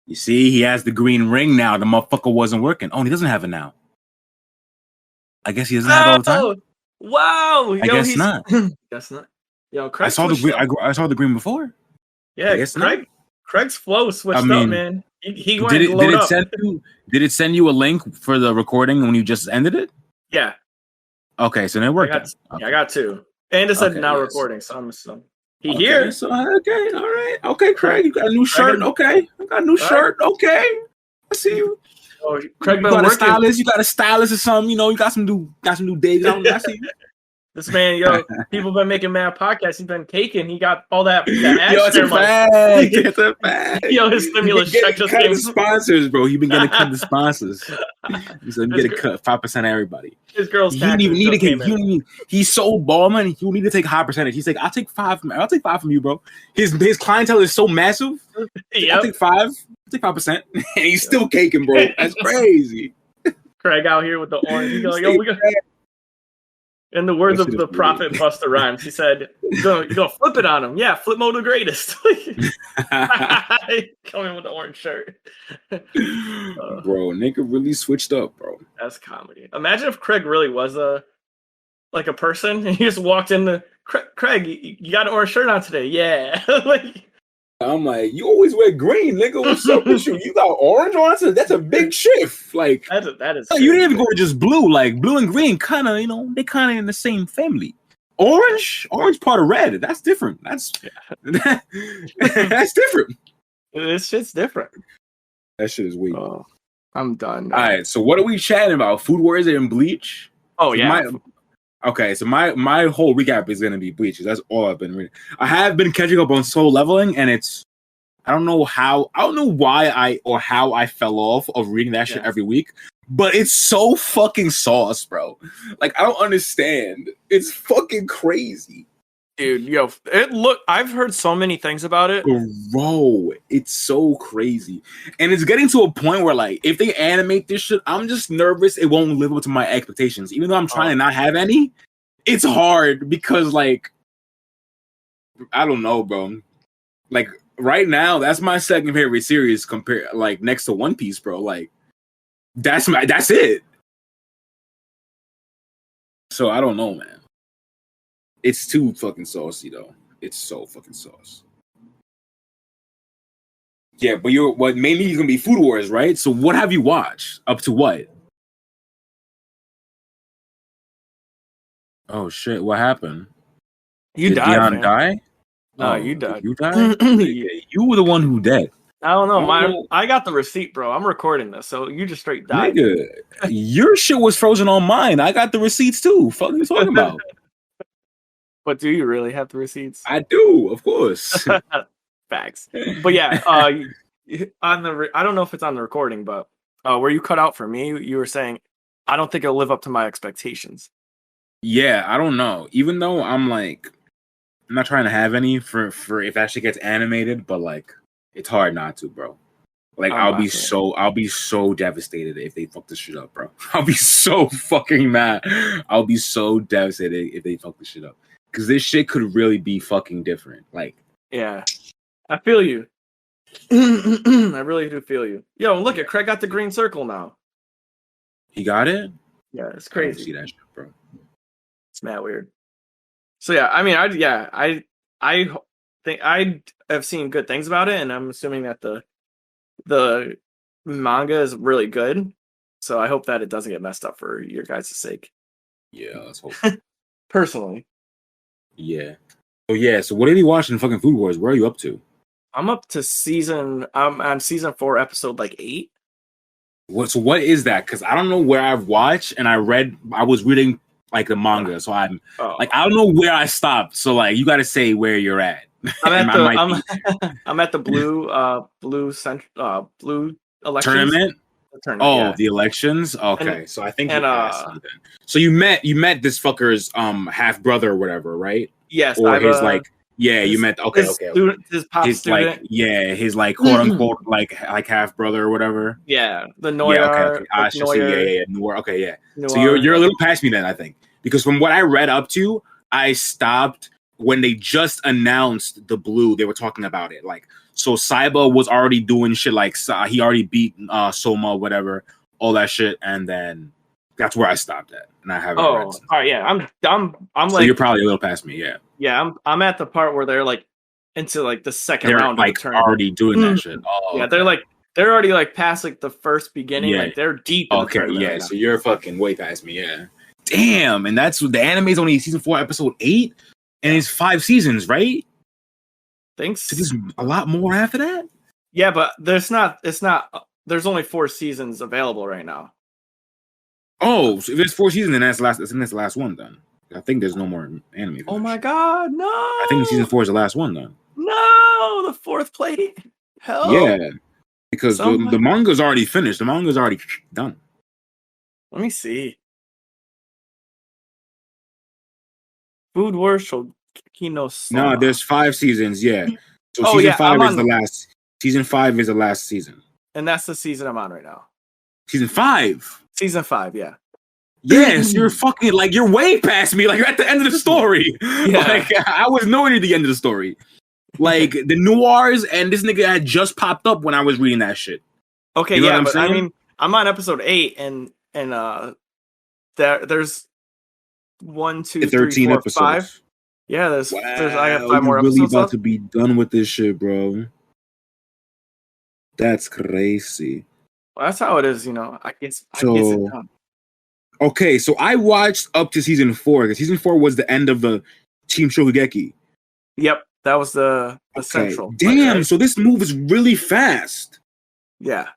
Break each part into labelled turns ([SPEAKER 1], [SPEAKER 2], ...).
[SPEAKER 1] You see, he has the green ring now. The motherfucker wasn't working. Oh, he doesn't have it now. I guess he doesn't have it all the time.
[SPEAKER 2] Wow.
[SPEAKER 1] I guess not.
[SPEAKER 2] Guess not. Yo,
[SPEAKER 1] I saw the green. I saw the green before.
[SPEAKER 2] Yeah,
[SPEAKER 1] I guess
[SPEAKER 2] Craig's flow switched up, man. He went
[SPEAKER 1] did it
[SPEAKER 2] up.
[SPEAKER 1] Did it send you a link for the recording when you just ended it?
[SPEAKER 2] Yeah.
[SPEAKER 1] Okay, so then it worked.
[SPEAKER 2] I got two. And it said now recording, so I'm here.
[SPEAKER 1] So, okay, all right. Okay, Craig, you got a new shirt. Okay. I got a new shirt. Okay. I see you.
[SPEAKER 2] Oh, Craig,
[SPEAKER 1] you got a stylist. You got a stylist or something. You know, you got some new days. I see you.
[SPEAKER 2] This man, people been making mad podcasts. He's been caking. He got all that.
[SPEAKER 1] It's a fact. It's a fact.
[SPEAKER 2] His stimulus check just came.
[SPEAKER 1] Sponsors, bro. He been getting cut the sponsors. He's gonna get a cut 5% of everybody.
[SPEAKER 2] His girl's.
[SPEAKER 1] He didn't even need to get. He's so ball money. He will need to take a high percentage. He's like, I'll take 5. I'll take 5 from you, bro. His clientele is so massive. I'll take 5. I'll take 5%, and he's still caking, bro. That's crazy.
[SPEAKER 2] Craig out here with the orange. He's like, we got. In the words of the prophet Busta Rhymes, he said, you're gonna flip it on him. Yeah, flip mode the greatest. Coming with the orange shirt.
[SPEAKER 1] Bro, nigga really switched up, bro.
[SPEAKER 2] That's comedy. Imagine if Craig really was a person and he just walked in Craig, you got an orange shirt on today. Yeah.
[SPEAKER 1] I'm like, you always wear green, nigga. What's up with you? You got orange on today? That's a big shift. Like
[SPEAKER 2] that is.
[SPEAKER 1] You didn't even go to just blue. Like blue and green, kind of, they kind of in the same family. Orange part of red. That's different. That's different.
[SPEAKER 2] This shit's different.
[SPEAKER 1] That shit is weird.
[SPEAKER 2] Oh, I'm done.
[SPEAKER 1] All right. So what are we chatting about? Foodwars and Bleach?
[SPEAKER 2] Oh yeah.
[SPEAKER 1] Okay, so my whole recap is gonna be Bleach. That's all I've been reading. I have been catching up on Soul Leveling, and I don't know why I fell off of reading that shit every week, but it's so fucking sauce, bro. Like I don't understand. It's fucking crazy,
[SPEAKER 2] dude. I've heard so many things about it,
[SPEAKER 1] bro. It's so crazy, and it's getting to a point where like if they animate this shit, I'm just nervous it won't live up to my expectations. Even though I'm trying to not have any, it's hard because like I don't know, bro. Like right now, that's my second favorite series compared like next to One Piece, bro. Like that's it. So I don't know, man. It's too fucking saucy, though. It's so fucking sauce. Yeah, but mainly you're gonna be Foodwars, right? So what have you watched? Up to what? Oh shit! What happened?
[SPEAKER 2] Did
[SPEAKER 1] died. Deion die?
[SPEAKER 2] No, you died.
[SPEAKER 1] You died? You were the one who died.
[SPEAKER 2] I don't know. I got the receipt, bro. I'm recording this, so you just straight died.
[SPEAKER 1] Nigga, your shit was frozen on mine. I got the receipts too. Fuck you talking about?
[SPEAKER 2] But do you really have the receipts?
[SPEAKER 1] I do, of course.
[SPEAKER 2] Facts. But yeah, I don't know if it's on the recording, but where you cut out for me, you were saying, I don't think it'll live up to my expectations.
[SPEAKER 1] Yeah, I don't know. Even though I'm not trying to have any for if that shit gets animated, but like it's hard not to, bro. Like I'll be so devastated if they fuck this shit up, bro. I'll be so fucking mad. I'll be so devastated if they fuck this shit up. Because this shit could really be fucking different. Like,
[SPEAKER 2] yeah, I feel you. I really do feel you. Yo, look at Craig got the green circle now.
[SPEAKER 1] He got it?
[SPEAKER 2] Yeah, it's crazy.
[SPEAKER 1] I don't see that shit, bro.
[SPEAKER 2] It's mad weird. So yeah, I mean, I think I have seen good things about it, and I'm assuming that the manga is really good. So I hope that it doesn't get messed up for your guys' sake.
[SPEAKER 1] Yeah, let's hope.
[SPEAKER 2] Personally.
[SPEAKER 1] Yeah. Oh yeah. So what are you watching? Fucking Foodwars. Where are you up to?
[SPEAKER 2] I'm up to I'm on season 4, episode 8.
[SPEAKER 1] What is that? Because I don't know where I've watched, and I was reading like the manga, so I don't know where I stopped. So like, you got to say where you're at.
[SPEAKER 2] I'm at the blue elections.
[SPEAKER 1] Tournament. The elections. Okay, so I think so you met this fucker's half brother or whatever, right?
[SPEAKER 2] Yes,
[SPEAKER 1] or his you met
[SPEAKER 2] his pop student.
[SPEAKER 1] His like quote unquote like half brother or whatever.
[SPEAKER 2] Yeah, the Noir.
[SPEAKER 1] Noir. Okay, yeah. Noir. So you're a little past me then, I think, because from what I read up to, I stopped when they just announced the blue, they were talking about it. Like, so Saiba was already doing shit like he already beat Soma, whatever, all that shit, and then that's where I stopped at, and I haven't read.
[SPEAKER 2] All right, yeah, I'm
[SPEAKER 1] so
[SPEAKER 2] like,
[SPEAKER 1] you're probably a little past me, yeah.
[SPEAKER 2] Yeah, I'm at the part where they're like into like the second
[SPEAKER 1] They're
[SPEAKER 2] round
[SPEAKER 1] like
[SPEAKER 2] of the tournament.
[SPEAKER 1] already doing that shit. Oh,
[SPEAKER 2] yeah,
[SPEAKER 1] okay.
[SPEAKER 2] they're already like past like the first beginning.
[SPEAKER 1] Yeah.
[SPEAKER 2] Like they're deep in the tournament.
[SPEAKER 1] Yeah,
[SPEAKER 2] right
[SPEAKER 1] so you're fucking way past me, yeah. Damn, and that's the anime's only season 4, episode 8, and it's 5 seasons, right?
[SPEAKER 2] Thanks.
[SPEAKER 1] So there's a lot more after that.
[SPEAKER 2] Yeah, but there's not. It's not. There's only 4 seasons available right now.
[SPEAKER 1] Oh, so if there's 4 seasons, then that's the last one. Then I think there's no more anime.
[SPEAKER 2] Oh my god, no!
[SPEAKER 1] I think season 4 is the last one. Then
[SPEAKER 2] no, the 4th plate. Hell,
[SPEAKER 1] yeah, because the manga's already finished. The manga's already done.
[SPEAKER 2] Let me see. Foodwars Shokino.
[SPEAKER 1] No, there's 5 seasons. Yeah. So
[SPEAKER 2] season 5
[SPEAKER 1] is the last. Season 5 is the last season.
[SPEAKER 2] And that's the season I'm on right now.
[SPEAKER 1] Season 5.
[SPEAKER 2] Season 5, yeah.
[SPEAKER 1] Yes, you're fucking like you're way past me. Like you're at the end of the story. Yeah. Like I was nowhere near the end of the story. Like the noirs and this nigga had just popped up when I was reading that shit.
[SPEAKER 2] Okay, yeah, but I mean, I'm on episode 8, and there's 1, 2, 3, 4, 5. Yeah, there's I got 5 more episodes.
[SPEAKER 1] Really about to be done with this shit, bro. That's crazy.
[SPEAKER 2] Well, that's how it is, I guess it done.
[SPEAKER 1] Okay, so I watched up to season 4 because season 4 was the end of the Team Shokugeki.
[SPEAKER 2] Yep, that was the central.
[SPEAKER 1] Damn, right? So this move is really fast.
[SPEAKER 2] Yeah,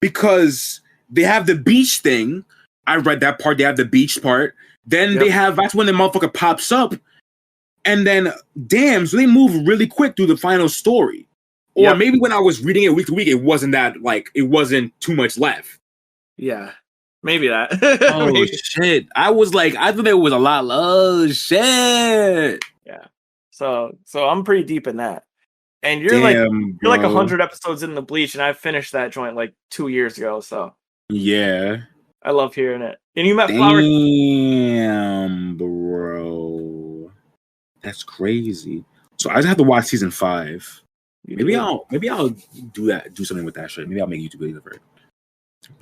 [SPEAKER 1] because they have the beach thing. I read that part. They have the beach part. Then that's when the motherfucker pops up, and then damn, so they move really quick through the final story. Or maybe when I was reading it week to week, it wasn't too much left.
[SPEAKER 2] Yeah. Maybe that.
[SPEAKER 1] Oh shit! I thought there was a lot. Oh shit!
[SPEAKER 2] Yeah. So I'm pretty deep in that, and you're like 100 episodes in the Bleach, and I finished that joint like 2 years ago. So
[SPEAKER 1] yeah,
[SPEAKER 2] I love hearing it. And you met Flower.
[SPEAKER 1] Damn, bro, that's crazy. So I just have to watch season 5. Maybe I'll do something with that shit. Maybe I'll make YouTube videos for it.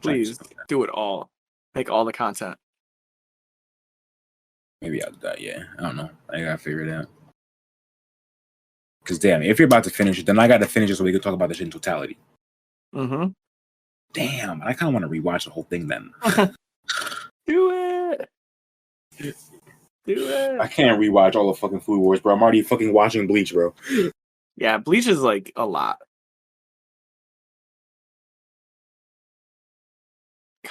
[SPEAKER 2] Please do it all. Make all the content.
[SPEAKER 1] Maybe I'll do that, yeah. I don't know. I gotta figure it out. Because damn, if you're about to finish it, then I gotta finish it so we can talk about this shit in totality.
[SPEAKER 2] Mm-hmm.
[SPEAKER 1] Damn, I kinda wanna rewatch the whole thing then.
[SPEAKER 2] Do it. Do it.
[SPEAKER 1] I can't rewatch all the fucking Food Wars, bro. I'm already fucking watching Bleach, bro.
[SPEAKER 2] Yeah, Bleach is like a lot.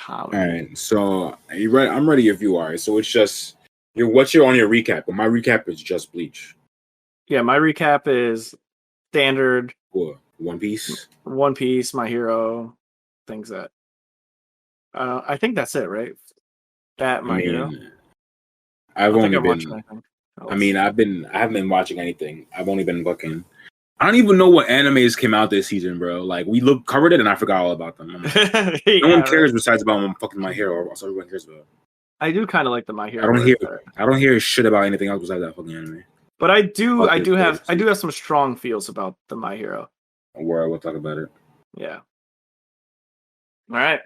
[SPEAKER 1] All right, so you ready? I'm ready if you are. So it's just what's on your recap? But my recap is just Bleach.
[SPEAKER 2] Yeah, my recap is standard.
[SPEAKER 1] What? One Piece,
[SPEAKER 2] My Hero, things that. I think that's it, right? My Hero.
[SPEAKER 1] I haven't been watching anything. I've only been looking. I don't even know what animes came out this season, bro. Like we covered it, and I forgot all about them. Like, no one cares besides about fucking My Hero. That's all everyone cares about.
[SPEAKER 2] I do kind of like the My Hero.
[SPEAKER 1] I don't hear shit about anything else besides that fucking anime.
[SPEAKER 2] But I do have some strong feels about the My Hero.
[SPEAKER 1] Where we'll talk about it.
[SPEAKER 2] Yeah. All right.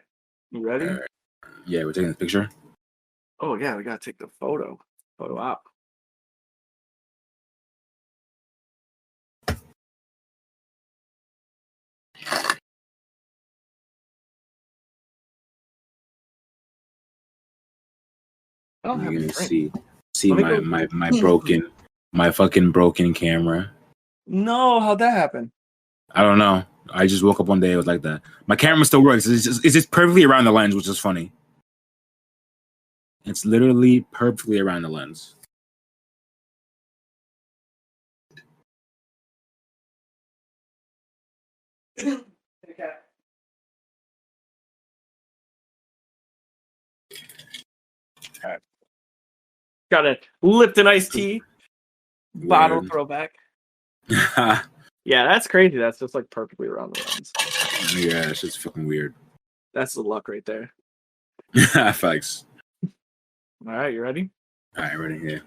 [SPEAKER 2] You ready?
[SPEAKER 1] Right. Yeah, we're taking the picture.
[SPEAKER 2] Oh yeah, we gotta take the photo. Photo op.
[SPEAKER 1] You're gonna see my fucking broken camera.
[SPEAKER 2] No, how'd that happen?
[SPEAKER 1] I don't know. I just woke up one day, it was like that. My camera still works. It's just perfectly around the lens, which is funny. It's literally perfectly around the lens.
[SPEAKER 2] Okay. All right. Got a Lipton iced tea bottle throwback. Yeah, that's crazy. That's just like perfectly around the lens.
[SPEAKER 1] Yeah, it's just fucking weird.
[SPEAKER 2] That's the luck right there.
[SPEAKER 1] Thanks.
[SPEAKER 2] All right, you ready?
[SPEAKER 1] All right, ready? Yeah.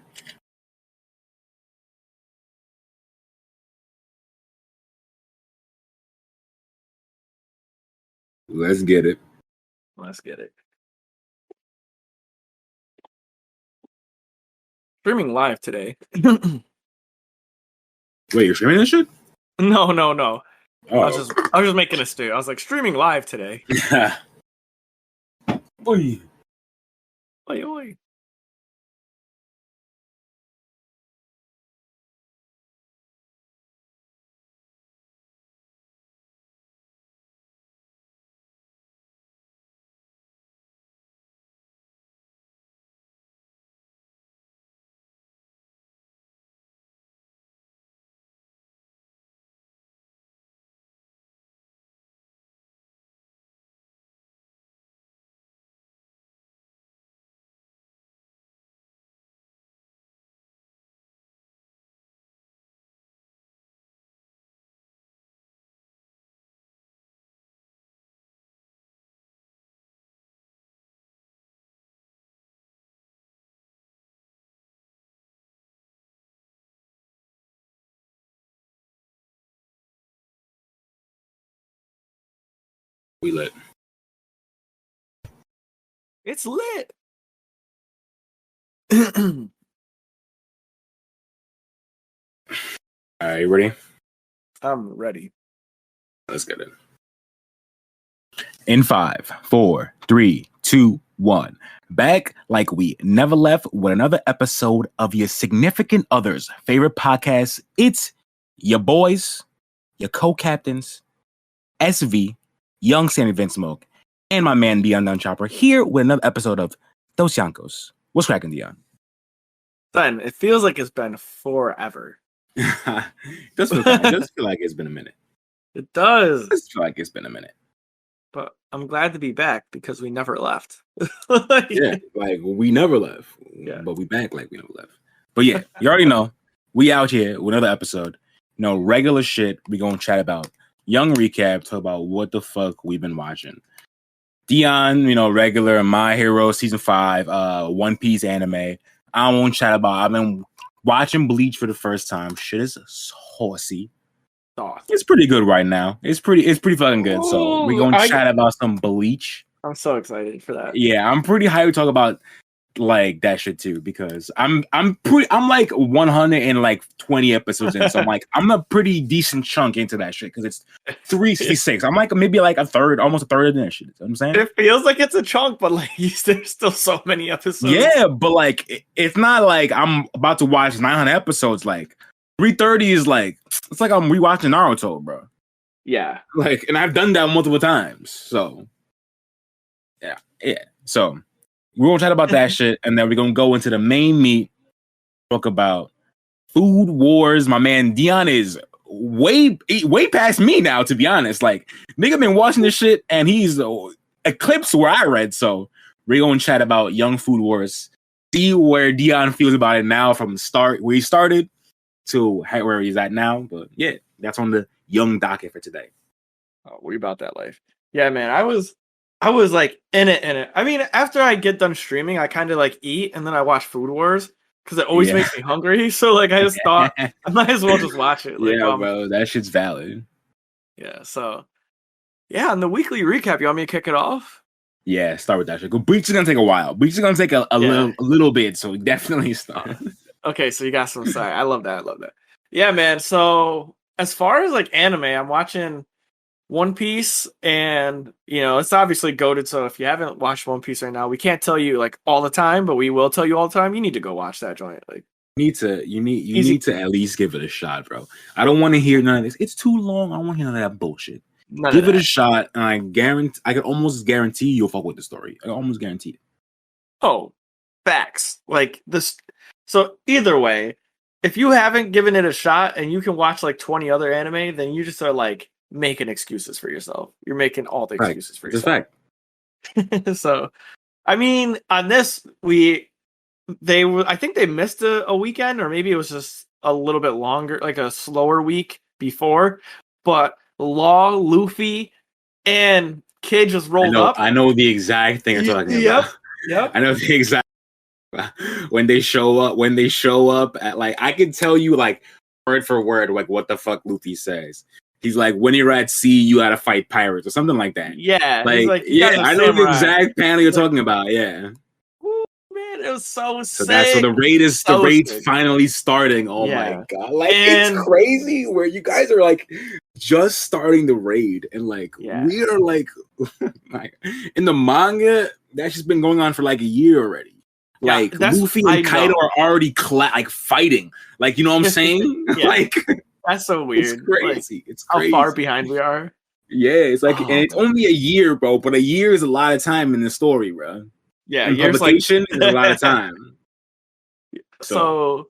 [SPEAKER 1] Let's get it.
[SPEAKER 2] Let's get it. Streaming live today.
[SPEAKER 1] Wait, you're streaming this shit?
[SPEAKER 2] No.
[SPEAKER 1] Oh.
[SPEAKER 2] I was just making a stew. I was like, streaming live today.
[SPEAKER 1] Oy.
[SPEAKER 2] Oi.
[SPEAKER 1] We lit.
[SPEAKER 2] It's lit.
[SPEAKER 1] All right, you ready?
[SPEAKER 2] I'm ready.
[SPEAKER 1] Let's get it. In 5, 4, 3, 2, 1. Back like we never left with another episode of your significant other's favorite podcast. It's your boys, your co-captains, SV, Young Sammy Vince Smoke, and my man Deion Chopper here with another episode of Dosyonkos. What's cracking, Deion?
[SPEAKER 2] Son, it feels like it's been forever.
[SPEAKER 1] It does feel like it's been a minute.
[SPEAKER 2] It does.
[SPEAKER 1] It does feel like it's been a minute.
[SPEAKER 2] But I'm glad to be back because we never left.
[SPEAKER 1] Yeah, like we never left.
[SPEAKER 2] Yeah.
[SPEAKER 1] But we back like we never left. But yeah, you already know. We out here with another episode. You know, regular shit. We gonna chat about young recap, talk about what the fuck we've been watching. Deion, you know, regular My Hero Season 5, One Piece anime. I won't chat about. I've been watching Bleach for the first time. Shit is horsey. It's pretty good right now. It's pretty fucking good. So we're gonna chat about some Bleach.
[SPEAKER 2] I'm so excited for that.
[SPEAKER 1] Yeah, I'm pretty hyped to talk about like that shit too because I'm like 120 episodes in, so I'm a pretty decent chunk into that shit because it's 366. I'm like maybe like almost a third of that shit. You know what I'm saying
[SPEAKER 2] it feels like it's a chunk, but like there's still so many episodes.
[SPEAKER 1] Yeah, but like it's not like I'm about to watch 900 episodes. Like 330 is like it's like I'm rewatching Naruto, bro.
[SPEAKER 2] Yeah,
[SPEAKER 1] like, and I've done that multiple times. So yeah. So we're gonna chat about that shit, and then we're gonna go into the main meat, talk about Food Wars. My man Deion is way past me now, to be honest. Like, nigga been watching this shit, and he's eclipsed where I read. So we're gonna chat about Young Food Wars, see where Deion feels about it now from the start, where he started, to where he's at now. But yeah, that's on the young docket for today.
[SPEAKER 2] Oh, we about that life. Yeah, man. I was like in it. I mean, after I get done streaming, I kind of like eat and then I watch Food Wars because it always makes me hungry. So like I just thought I might as well just watch it. Like,
[SPEAKER 1] bro, that shit's valid.
[SPEAKER 2] Yeah, so yeah, on the weekly recap, you want me to kick it off?
[SPEAKER 1] Yeah, start with that shit. Bleach is gonna take a while. Bleach is gonna take a little bit, so definitely start.
[SPEAKER 2] Okay, so you got some side. I love that. Yeah, man. So as far as like anime, I'm watching One Piece, and you know it's obviously goated. So if you haven't watched One Piece right now, we can't tell you like all the time, but we will tell you all the time. You need to go watch that joint. Like
[SPEAKER 1] you need to at least give it a shot, bro. I don't want to hear none of this. It's too long. I don't want to hear none of that bullshit. Give it a shot, and I can almost guarantee you'll fuck with the story. I almost guarantee it.
[SPEAKER 2] Oh, facts. Like this. So either way, if you haven't given it a shot and you can watch like 20 other anime, then you just are like making excuses for yourself. You're making all the excuses for yourself.
[SPEAKER 1] Fact.
[SPEAKER 2] So, I mean, on this, I think they missed a weekend, or maybe it was just a little bit longer, like a slower week before. But Law, Luffy, and Kid just rolled up.
[SPEAKER 1] I know the exact thing you're talking about.
[SPEAKER 2] Yep.
[SPEAKER 1] I know the exact. When they show up at like I can tell you like word for word like what the fuck Luffy says. He's like, when you're at sea, you gotta fight pirates or something like that.
[SPEAKER 2] Yeah,
[SPEAKER 1] Like,
[SPEAKER 2] he's like, you
[SPEAKER 1] yeah,
[SPEAKER 2] guys are
[SPEAKER 1] I know the
[SPEAKER 2] samurai.
[SPEAKER 1] exact panel you're talking about. Yeah.
[SPEAKER 2] Ooh, man, it was so sick.
[SPEAKER 1] So the raid's
[SPEAKER 2] sick.
[SPEAKER 1] finally starting. Oh my god. Like it's crazy where you guys are like just starting the raid and like we are like in the manga that's just been going on for like a year already. Like Luffy and Kaido are already like fighting. Like, you know what I'm saying? Like
[SPEAKER 2] that's so weird.
[SPEAKER 1] It's crazy.
[SPEAKER 2] Like,
[SPEAKER 1] it's crazy.
[SPEAKER 2] How far behind we are.
[SPEAKER 1] Yeah, it's like and it's only a year, bro, but a year is a lot of time in the story, bro.
[SPEAKER 2] Yeah,
[SPEAKER 1] and publication is a lot of time.
[SPEAKER 2] So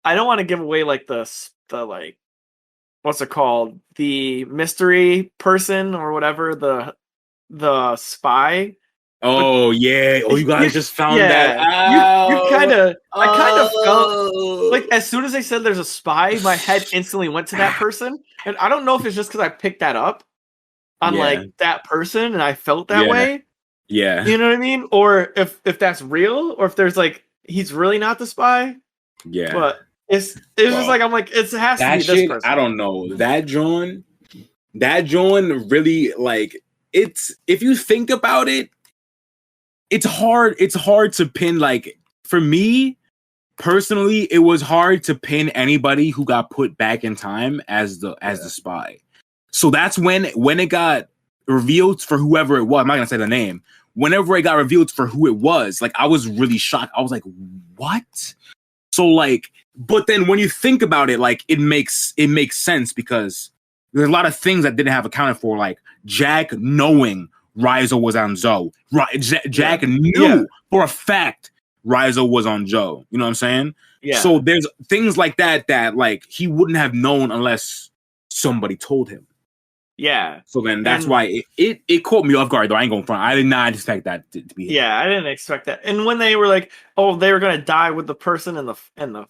[SPEAKER 2] I don't want to give away like the like what's it called? The mystery person or whatever, the spy.
[SPEAKER 1] Oh yeah! Oh, you guys just found that out.
[SPEAKER 2] You kind of, I kind of felt like as soon as they said there's a spy, my head instantly went to that person, and I don't know if it's just because I picked that up on like that person, and I felt that way.
[SPEAKER 1] Yeah,
[SPEAKER 2] you know what I mean, or if that's real, or if there's like he's really not the spy.
[SPEAKER 1] Yeah,
[SPEAKER 2] but it's just like I'm like it has to be this person.
[SPEAKER 1] I don't know that John really like it's if you think about it. It's hard to pin, like, for me, personally, it was hard to pin anybody who got put back in time as the spy. So that's when it got revealed for whoever it was. I'm not gonna say the name. Whenever it got revealed for who it was, like, I was really shocked. I was like, what? So, like, but then when you think about it, like, it makes sense because there's a lot of things that didn't have accounted for, like Jack knowing Raizo was on Zoe. Jack knew for a fact Raizo was on Joe. You know what I'm saying?
[SPEAKER 2] Yeah.
[SPEAKER 1] So there's things like that like he wouldn't have known unless somebody told him.
[SPEAKER 2] Yeah.
[SPEAKER 1] So then that's why it caught me off guard though. I ain't going front. I did not expect that to be.
[SPEAKER 2] Yeah, I didn't expect that. And when they were like, "Oh, they were gonna die with the person in the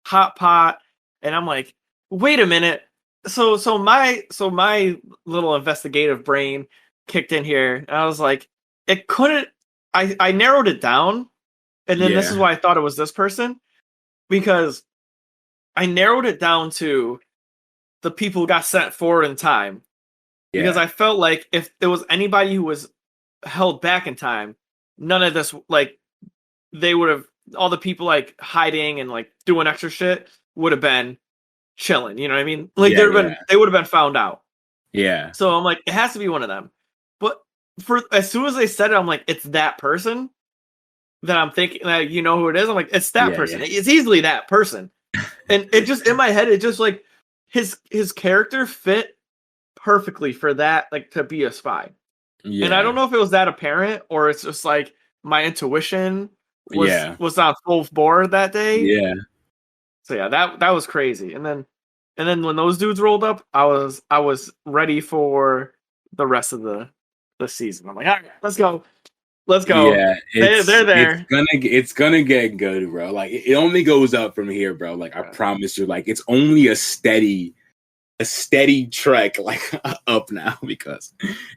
[SPEAKER 2] hot pot," and I'm like, "Wait a minute." So my little investigative brain kicked in here, and I was like, it couldn't. I narrowed it down, and then this is why I thought it was this person, because I narrowed it down to the people who got sent forward in time, because I felt like if there was anybody who was held back in time, none of this, like, they would have, all the people like hiding and like doing extra shit would have been chilling. You know what I mean? Like they would have been found out.
[SPEAKER 1] Yeah.
[SPEAKER 2] So I'm like, it has to be one of them. But for as soon as they said it, I'm like, it's that person. That I'm thinking that you know who it is. I'm like, it's that person. It's easily that person. And it just in my head, it just like his character fit perfectly for that, like to be a spy. Yeah. And I don't know if it was that apparent or it's just like my intuition was on full board that day.
[SPEAKER 1] Yeah.
[SPEAKER 2] So yeah, that was crazy. And then when those dudes rolled up, I was ready for the rest of the season. I'm like, all right, let's go. Yeah, they're there.
[SPEAKER 1] It's gonna get good, bro. Like it only goes up from here, bro. Like I promise you, like it's only a steady trek, like up now because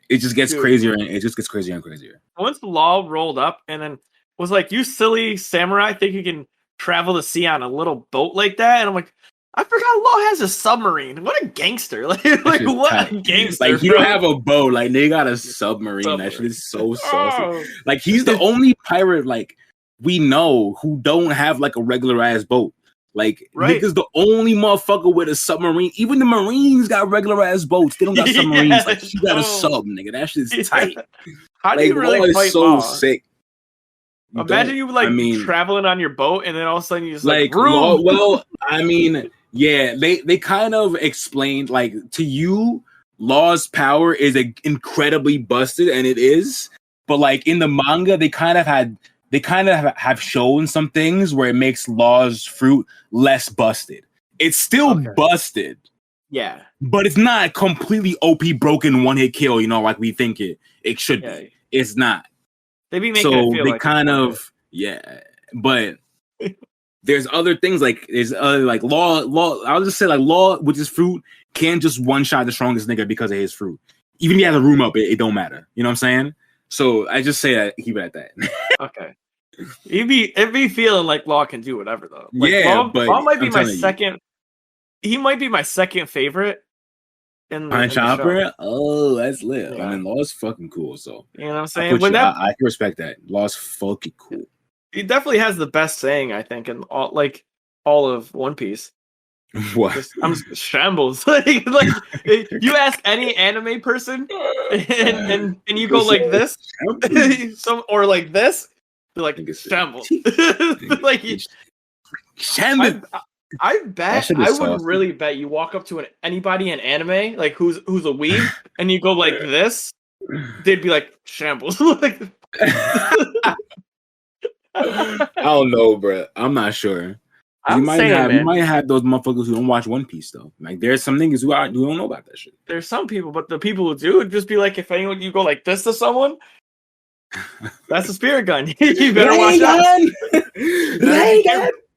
[SPEAKER 1] it just gets crazier and it just gets crazier and crazier.
[SPEAKER 2] Once Law rolled up and then was like, "You silly samurai, think you can travel the sea on a little boat like that?" And I'm like, I forgot Law has a submarine. What a gangster! Like what a gangster!
[SPEAKER 1] Like he don't have a boat. Like they got a submarine. That shit is so saucy. Like he's the only pirate like we know who don't have like a regular ass boat. Like nigga's the only motherfucker with a submarine. Even the Marines got regular ass boats. They don't got submarines. Like he got a sub, nigga. That shit's tight.
[SPEAKER 2] How do you really fight
[SPEAKER 1] so sick?
[SPEAKER 2] Imagine you like traveling on your boat and then all of a sudden you just like
[SPEAKER 1] well, I mean. Yeah, they kind of explained like to you, Law's power is incredibly busted, and it is. But like in the manga, they kind of have shown some things where it makes Law's fruit less busted. It's still busted,
[SPEAKER 2] yeah,
[SPEAKER 1] but it's not completely OP broken one hit kill. You know, like we think it should be. It's not.
[SPEAKER 2] They be making it feel
[SPEAKER 1] they
[SPEAKER 2] like
[SPEAKER 1] kind of but. There's other things like like Law. I'll just say like Law with his fruit can't just one shot the strongest nigga because of his fruit. Even if he has a room up, it don't matter. You know what I'm saying? So I just say that keep it at that.
[SPEAKER 2] Okay. It'd be feeling like Law can do whatever though. Like,
[SPEAKER 1] but
[SPEAKER 2] Law might be my second. He might be my second favorite in
[SPEAKER 1] Pine
[SPEAKER 2] the show.
[SPEAKER 1] Chopper? Oh, that's lit.
[SPEAKER 2] Yeah.
[SPEAKER 1] I mean, Law's fucking cool, so
[SPEAKER 2] You know what I'm
[SPEAKER 1] I
[SPEAKER 2] saying? When
[SPEAKER 1] I can respect that. Law's fucking cool.
[SPEAKER 2] he definitely has the best saying, I think, in all of One Piece.
[SPEAKER 1] What?
[SPEAKER 2] I'm just shambles. like you ask any anime person, and you go like this, or like this, they're like shambles. like
[SPEAKER 1] Shambles.
[SPEAKER 2] I bet I would really bet you walk up to anybody in anime like who's a weeb and you go like this, they'd be like shambles. like
[SPEAKER 1] I don't know, bro. I'm not sure. You might have those motherfuckers who don't watch One Piece though. Like there's some niggas who don't know about that shit.
[SPEAKER 2] There's some people, but the people who do would just be like, if anyone you go like this to someone, that's a spirit gun. You better watch out.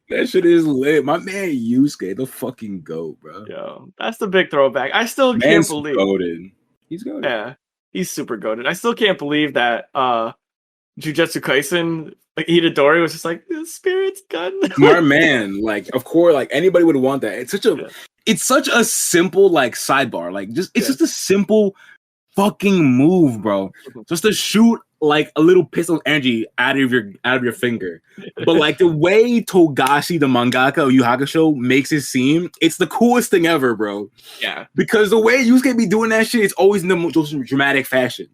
[SPEAKER 1] That shit is lit. My man Yusuke, the fucking GOAT, bro.
[SPEAKER 2] Yo, that's the big throwback. I still can't believe
[SPEAKER 1] goated. He's goated.
[SPEAKER 2] Yeah, he's super goated. I still can't believe that Jujutsu Kaisen, like Itadori was just like the spirit's gun.
[SPEAKER 1] Smart man, like of course, like anybody would want that. It's such a simple like sidebar. Like it's just a simple fucking move, bro. Just to shoot like a little pistol energy out of your finger. But like the way Togashi, the mangaka of Yu Hakusho, makes it seem, it's the coolest thing ever, bro.
[SPEAKER 2] Yeah.
[SPEAKER 1] Because the way Yusuke be doing that shit, it's always in the most dramatic fashion.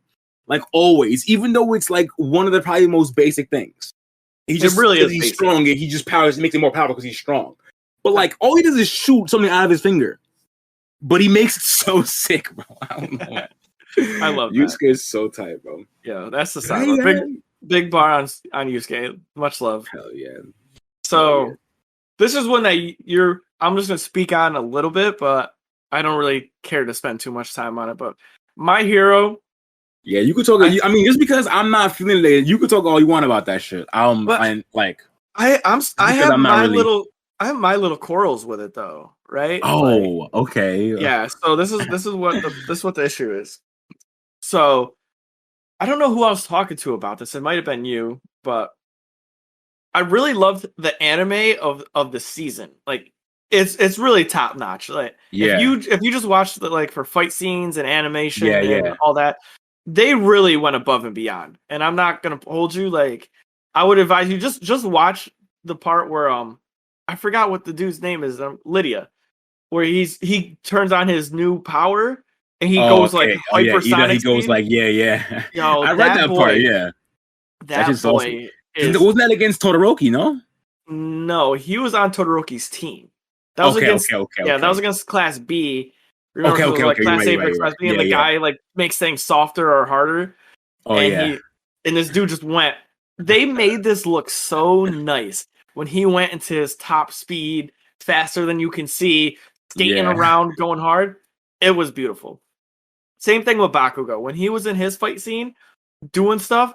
[SPEAKER 1] Like always, even though it's like one of the probably most basic things. He's strong and he just makes it more powerful because he's strong. But like all he does is shoot something out of his finger. But he makes it so sick, bro. I don't know.
[SPEAKER 2] I love
[SPEAKER 1] Yusuke is so tight, bro.
[SPEAKER 2] Yeah, that's the side. Big bar on Yusuke. Much love.
[SPEAKER 1] Hell yeah.
[SPEAKER 2] So this is one that I'm just gonna speak on a little bit, but I don't really care to spend too much time on it. But my hero.
[SPEAKER 1] Yeah, you could talk. I mean, just because I'm not feeling it, you could talk all you want about that shit. I have my
[SPEAKER 2] little quarrels with it though, right?
[SPEAKER 1] Oh, okay.
[SPEAKER 2] Yeah. So this is what the issue is. So I don't know who I was talking to about this. It might have been you, but I really loved the anime of the season. Like it's really top notch. Like if you just watch the like for fight scenes and animation and all that, they really went above and beyond. And I'm not gonna hold you. Like I would advise you just watch the part where I forgot what the dude's name is, Lydia, where he turns on his new power. And he goes like hypersonic.
[SPEAKER 1] He goes like Yo, I read that part. Yeah,
[SPEAKER 2] that boy
[SPEAKER 1] awesome. Wasn't that against Todoroki?
[SPEAKER 2] No, he was on Todoroki's team. That was that was against Class B. Remember, like Class A versus Class B, and the guy like makes things softer or harder. And this dude just went. They made this look so nice when he went into his top speed, faster than you can see, skating around, going hard. It was beautiful. Same thing with Bakugo. When he was in his fight scene, doing stuff,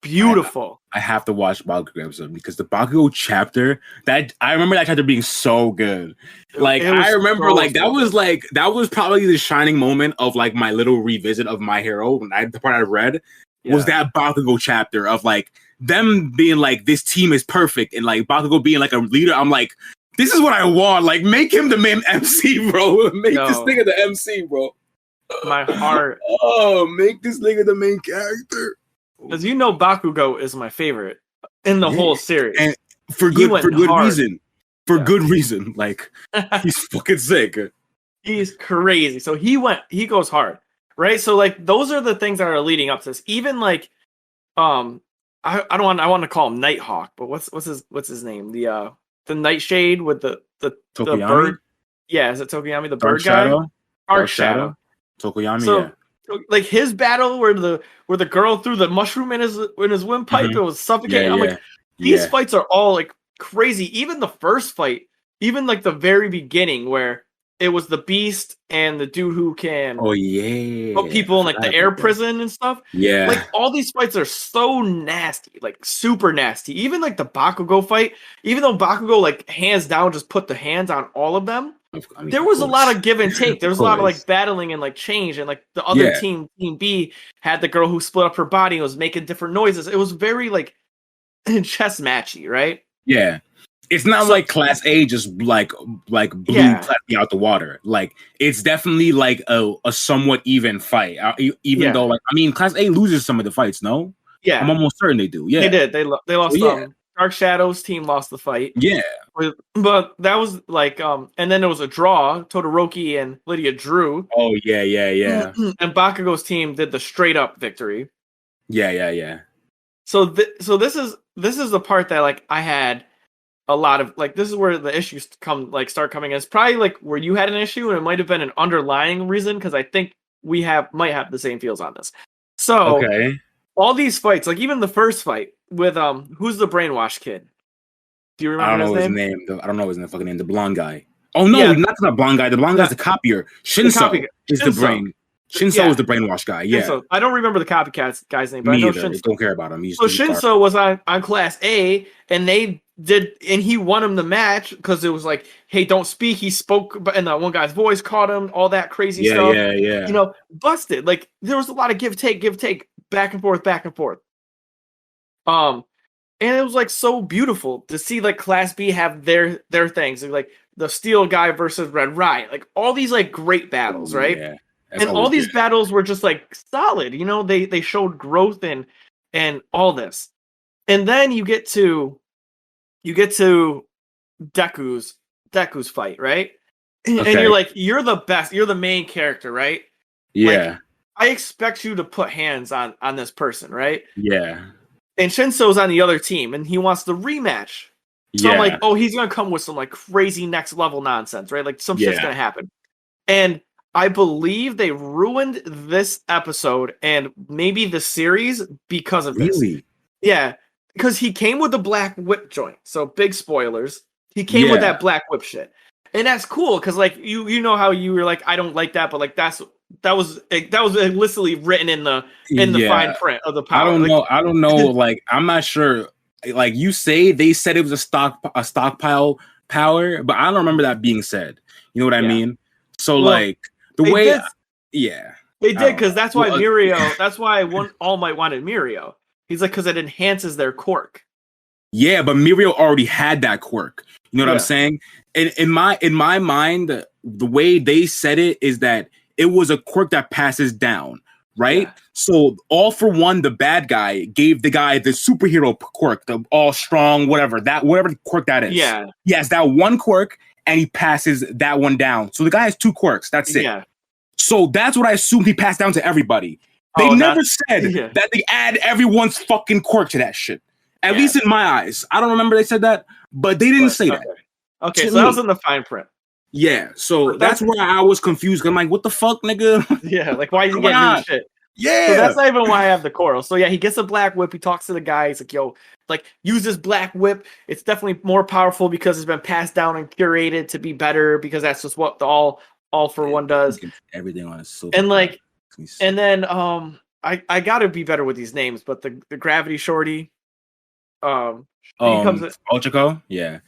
[SPEAKER 2] beautiful.
[SPEAKER 1] I have to watch Bakugo episode because the Bakugo chapter, that I remember that chapter being so good. Like I remember that was probably the shining moment of like my little revisit of My Hero. The part I read was that Bakugo chapter of like them being like this team is perfect and like Bakugo being like a leader. I'm like, this is what I want. Like make him the main MC, bro. Make this nigga the MC, bro.
[SPEAKER 2] My heart.
[SPEAKER 1] Make this nigga the main character.
[SPEAKER 2] Because you know Bakugo is my favorite in the whole series.
[SPEAKER 1] And for good reason. For good reason. Like he's fucking sick.
[SPEAKER 2] He's crazy. So he goes hard. Right? So like those are the things that are leading up to this. Even like I want to call him Nighthawk, but what's his name? The Nightshade with the bird. Yeah, is it Tokuyami, the bird guy? Dark Shadow.
[SPEAKER 1] Tokuyami,
[SPEAKER 2] like his battle where the girl threw the mushroom in his windpipe, it was suffocating. I'm like, these fights are all like crazy. Even the first fight, even like the very beginning where it was the Beast and the dude who can put people in like the air prison and stuff.
[SPEAKER 1] Yeah.
[SPEAKER 2] Like all these fights are so nasty, like super nasty. Even like the Bakugo fight, even though Bakugo like hands down just put the hands on all of them. There was a lot of give and take. There was a lot of like battling and like change, and like the other team B, had the girl who split up her body and was making different noises. It was very like chess matchy, right?
[SPEAKER 1] Yeah. It's not like Class A just like blew Class B out the water. Like it's definitely like a somewhat even fight. Even though like I mean Class A loses some of the fights. No,
[SPEAKER 2] yeah,
[SPEAKER 1] I'm almost certain they do. Yeah,
[SPEAKER 2] they did. They lost. Dark Shadows team lost the fight.
[SPEAKER 1] Yeah,
[SPEAKER 2] but that was like and then there was a draw. Todoroki and Lydia drew.
[SPEAKER 1] Oh yeah.
[SPEAKER 2] And Bakugo's team did the straight up victory.
[SPEAKER 1] Yeah.
[SPEAKER 2] So this is the part that like I had a lot of like this is where the issues start coming in. It's probably like where you had an issue and it might have been an underlying reason because I think we might have the same feels on this. So all these fights, like even the first fight with who's the brainwash kid? Do you remember his name?
[SPEAKER 1] I don't know his fucking name. The blonde guy. Oh no, not the blonde guy. The blonde guy's the copier. Shinso is the brain. Shinso is the brainwash guy. Yeah.
[SPEAKER 2] Shinso. I don't remember the copycat guy's name, but I know Shinso.
[SPEAKER 1] Don't care about him.
[SPEAKER 2] So Shinso was on Class A, and he won him the match because it was like, hey, don't speak. He spoke, and the one guy's voice caught him. All that crazy stuff.
[SPEAKER 1] Yeah.
[SPEAKER 2] You know, busted. Like there was a lot of give take, back and forth. And it was like so beautiful to see like Class B have their things, like the Steel guy versus Red Riot, like all these like great battles, right?
[SPEAKER 1] Yeah.
[SPEAKER 2] And all these battles were just like solid, you know, they showed growth and all this. And then you get to Deku's fight, right? And you're like, you're the best, you're the main character, right?
[SPEAKER 1] Yeah.
[SPEAKER 2] Like, I expect you to put hands on this person, right?
[SPEAKER 1] Yeah.
[SPEAKER 2] And Shinso's on the other team and he wants the rematch. So I'm like, oh, he's gonna come with some like crazy next level nonsense, right? Like some shit's gonna happen. And I believe they ruined this episode and maybe the series because of this.
[SPEAKER 1] Really?
[SPEAKER 2] Yeah, because he came with the black whip joint. So big spoilers. He came with that black whip shit, and that's cool because like you know how you were like I don't like that, but like that was illicitly written in the fine print of the power.
[SPEAKER 1] I don't know. Like I'm not sure. Like you say, they said it was a stockpile power, but I don't remember that being said. You know what I mean? So like. They did because that's why Mirio. That's why All Might wanted Mirio. He's like because it enhances their quirk. Yeah, but Mirio already had that quirk. You know what I'm saying? In my mind, the way they said it is that it was a quirk that passes down, right? Yeah. So All For One, the bad guy, gave the guy the superhero quirk, the all strong, whatever quirk that is. Yeah, he has that one quirk. And he passes that one down. So the guy has two quirks. That's it. Yeah. So that's what I assumed he passed down to everybody. They never said that they add everyone's fucking quirk to that shit. At least in my eyes. I don't remember they said that, but they didn't say that. Okay, so that was in the fine print. Yeah, so that's where I was confused. I'm like, what the fuck, nigga? Yeah, like why is he getting new shit? Yeah. So that's not even why I have the coral. So yeah, he gets a black whip. He talks to the guy. He's like, yo, like use this black whip. It's definitely more powerful because it's been passed down and curated to be better because that's just what the all for one does. Everything on is so and like and then I gotta be better with these names, but the gravity shorty comes in, Ochako? Yeah.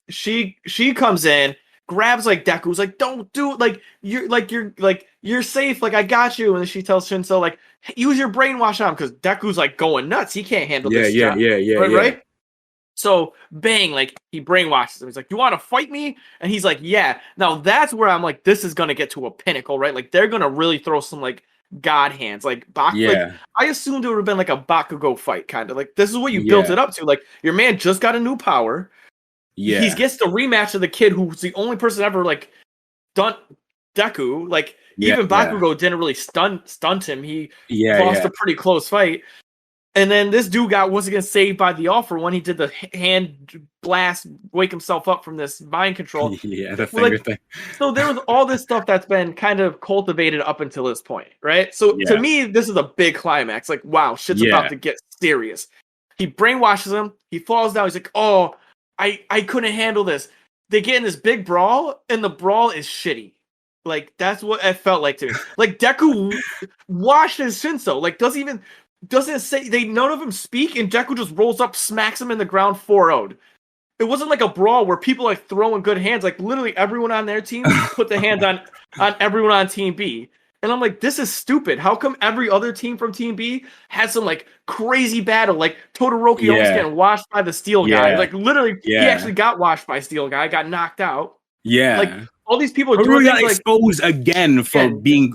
[SPEAKER 1] She comes in, grabs like Deku's like, don't do it, you're safe, like I got you. And then she tells Shinso like, hey, use your brainwash on him because Deku's like going nuts. He can't handle this. Yeah. Right? So bang, like he brainwashes him. He's like, you want to fight me? And he's like, yeah. Now that's where I'm like, this is gonna get to a pinnacle, right? Like they're gonna really throw some like god hands, like like I assumed it would have been like a Bakugo fight, kind of like this is what you built it up to. Like your man just got a new power. Yeah, he gets the rematch of the kid who's the only person ever like done Deku. Like even Bakugo didn't really stunt him. He lost a pretty close fight. And then this dude got once again saved by the All For One. He did the hand blast, wake himself up from this mind control. Yeah, the finger thing. So there was all this stuff that's been kind of cultivated up until this point, right? So to me, this is a big climax. Like, wow, shit's about to get serious. He brainwashes him. He falls down. He's like, oh, I couldn't handle this. They get in this big brawl, and the brawl is shitty. Like, that's what it felt like to me. Like, Deku washes Shinso. Like, doesn't say none of them speak, and Deku just rolls up, smacks him in the ground 4-0'd. It wasn't like a brawl where people like throwing good hands. Like literally everyone on their team put the hands on everyone on team B.
[SPEAKER 2] And I'm like, this is stupid. How come every other team from Team B had some like crazy battle? Like Todoroki almost getting washed by the Steel guy. Like literally, he actually got washed by Steel guy, got knocked out.
[SPEAKER 1] Yeah.
[SPEAKER 2] Like all these people are
[SPEAKER 1] doing
[SPEAKER 2] got
[SPEAKER 1] exposed again for being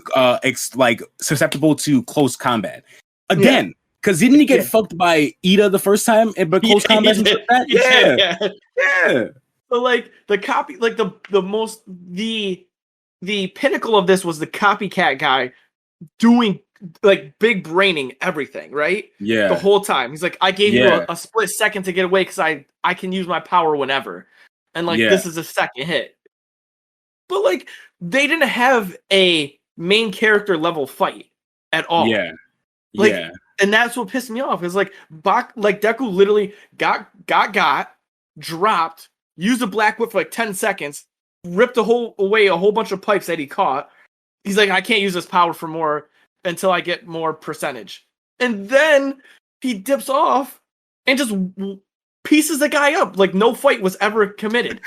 [SPEAKER 1] like susceptible to close combat. Again. Because didn't he get fucked by Ida the first time in close combat? Yeah.
[SPEAKER 2] So like the copy, like the pinnacle of this was the copycat guy doing like big braining everything, right?
[SPEAKER 1] Yeah.
[SPEAKER 2] The whole time. He's like, I gave you a split second to get away because I can use my power whenever. And like this is a second hit. But like they didn't have a main character level fight at all.
[SPEAKER 1] Yeah.
[SPEAKER 2] Like and that's what pissed me off. Is like Deku literally got dropped, used a black whip for like 10 seconds, ripped away a whole bunch of pipes that he caught. He's like, I can't use this power for more until I get more percentage. And then he dips off and just pieces the guy up. Like no fight was ever committed.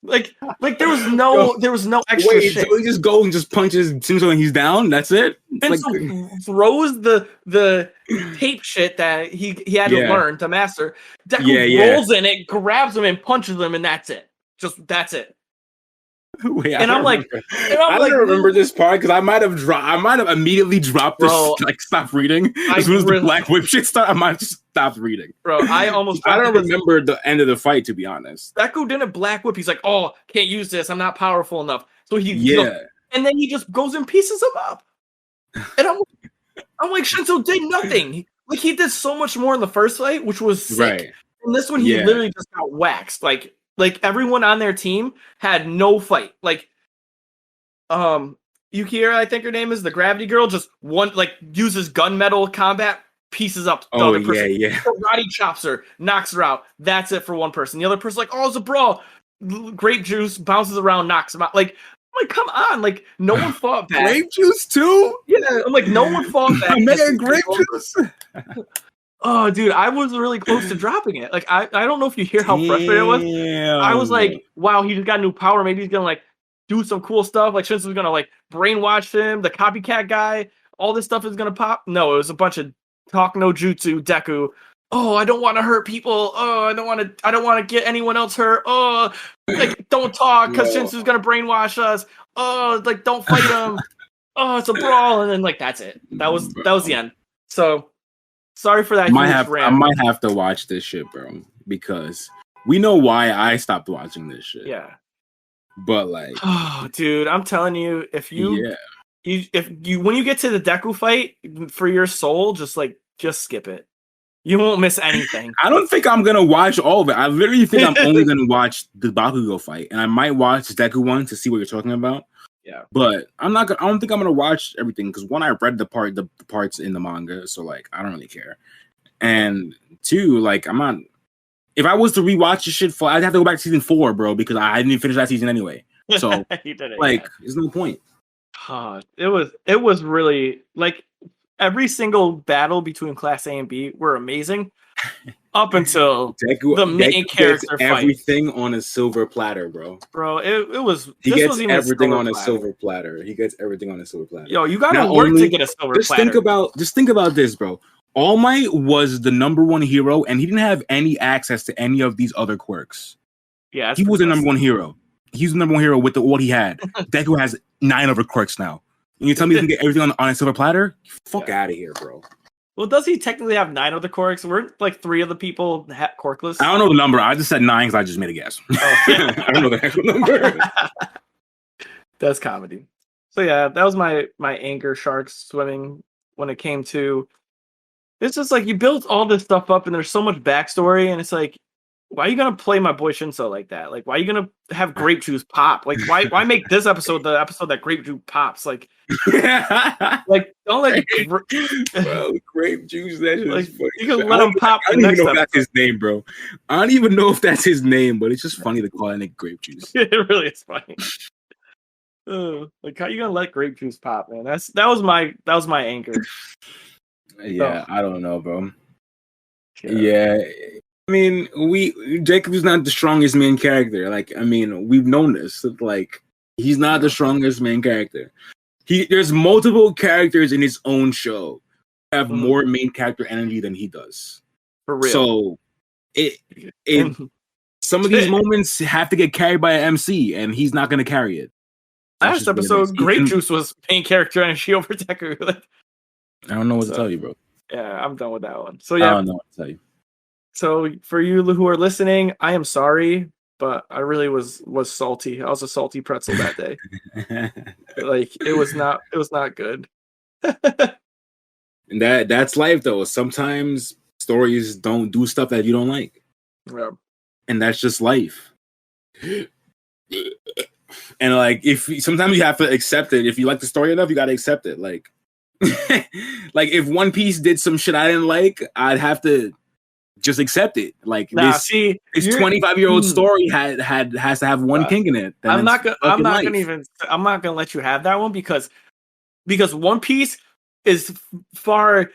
[SPEAKER 2] like there was no extra shit.
[SPEAKER 1] So he just goes and just punches Shinzo and he's down. That's it.
[SPEAKER 2] And
[SPEAKER 1] like,
[SPEAKER 2] so throws the tape shit that he had to learn to master. Deku rolls in it, grabs him and punches him, and that's it. That's it.
[SPEAKER 1] Wait,
[SPEAKER 2] and I'm like,
[SPEAKER 1] I don't remember this part because I might have immediately dropped this, like stop reading. As soon as the black whip shit started, I might have just stopped reading.
[SPEAKER 2] Bro, I
[SPEAKER 1] don't remember the end of the fight, to be honest.
[SPEAKER 2] Deku didn't black whip. He's like, oh, can't use this. I'm not powerful enough. So he and then he just goes and pieces him up. And I'm like, Shinzo did nothing. Like he did so much more in the first fight, which was sick. Right. And this one, he literally just got waxed. Like everyone on their team had no fight. Like, Yukira, I think her name is, the Gravity Girl, just uses gunmetal combat, pieces up the other person. Karate chops her, knocks her out. That's it for one person. The other person's like, oh, it's a brawl. Grape juice bounces around, knocks him out. Like, come on. Like, no one fought back.
[SPEAKER 1] Grape juice too?
[SPEAKER 2] Yeah, I'm like, no one fought back.
[SPEAKER 1] Man, grape juice.
[SPEAKER 2] Oh, dude, I was really close to dropping it. Like, I don't know if you hear how frustrated I was. I was like, wow, he just got new power. Maybe he's gonna like do some cool stuff. Like Shinsu's gonna like brainwash him. The copycat guy, all this stuff is gonna pop. No, it was a bunch of talk no jutsu Deku. Oh, I don't want to hurt people. Oh, I don't want to get anyone else hurt. Oh, like don't talk because Shinsu's gonna brainwash us. Oh, like don't fight him. Oh, it's a brawl, and then like that's it. That was the end. So. Sorry for that.
[SPEAKER 1] I might have to watch this shit, bro, because we know why I stopped watching this shit.
[SPEAKER 2] Yeah.
[SPEAKER 1] But like,
[SPEAKER 2] oh, dude, I'm telling you, if you when you get to the Deku fight for your soul, just skip it. You won't miss anything.
[SPEAKER 1] I don't think I'm gonna watch all of it. I literally think I'm only gonna watch the Bakugo fight, and I might watch the Deku one to see what you're talking about.
[SPEAKER 2] Yeah,
[SPEAKER 1] but I don't think I'm gonna watch everything because one, I read the parts in the manga, so like I don't really care. And two, like I'm not. If I was to rewatch this shit, I'd have to go back to season 4, bro, because I didn't finish that season anyway. So there's no point.
[SPEAKER 2] It was really like every single battle between Class A and B were amazing. Up until the main character fight.
[SPEAKER 1] Everything on a silver platter, bro.
[SPEAKER 2] Bro, it was.
[SPEAKER 1] He gets everything on a silver platter. He gets everything on a silver platter.
[SPEAKER 2] Yo, you gotta work to get a silver platter.
[SPEAKER 1] Just think about this, bro. All Might was the number one hero, and he didn't have any access to any of these other quirks.
[SPEAKER 2] Yeah,
[SPEAKER 1] he was the number one hero. He's the number one hero with what he had. Deku has 9 other quirks now. And you tell me he can get everything on a silver platter? Fuck out of here, bro.
[SPEAKER 2] Well, does he technically have 9 of the quirks? Weren't like 3 of the people quirkless?
[SPEAKER 1] I don't know the number. I just said 9 because I just made a guess. Oh. I don't know the actual number.
[SPEAKER 2] That's comedy. So yeah, that was my anger sharks swimming when it came to. It's just like you built all this stuff up and there's so much backstory, and it's like, why are you gonna play my boy Shinso like that? Like, why are you gonna have grape juice pop? Like, why make this episode the episode that grape juice pops? Like, like don't like
[SPEAKER 1] bro, grape juice. That shit is funny.
[SPEAKER 2] You can let him pop.
[SPEAKER 1] I don't even know if that's his name, bro. I don't even know if that's his name, but it's just funny to call it grape juice.
[SPEAKER 2] It really is funny. Like, how you gonna let grape juice pop, man? That was my anger.
[SPEAKER 1] Yeah, I don't know, bro. Yeah. I mean, Jacob's not the strongest main character. Like, I mean, we've known this. Like, he's not the strongest main character. There's multiple characters in his own show that have more main character energy than he does.
[SPEAKER 2] For real.
[SPEAKER 1] So some of these moments have to get carried by an MC, and he's not going to carry it.
[SPEAKER 2] Last episode, Grape Juice was main character energy over Deku.
[SPEAKER 1] I don't know what to tell you, bro.
[SPEAKER 2] Yeah, I'm done with that one. So yeah,
[SPEAKER 1] I don't know what to tell you.
[SPEAKER 2] So for you who are listening, I am sorry, but I really was salty. I was a salty pretzel that day. Like it was not good.
[SPEAKER 1] And that's life though. Sometimes stories don't do stuff that you don't like.
[SPEAKER 2] Yeah.
[SPEAKER 1] And that's just life. And like sometimes you have to accept it. If you like the story enough, you gotta accept it. Like like if One Piece did some shit I didn't like, I'd have to just accept it. Like this 25-year-old story has to have one king in it.
[SPEAKER 2] I'm not gonna let you have that one because One Piece is far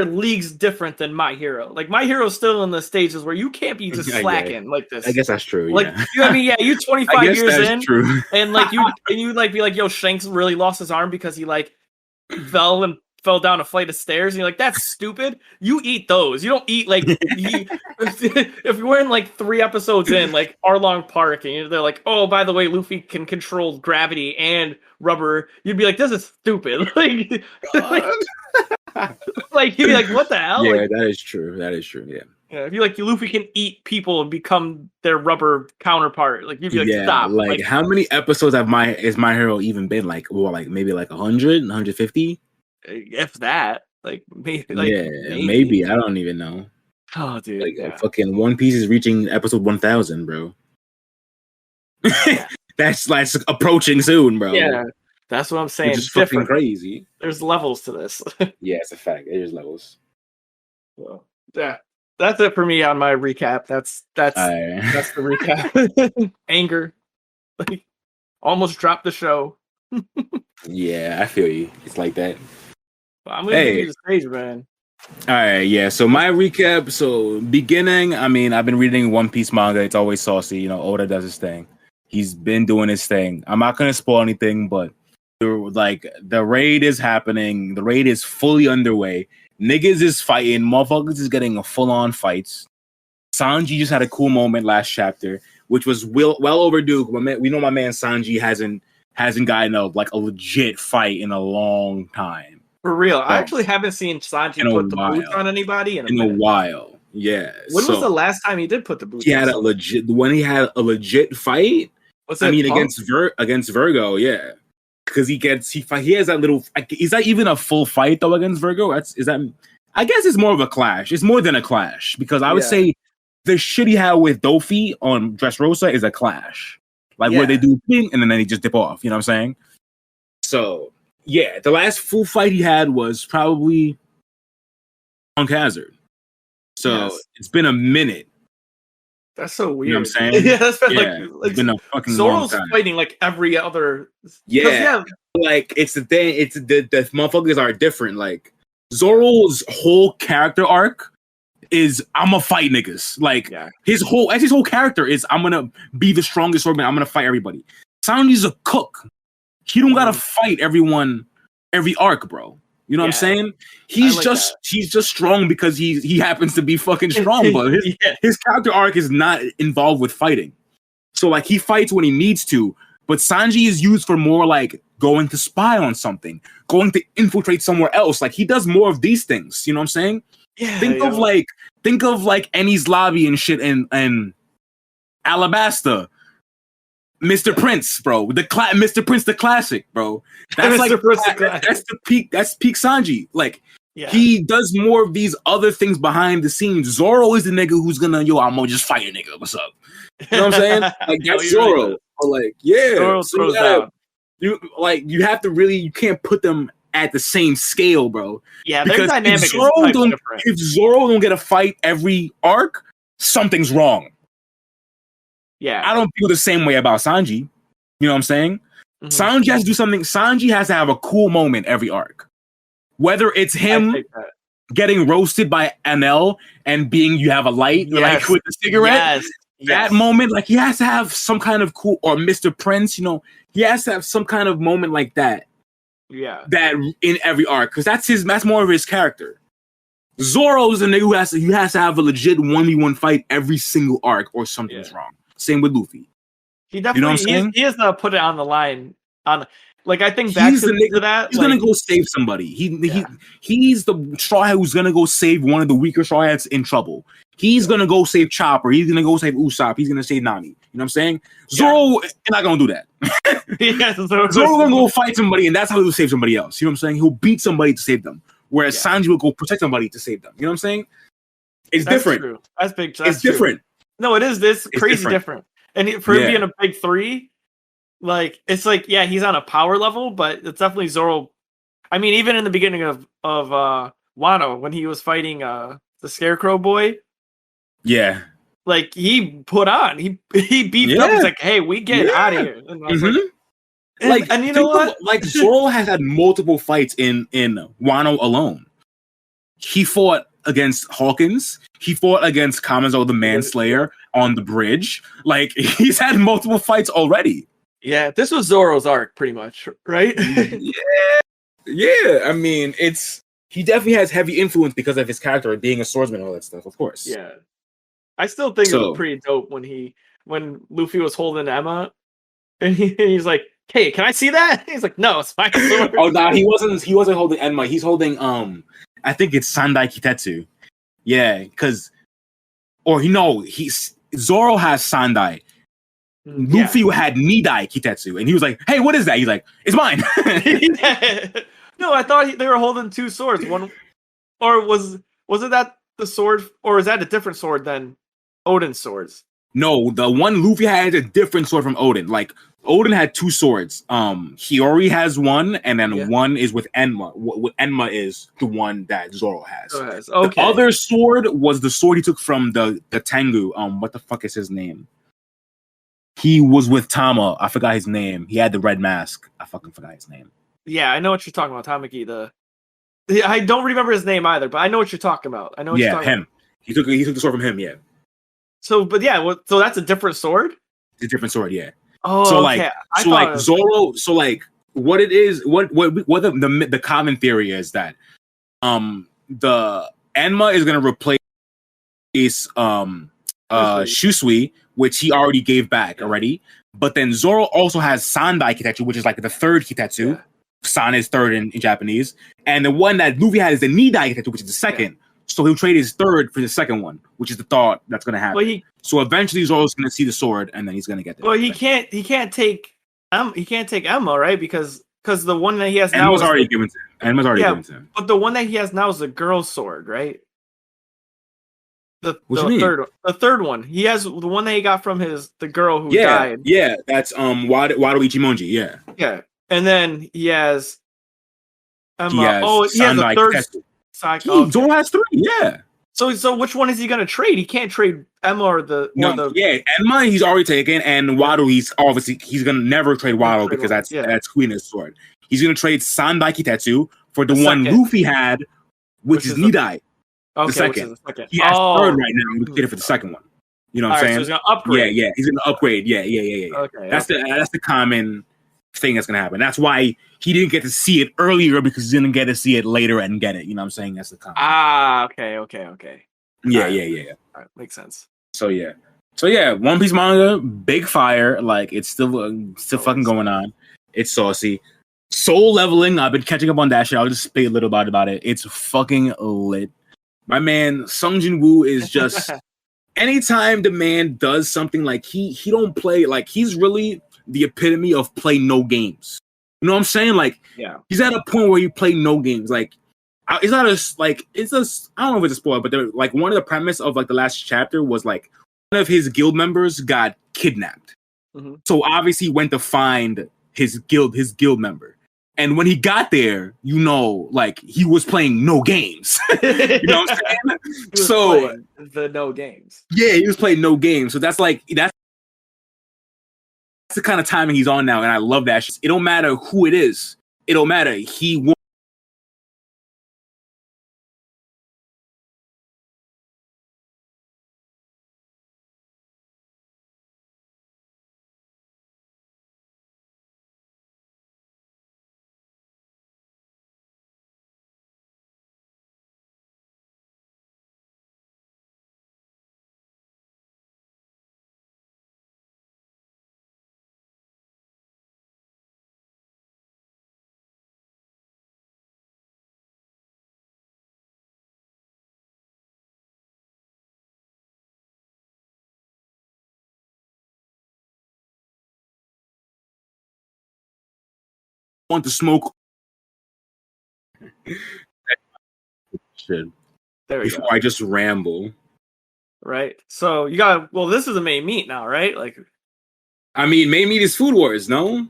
[SPEAKER 2] leagues different than My Hero. Like My Hero's still in the stages where you can't be just slacking like this.
[SPEAKER 1] I guess that's true.
[SPEAKER 2] Like you're 25 years in,
[SPEAKER 1] true.
[SPEAKER 2] and like you like be like, yo, Shanks really lost his arm because he like fell down a flight of stairs, and you're like, that's stupid. You eat those. You don't eat like if we're in like 3 episodes in, like Arlong Park, and they're like, oh, by the way, Luffy can control gravity and rubber. You'd be like, this is stupid. Like you'd be like, what the hell?
[SPEAKER 1] Yeah,
[SPEAKER 2] like,
[SPEAKER 1] that is true. Yeah.
[SPEAKER 2] Yeah, if you like Luffy can eat people and become their rubber counterpart, like you'd be like, stop.
[SPEAKER 1] Like how many episodes is My Hero even been? Like, well, like maybe like 100, 150?
[SPEAKER 2] If that, like maybe,
[SPEAKER 1] maybe. I don't even know.
[SPEAKER 2] Oh, dude,
[SPEAKER 1] like fucking One Piece is reaching episode 1000, bro. That's like approaching soon, bro.
[SPEAKER 2] Yeah, that's what I'm saying.
[SPEAKER 1] It's just fucking crazy.
[SPEAKER 2] There's levels to this.
[SPEAKER 1] Yeah, it's a fact. There's levels.
[SPEAKER 2] So, yeah, that's it for me on my recap. That's the recap. Anger, like almost dropped the show.
[SPEAKER 1] Yeah, I feel you. It's like that.
[SPEAKER 2] I'm gonna give you the stage, man.
[SPEAKER 1] All right, yeah. So my recap. So beginning, I mean, I've been reading One Piece manga. It's always saucy. You know, Oda does his thing. He's been doing his thing. I'm not gonna spoil anything, but the raid is happening. The raid is fully underway. Niggas is fighting. Motherfuckers is getting a full-on fights. Sanji just had a cool moment last chapter, which was well overdue. We know my man Sanji hasn't gotten a legit fight in a long time.
[SPEAKER 2] For real, I actually haven't seen Sanji put the boots on anybody in a
[SPEAKER 1] while. Yeah.
[SPEAKER 2] When was the last time he did put the boots?
[SPEAKER 1] He had a legit fight. Against Virgo, yeah. Because he has that little. Is that even a full fight though against Virgo? I guess it's more of a clash. It's more than a clash because I would say the shit he had with Dofi on Dressrosa is a clash. Where they do thing and then they just dip off. You know what I'm saying? So yeah, the last full fight he had was probably on Hazard. So it's been a minute.
[SPEAKER 2] That's so weird.
[SPEAKER 1] You know what I'm saying?
[SPEAKER 2] Yeah, that's been
[SPEAKER 1] it's been a fucking
[SPEAKER 2] Zoro's
[SPEAKER 1] long time.
[SPEAKER 2] fighting like every other.
[SPEAKER 1] Yeah, like it's the thing. It's the motherfuckers are different. Like Zoro's whole character arc is I'm gonna fight niggas. Like his whole character is I'm gonna be the strongest swordman. I'm gonna fight everybody. Sanji's a cook. He don't gotta fight everyone every arc, bro. You know what I'm saying? He's just strong because he happens to be fucking strong, but his character arc is not involved with fighting. So like he fights when he needs to, but Sanji is used for more like going to spy on something, going to infiltrate somewhere else. Like he does more of these things. You know what I'm saying?
[SPEAKER 2] Yeah.
[SPEAKER 1] Think of like Enies Lobby and shit and Alabasta. Mr. Prince, bro. Mr. Prince, the classic, bro. That's like that's the peak. That's peak Sanji. Like he does more of these other things behind the scenes. Zoro is the nigga who's gonna I'm gonna just fight a nigga. What's up? You know what I'm saying? Like that's Zoro. Really
[SPEAKER 2] Zoro throws down.
[SPEAKER 1] You have to really. You can't put them at the same scale, bro.
[SPEAKER 2] Yeah, their dynamic is different.
[SPEAKER 1] If Zoro don't get a fight every arc, something's wrong.
[SPEAKER 2] Yeah,
[SPEAKER 1] I don't feel the same way about Sanji. You know what I'm saying? Mm-hmm. Sanji has to do something. Sanji has to have a cool moment every arc. Whether it's him getting roasted by NL and you have a light like with the cigarette. That moment, like he has to have some kind of cool, or Mr. Prince, he has to have some kind of moment like that
[SPEAKER 2] Yeah.
[SPEAKER 1] that in every arc, because that's more of his character. Zoro's a nigga who has to have a legit 1v1 fight every single arc or something's wrong. Same with Luffy.
[SPEAKER 2] He definitely he has to put it on the line. Like I think back to that.
[SPEAKER 1] He's gonna go save somebody. He's the straw hat who's gonna go save one of the weaker straw hats in trouble. He's gonna go save Chopper. He's gonna go save Usopp. He's gonna save Nami. You know what I'm saying? Zoro is not gonna do that. Zoro gonna go fight somebody, and that's how he'll save somebody else. You know what I'm saying? He'll beat somebody to save them. Whereas Sanji will go protect somebody to save them. You know what I'm saying? That's different.
[SPEAKER 2] True. That's big.
[SPEAKER 1] It's different.
[SPEAKER 2] No, it is. This crazy different. And for him being a big three, like it's like he's on a power level, but it's definitely Zoro. I mean, even in the beginning of Wano when he was fighting the Scarecrow boy, like he put on, he beefed up. He's like, "Hey, we get out of here." And I was like, and you know what?
[SPEAKER 1] Like Zoro has had multiple fights in Wano alone. He fought against Hawkins. He fought against Kamezo the Manslayer on the bridge. Like he's had multiple fights already.
[SPEAKER 2] Yeah, this was Zoro's arc, pretty much, right?
[SPEAKER 1] Yeah. I mean, he definitely has heavy influence because of his character being a swordsman and all that stuff. Of course.
[SPEAKER 2] Yeah, I still think it was pretty dope when Luffy was holding Emma, and he's like, "Hey, can I see that?" He's like, "No, it's my sword."
[SPEAKER 1] Oh no, he wasn't holding Enma. He's holding I think it's Sandai Kitetsu. Yeah, Zoro has Sandai. Luffy had Nidai Kitetsu, and he was like, "Hey, what is that?" He's like, "It's mine."
[SPEAKER 2] No, I thought they were holding two swords. One, or was it that the sword, or is that a different sword than Odin's swords?
[SPEAKER 1] No, the one Luffy had is a different sword from Odin. Like Odin had two swords. Hiyori has one, and then one is with Enma. What Enma is the one that Zoro has.
[SPEAKER 2] Okay.
[SPEAKER 1] The other sword was the sword he took from the Tengu. What the fuck is his name? He was with Tama. I forgot his name. He had the red mask. I fucking forgot his name.
[SPEAKER 2] Yeah, I know what you're talking about, Tamaki. I don't remember his name either, but I know what you're talking about. I know what you're talking
[SPEAKER 1] him. About. He took the sword from him. Yeah.
[SPEAKER 2] So, so that's a different sword.
[SPEAKER 1] It's a different sword. Yeah.
[SPEAKER 2] Oh,
[SPEAKER 1] so
[SPEAKER 2] okay.
[SPEAKER 1] Zoro. So like, what it is? What the common theory is that the Enma is gonna replace Shusui, which he already gave back already. But then Zoro also has Sandai Kitetsu, which is like the third Kitetsu. Yeah. San is third in Japanese. And the one that Luffy had is the Nidai Kitetsu, which is the second. Yeah. So he'll trade his third for the second one, which is the thought that's going to happen. So eventually Zoro's going to see the sword, and then he's going to get there.
[SPEAKER 2] Well, he can't take Emma, right? Because the one that he has now
[SPEAKER 1] is already given to him. Emma's already given to him.
[SPEAKER 2] But the one that he has now is the girl's sword, right? The third one. He has the one that he got from the girl who died.
[SPEAKER 1] Yeah, that's Wado Ichimonji, yeah.
[SPEAKER 2] Yeah. And then he has Emma. He has a third side.
[SPEAKER 1] Zoro has three, yeah.
[SPEAKER 2] So which one is he gonna trade? He can't trade Emma or the
[SPEAKER 1] Emma he's already taken, and Wado he's gonna never trade Wado because that's Queen's sword. He's gonna trade Sandai Kitetsu for the one Luffy had, which is Nidai.
[SPEAKER 2] Okay,
[SPEAKER 1] the second. He has third right now. We get it for the second one. You know what I'm saying?
[SPEAKER 2] So he's gonna upgrade.
[SPEAKER 1] Yeah. He's gonna upgrade. Yeah.
[SPEAKER 2] Okay.
[SPEAKER 1] That's the common thing that's gonna happen. That's why he didn't get to see it earlier because he didn't get to see it later and get it. You know what I'm saying? That's the common.
[SPEAKER 2] Okay.
[SPEAKER 1] Yeah.
[SPEAKER 2] All right, makes sense.
[SPEAKER 1] So yeah, One Piece manga, big fire. Like it's still fucking going on. It's saucy. Soul Leveling. I've been catching up on that shit. I'll just speak a little bit about it. It's fucking lit. My man Sung Jin Woo is just anytime the man does something like he don't play, like he's really the epitome of play no games. You know what I'm saying? Like he's at a point where you play no games. Like it's not I don't know if it's a spoiler, but like one of the premise of like the last chapter was like one of his guild members got kidnapped. Mm-hmm. So obviously he went to find his guild member. And when he got there, like he was playing no games. You know what I'm saying?
[SPEAKER 2] The no games.
[SPEAKER 1] Yeah, he was playing no games. So that's the kind of timing he's on now, and I love that. It don't matter who it is. It don't matter. He won. want to smoke shit
[SPEAKER 2] There we
[SPEAKER 1] before
[SPEAKER 2] go.
[SPEAKER 1] I just ramble.
[SPEAKER 2] Right. So you got. Well, this is the main meat now, right? Like,
[SPEAKER 1] I mean, main meat is Food Wars, no?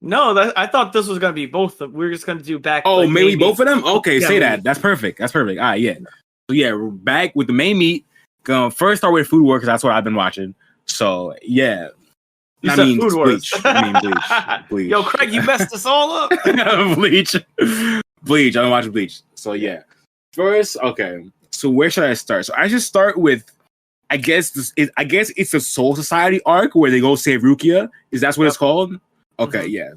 [SPEAKER 2] no, I thought this was gonna be both. We are just gonna do back.
[SPEAKER 1] Oh,
[SPEAKER 2] like,
[SPEAKER 1] maybe
[SPEAKER 2] main
[SPEAKER 1] both
[SPEAKER 2] meat.
[SPEAKER 1] of them? Okay,
[SPEAKER 2] Yeah,
[SPEAKER 1] say
[SPEAKER 2] main
[SPEAKER 1] that.
[SPEAKER 2] meat.
[SPEAKER 1] That's perfect. All right, yeah. So yeah, we're back with the main meat. First start with Food Wars because that's what I've been watching. So yeah.
[SPEAKER 2] You said Food Wars.
[SPEAKER 1] Bleach. Bleach.
[SPEAKER 2] Yo, Craig, you messed us all up.
[SPEAKER 1] Bleach. Bleach. I'm watching Bleach. So yeah. First, okay. So where should I start? So I should start with, I guess it's a Soul Society arc where they go save Rukia. Is that what it's called? Okay, yeah.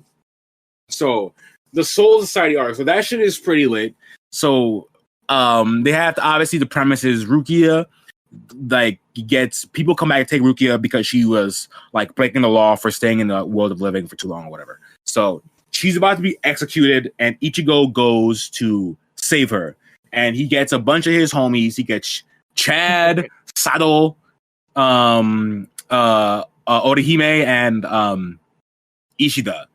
[SPEAKER 1] So the Soul Society arc. So that shit is pretty lit. So they have to, obviously the premise is Rukia, like, gets people come back to take Rukia because she was like breaking the law for staying in the world of living for too long or whatever. So she's about to be executed, and Ichigo goes to save her. And he gets a bunch of his homies. He gets Chad, Sado, Orihime, and Ishida.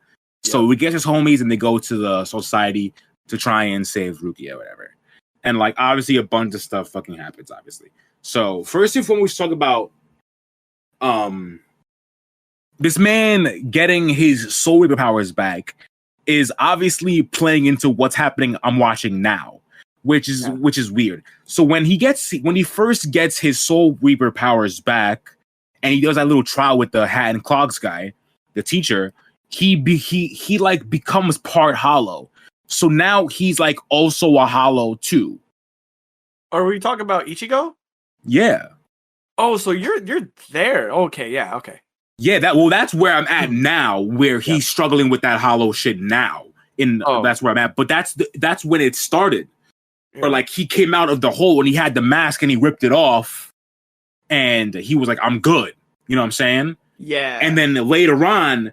[SPEAKER 1] So we get his homies, and they go to the society to try and save Rukia or whatever. And like, obviously, a bunch of stuff fucking happens. Obviously, so first and foremost, we talk about this man getting his Soul Reaper powers back is obviously playing into what's happening. I'm watching now. Which is weird. So when he first gets his Soul Reaper powers back, and he does that little trial with the hat and clogs guy, the teacher, he like becomes part hollow. So now he's like also a hollow too.
[SPEAKER 2] Are we talking about Ichigo?
[SPEAKER 1] Yeah.
[SPEAKER 2] Oh, so you're there. Okay, yeah, okay.
[SPEAKER 1] Yeah, that's where I'm at now, where he's struggling with that hollow shit now. That's where I'm at. But that's when it started. Or like he came out of the hole and he had the mask and he ripped it off and he was like, I'm good. You know what I'm saying?
[SPEAKER 2] Yeah.
[SPEAKER 1] And then later on,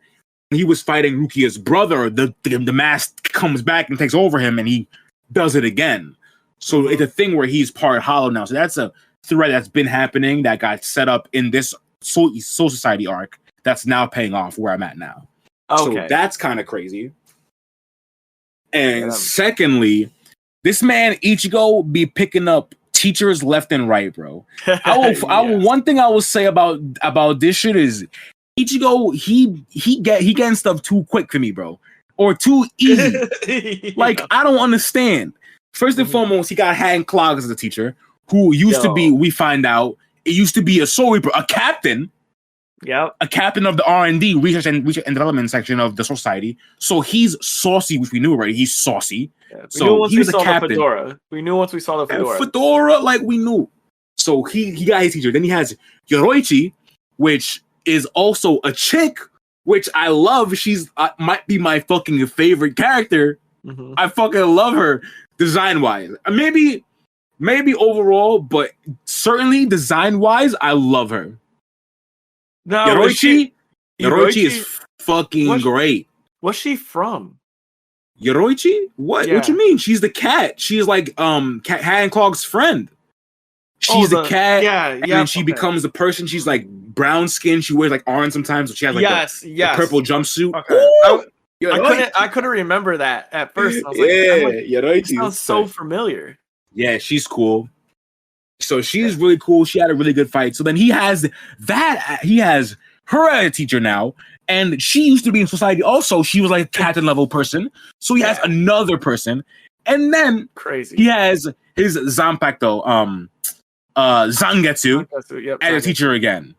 [SPEAKER 1] he was fighting Rukia's brother. The mask comes back and takes over him and he does it again. So it's a thing where he's part hollow now. So that's a thread that's been happening that got set up in this Soul Society arc that's now paying off where I'm at now. Okay. So that's kind of crazy. And secondly, this man Ichigo be picking up teachers left and right, bro. One thing I will say about this shit is Ichigo, he getting stuff too quick for me, bro, or too easy. Like I don't understand. First and foremost, he got Hand Clogs as a teacher, who used to be. We find out it used to be a Soul Reaper, a captain.
[SPEAKER 2] Yeah,
[SPEAKER 1] a captain of the R&D research and development section of the society. So he's saucy, which we knew already. He's saucy.
[SPEAKER 2] Yeah,
[SPEAKER 1] so he was a captain.
[SPEAKER 2] We knew once we saw the fedora.
[SPEAKER 1] Fedora, like we knew. So he got his teacher. Then he has Yoroichi, which is also a chick, which I love. She's might be my fucking favorite character. Mm-hmm. I fucking love her design wise. Maybe overall, but certainly design wise, I love her.
[SPEAKER 2] No,
[SPEAKER 1] Yoroichi is fucking great.
[SPEAKER 2] What's she from?
[SPEAKER 1] Yoroichi? What? Yeah. What you mean? She's the cat. She's like Hand Clog's friend. She's the cat. Yeah. And then she becomes the person. She's like brown skin. She wears like orange sometimes. So she has like a purple jumpsuit.
[SPEAKER 2] Okay. I couldn't remember that at first. I was like,
[SPEAKER 1] Yoroichi
[SPEAKER 2] sounds so familiar.
[SPEAKER 1] Yeah, she's cool. So she's really cool. She had a really good fight. So then he has her as a teacher now. And she used to be in society also. She was like a captain level person. So he has another person. And then
[SPEAKER 2] crazy.
[SPEAKER 1] He has his Zanpakuto, Zangetsu as a teacher again.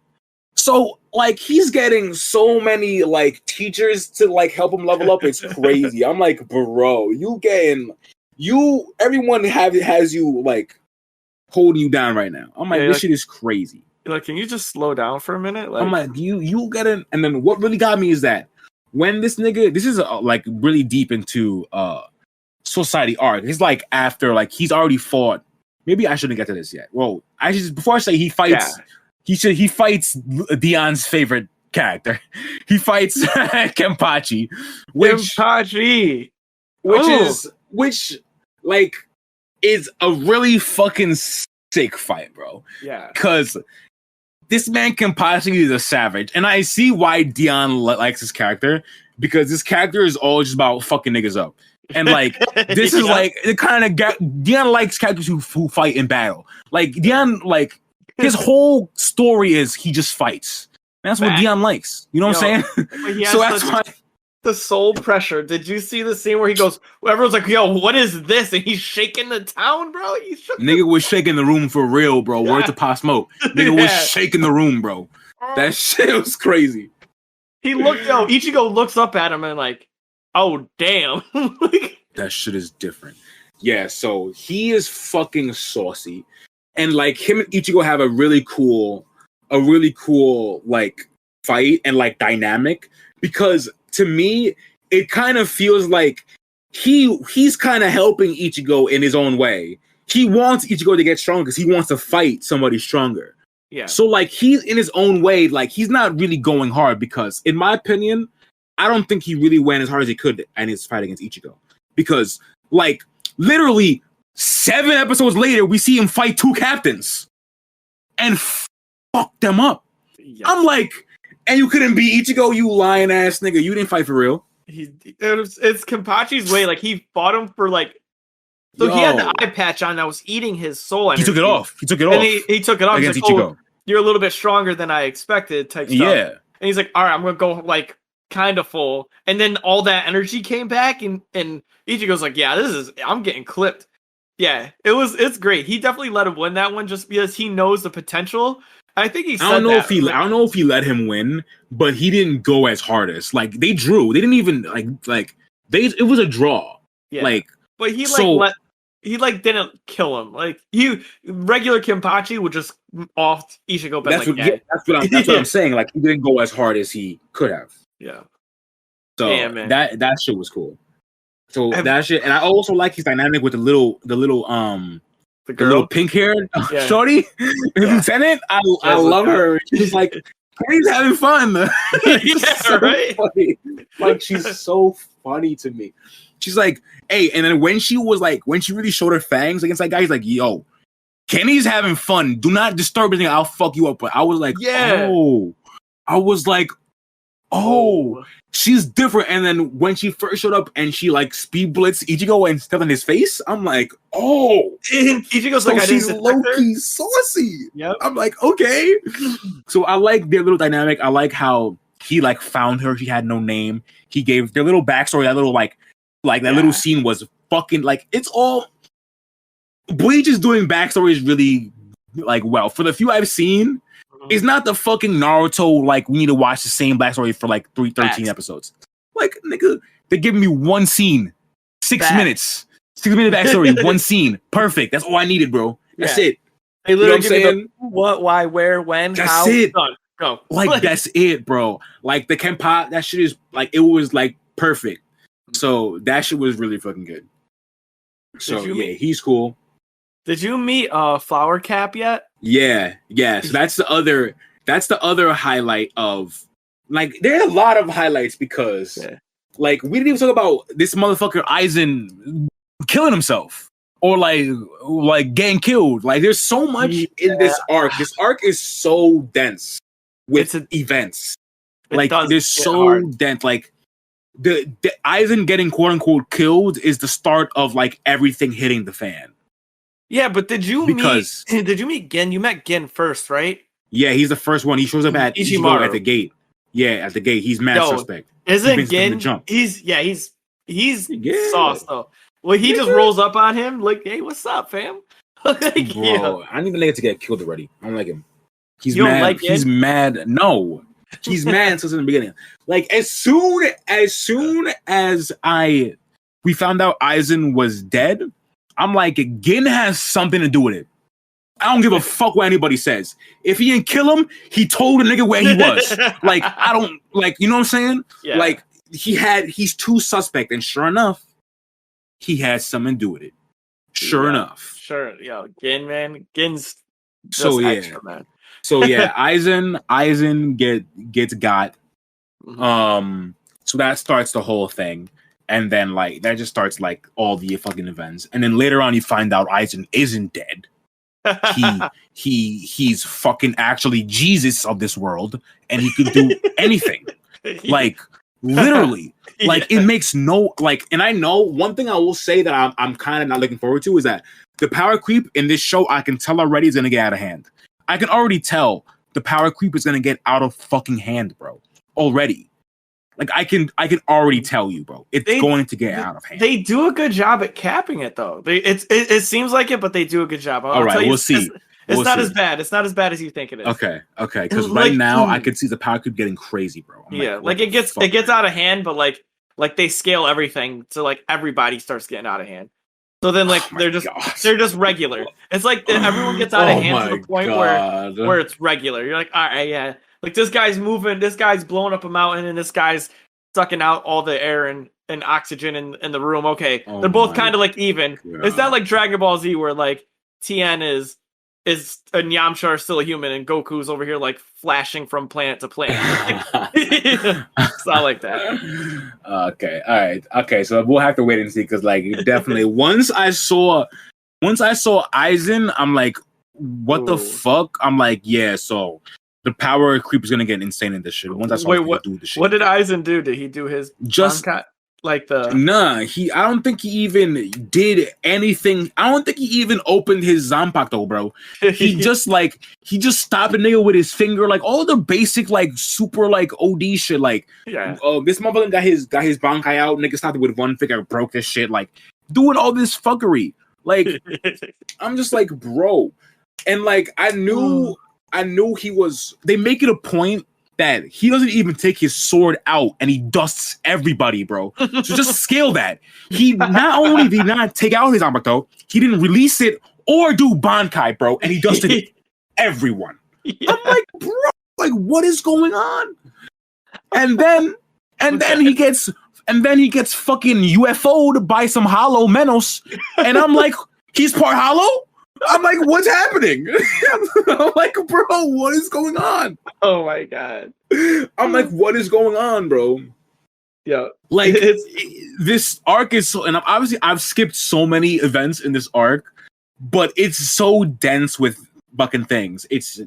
[SPEAKER 1] So like he's getting so many like teachers to like help him level up. It's crazy. I'm like, bro, everyone has you like holding you down right now. I'm like, this shit is crazy.
[SPEAKER 2] Like, can you just slow down for a minute? Like,
[SPEAKER 1] I'm like, you get it. And then what really got me is that when this is like really deep into society arc. It's like after like he's already fought. Maybe I shouldn't get to this yet. Well, before I say he fights, he fights Deion's favorite character. He fights Kenpachi, which is a really fucking sick fight, bro.
[SPEAKER 2] Yeah,
[SPEAKER 1] because this man Kenpachi is a savage, and I see why Deion likes his character because this character is all just about fucking niggas up. And like this is like the kind of Deion likes characters who fight in battle. Like Deion, like his whole story is he just fights. And that's what Deion likes. You know what I'm saying? So that's why
[SPEAKER 2] the soul pressure. Did you see the scene where he goes? Everyone's like, "Yo, what is this?" And he's shaking the town, bro.
[SPEAKER 1] Nigga was shaking the room for real, bro. Word to Pop Smoke. Nigga was shaking the room, bro. That shit was crazy.
[SPEAKER 2] He looked. Yo, Ichigo looks up at him and like, "Oh damn."
[SPEAKER 1] That shit is different. Yeah, so he is fucking saucy, and like him and Ichigo have a really cool like fight and like dynamic, because to me it kind of feels like he's kind of helping Ichigo in his own way. He wants Ichigo to get stronger because he wants to fight somebody stronger.
[SPEAKER 2] Yeah.
[SPEAKER 1] So like he's in his own way, like he's not really going hard, because in my opinion, I don't think he really went as hard as he could in his fight against Ichigo. Because like literally 7 episodes later, we see him fight 2 captains and fuck them up. Yes. I'm like, and you couldn't beat Ichigo, you lying ass nigga. You didn't fight for real.
[SPEAKER 2] It's Kenpachi's way. Like he fought him for like. So he had the eye patch on that was eating his soul energy.
[SPEAKER 1] He took it off. He took it
[SPEAKER 2] off.
[SPEAKER 1] And
[SPEAKER 2] he took it off
[SPEAKER 1] against
[SPEAKER 2] like,
[SPEAKER 1] Ichigo.
[SPEAKER 2] Oh, you're a little bit stronger than I expected type stuff.
[SPEAKER 1] Yeah.
[SPEAKER 2] And he's like, all right, I'm going to go like kind of full. And then all that energy came back and Ichigo's like, yeah, I'm getting clipped. Yeah, it's great. He definitely let him win that one just because he knows the potential. I think he said
[SPEAKER 1] I don't know if he let him win, but he didn't go as hard as like they drew. They didn't even it was a draw.
[SPEAKER 2] Yeah.
[SPEAKER 1] Like,
[SPEAKER 2] but he didn't kill him. Like regular Kenpachi would just off Ichigo.
[SPEAKER 1] That's what I'm saying. Like he didn't go as hard as he could have.
[SPEAKER 2] Yeah.
[SPEAKER 1] So that shit was cool. So that shit, and I also like his dynamic with the little pink haired shorty, lieutenant. I love her. She's like, Kenny's having fun.
[SPEAKER 2] Yeah, right.
[SPEAKER 1] Funny. Like she's so funny to me. She's like, hey, and then when she really showed her fangs against that guy, he's like, yo, Kenny's having fun. Do not disturb anything. I'll fuck you up. But I was like, oh, she's different. And then when she first showed up and she like speed blitz Ichigo and stepped on his face, I'm like, oh.
[SPEAKER 2] And Ichigo's like,
[SPEAKER 1] she's low-key saucy.
[SPEAKER 2] Yep.
[SPEAKER 1] I'm like, okay. So I like their little dynamic. I like how he like found her. She had no name. He gave their little backstory. That little that little scene was fucking like, it's all. Bleach is doing backstories really like well. For the few I've seen, it's not the fucking Naruto, like, we need to watch the same backstory for like 13 episodes. Like, nigga, they're giving me one scene, 6 minutes. 6-minute backstory, one scene. Perfect. That's all I needed, bro. That's it.
[SPEAKER 2] They literally give me what, why, where, when,
[SPEAKER 1] that's
[SPEAKER 2] how.
[SPEAKER 1] It.
[SPEAKER 2] Done. Go.
[SPEAKER 1] Like, that's it, bro. Like, the Kenpa, that shit is, like, it was, like, perfect. So, that shit was really fucking good. So, yeah, he's cool.
[SPEAKER 2] Did you meet Flower Cap yet?
[SPEAKER 1] Yeah. So that's the other highlight of, like, there are a lot of highlights because like we didn't even talk about this motherfucker Aizen killing himself or like getting killed. Like there's so much in this arc. This arc is so dense with events. Like there's so dense. Like the Aizen getting quote unquote killed is the start of like everything hitting the fan.
[SPEAKER 2] Yeah, but did you meet Gin? You met Gin first, right?
[SPEAKER 1] Yeah, he's the first one. He shows up at Ichigo at the gate. Yeah, at the gate. He's mad suspect.
[SPEAKER 2] Isn't Gin? He's sauce though. Well, he just rolls up on him like, "Hey, what's up, fam?"
[SPEAKER 1] Bro, I need the nigga to get killed already. I don't like him. He's mad. He's mad. No, he's mad since the beginning. Like as soon as we found out Aizen was dead. I'm like, Gin has something to do with it. I don't give a fuck what anybody says. If he didn't kill him, he told a nigga where he was. Like, I don't, like, you know what I'm saying?
[SPEAKER 2] Yeah.
[SPEAKER 1] Like, he's too suspect. And sure enough, he has something to do with it. Sure enough.
[SPEAKER 2] Sure. Yo, Gin, man. Gin's
[SPEAKER 1] extra, man. So, yeah, Aizen gets got.
[SPEAKER 2] Mm-hmm.
[SPEAKER 1] So that starts the whole thing. And then, like, that just starts, like, all the fucking events. And then later on, you find out Aizen isn't dead. He's fucking actually Jesus of this world. And he could do anything. Like, Literally. Like it makes no like, and I know one thing I will say that I'm kind of not looking forward to is that the power creep in this show, I can tell already is gonna get out of hand. I can already tell the power creep is gonna get out of fucking hand, bro. Already. Like I can already tell you, bro. It's going to get out of hand.
[SPEAKER 2] They do a good job at capping it though. It seems like it, but they do a good job.
[SPEAKER 1] All right, we'll see.
[SPEAKER 2] It's not as bad. It's not as bad as you think it is.
[SPEAKER 1] Okay. Because right now I can see the power creep getting crazy, bro.
[SPEAKER 2] Like it gets out of hand, but like they scale everything so like everybody starts getting out of hand. So then like they're just regular. It's like everyone gets out of hand to the point where it's regular. You're like, all right, yeah. Like this guy's moving, this guy's blowing up a mountain, and this guy's sucking out all the air and oxygen in the room. Okay, they're both kind of like even. God. It's not like Dragon Ball Z where like Tien is and Yamcha are still a human and Goku's over here like flashing from planet to planet. It's not like that.
[SPEAKER 1] Okay, all right, okay. So we'll have to wait and see because like definitely once I saw Aizen, I'm like, what the fuck? I'm like, yeah. So the power creep is gonna get insane in this shit. Once I saw
[SPEAKER 2] what did Aizen do? Did he do his
[SPEAKER 1] just
[SPEAKER 2] like the
[SPEAKER 1] I don't think he even did anything. I don't think he even opened his Zanpakuto, bro. He just stopped a nigga with his finger, like all the basic like super like OD shit. Like this motherfucker got his Bankai out, nigga stopped it with one finger, broke this shit, like doing all this fuckery. Like I'm just like, bro. And like I knew he was. They make it a point that he doesn't even take his sword out and he dusts everybody, bro. So just scale that. He not only did not take out his Zanpakuto, he didn't release it or do Bankai, bro, and he dusted everyone. Yeah. I'm like, bro, like what is going on? And then he gets fucking UFO'd by some hollow Menos, and I'm like, he's part hollow? I'm like, what's happening? I'm like, bro, what is going on?
[SPEAKER 2] Oh my god.
[SPEAKER 1] I'm like, what is going on, bro?
[SPEAKER 2] Yeah.
[SPEAKER 1] Like this arc is so, and obviously I've skipped so many events in this arc, but it's so dense with fucking things. It's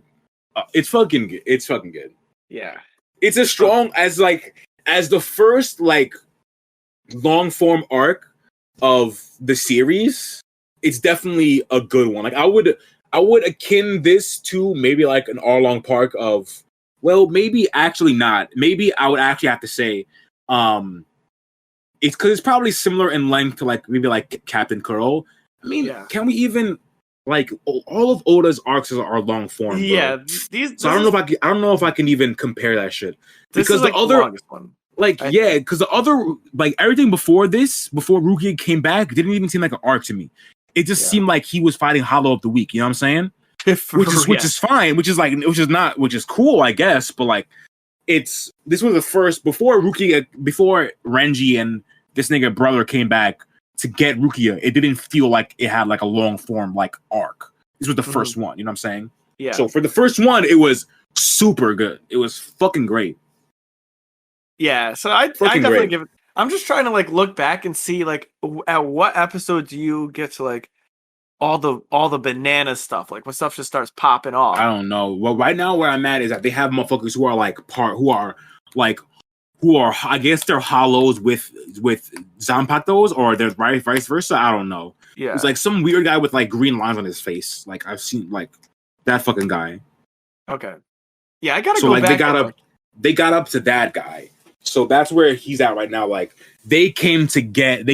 [SPEAKER 1] fucking good. It's fucking good.
[SPEAKER 2] Yeah.
[SPEAKER 1] It's as strong as the first like long form arc of the series. It's definitely a good one. Like I would akin this to maybe like an all-long park of, well, maybe actually not. Maybe I would actually have to say, it's because it's probably similar in length to like maybe like Captain Curl. I mean, Can we even like all of Oda's arcs are long form? Bro.
[SPEAKER 2] Yeah,
[SPEAKER 1] I don't know if I can even compare that shit because the other one. Because the other like everything before Rukia came back didn't even seem like an arc to me. It just seemed like he was fighting Hollow of the Week. You know what I'm saying? Which is fine. Which is cool, I guess. But like, this was the first before Renji and this nigga brother came back to get Rukia. It didn't feel like it had like a long form like arc. This was the first one. You know what I'm saying?
[SPEAKER 2] Yeah.
[SPEAKER 1] So for the first one, it was super good. It was fucking great.
[SPEAKER 2] Yeah. So I definitely give it. I'm just trying to like look back and see like at what episode do you get to like all the banana stuff, like when stuff just starts popping off.
[SPEAKER 1] I don't know. Well, right now where I'm at is that they have motherfuckers who are I guess they're hollows with Zanpakutos or they're vice versa. I don't know.
[SPEAKER 2] Yeah,
[SPEAKER 1] it's like some weird guy with like green lines on his face. Like I've seen like that fucking guy.
[SPEAKER 2] Okay. Yeah, I gotta go back.
[SPEAKER 1] They got up to that guy. So that's where he's at right now. Like they came to get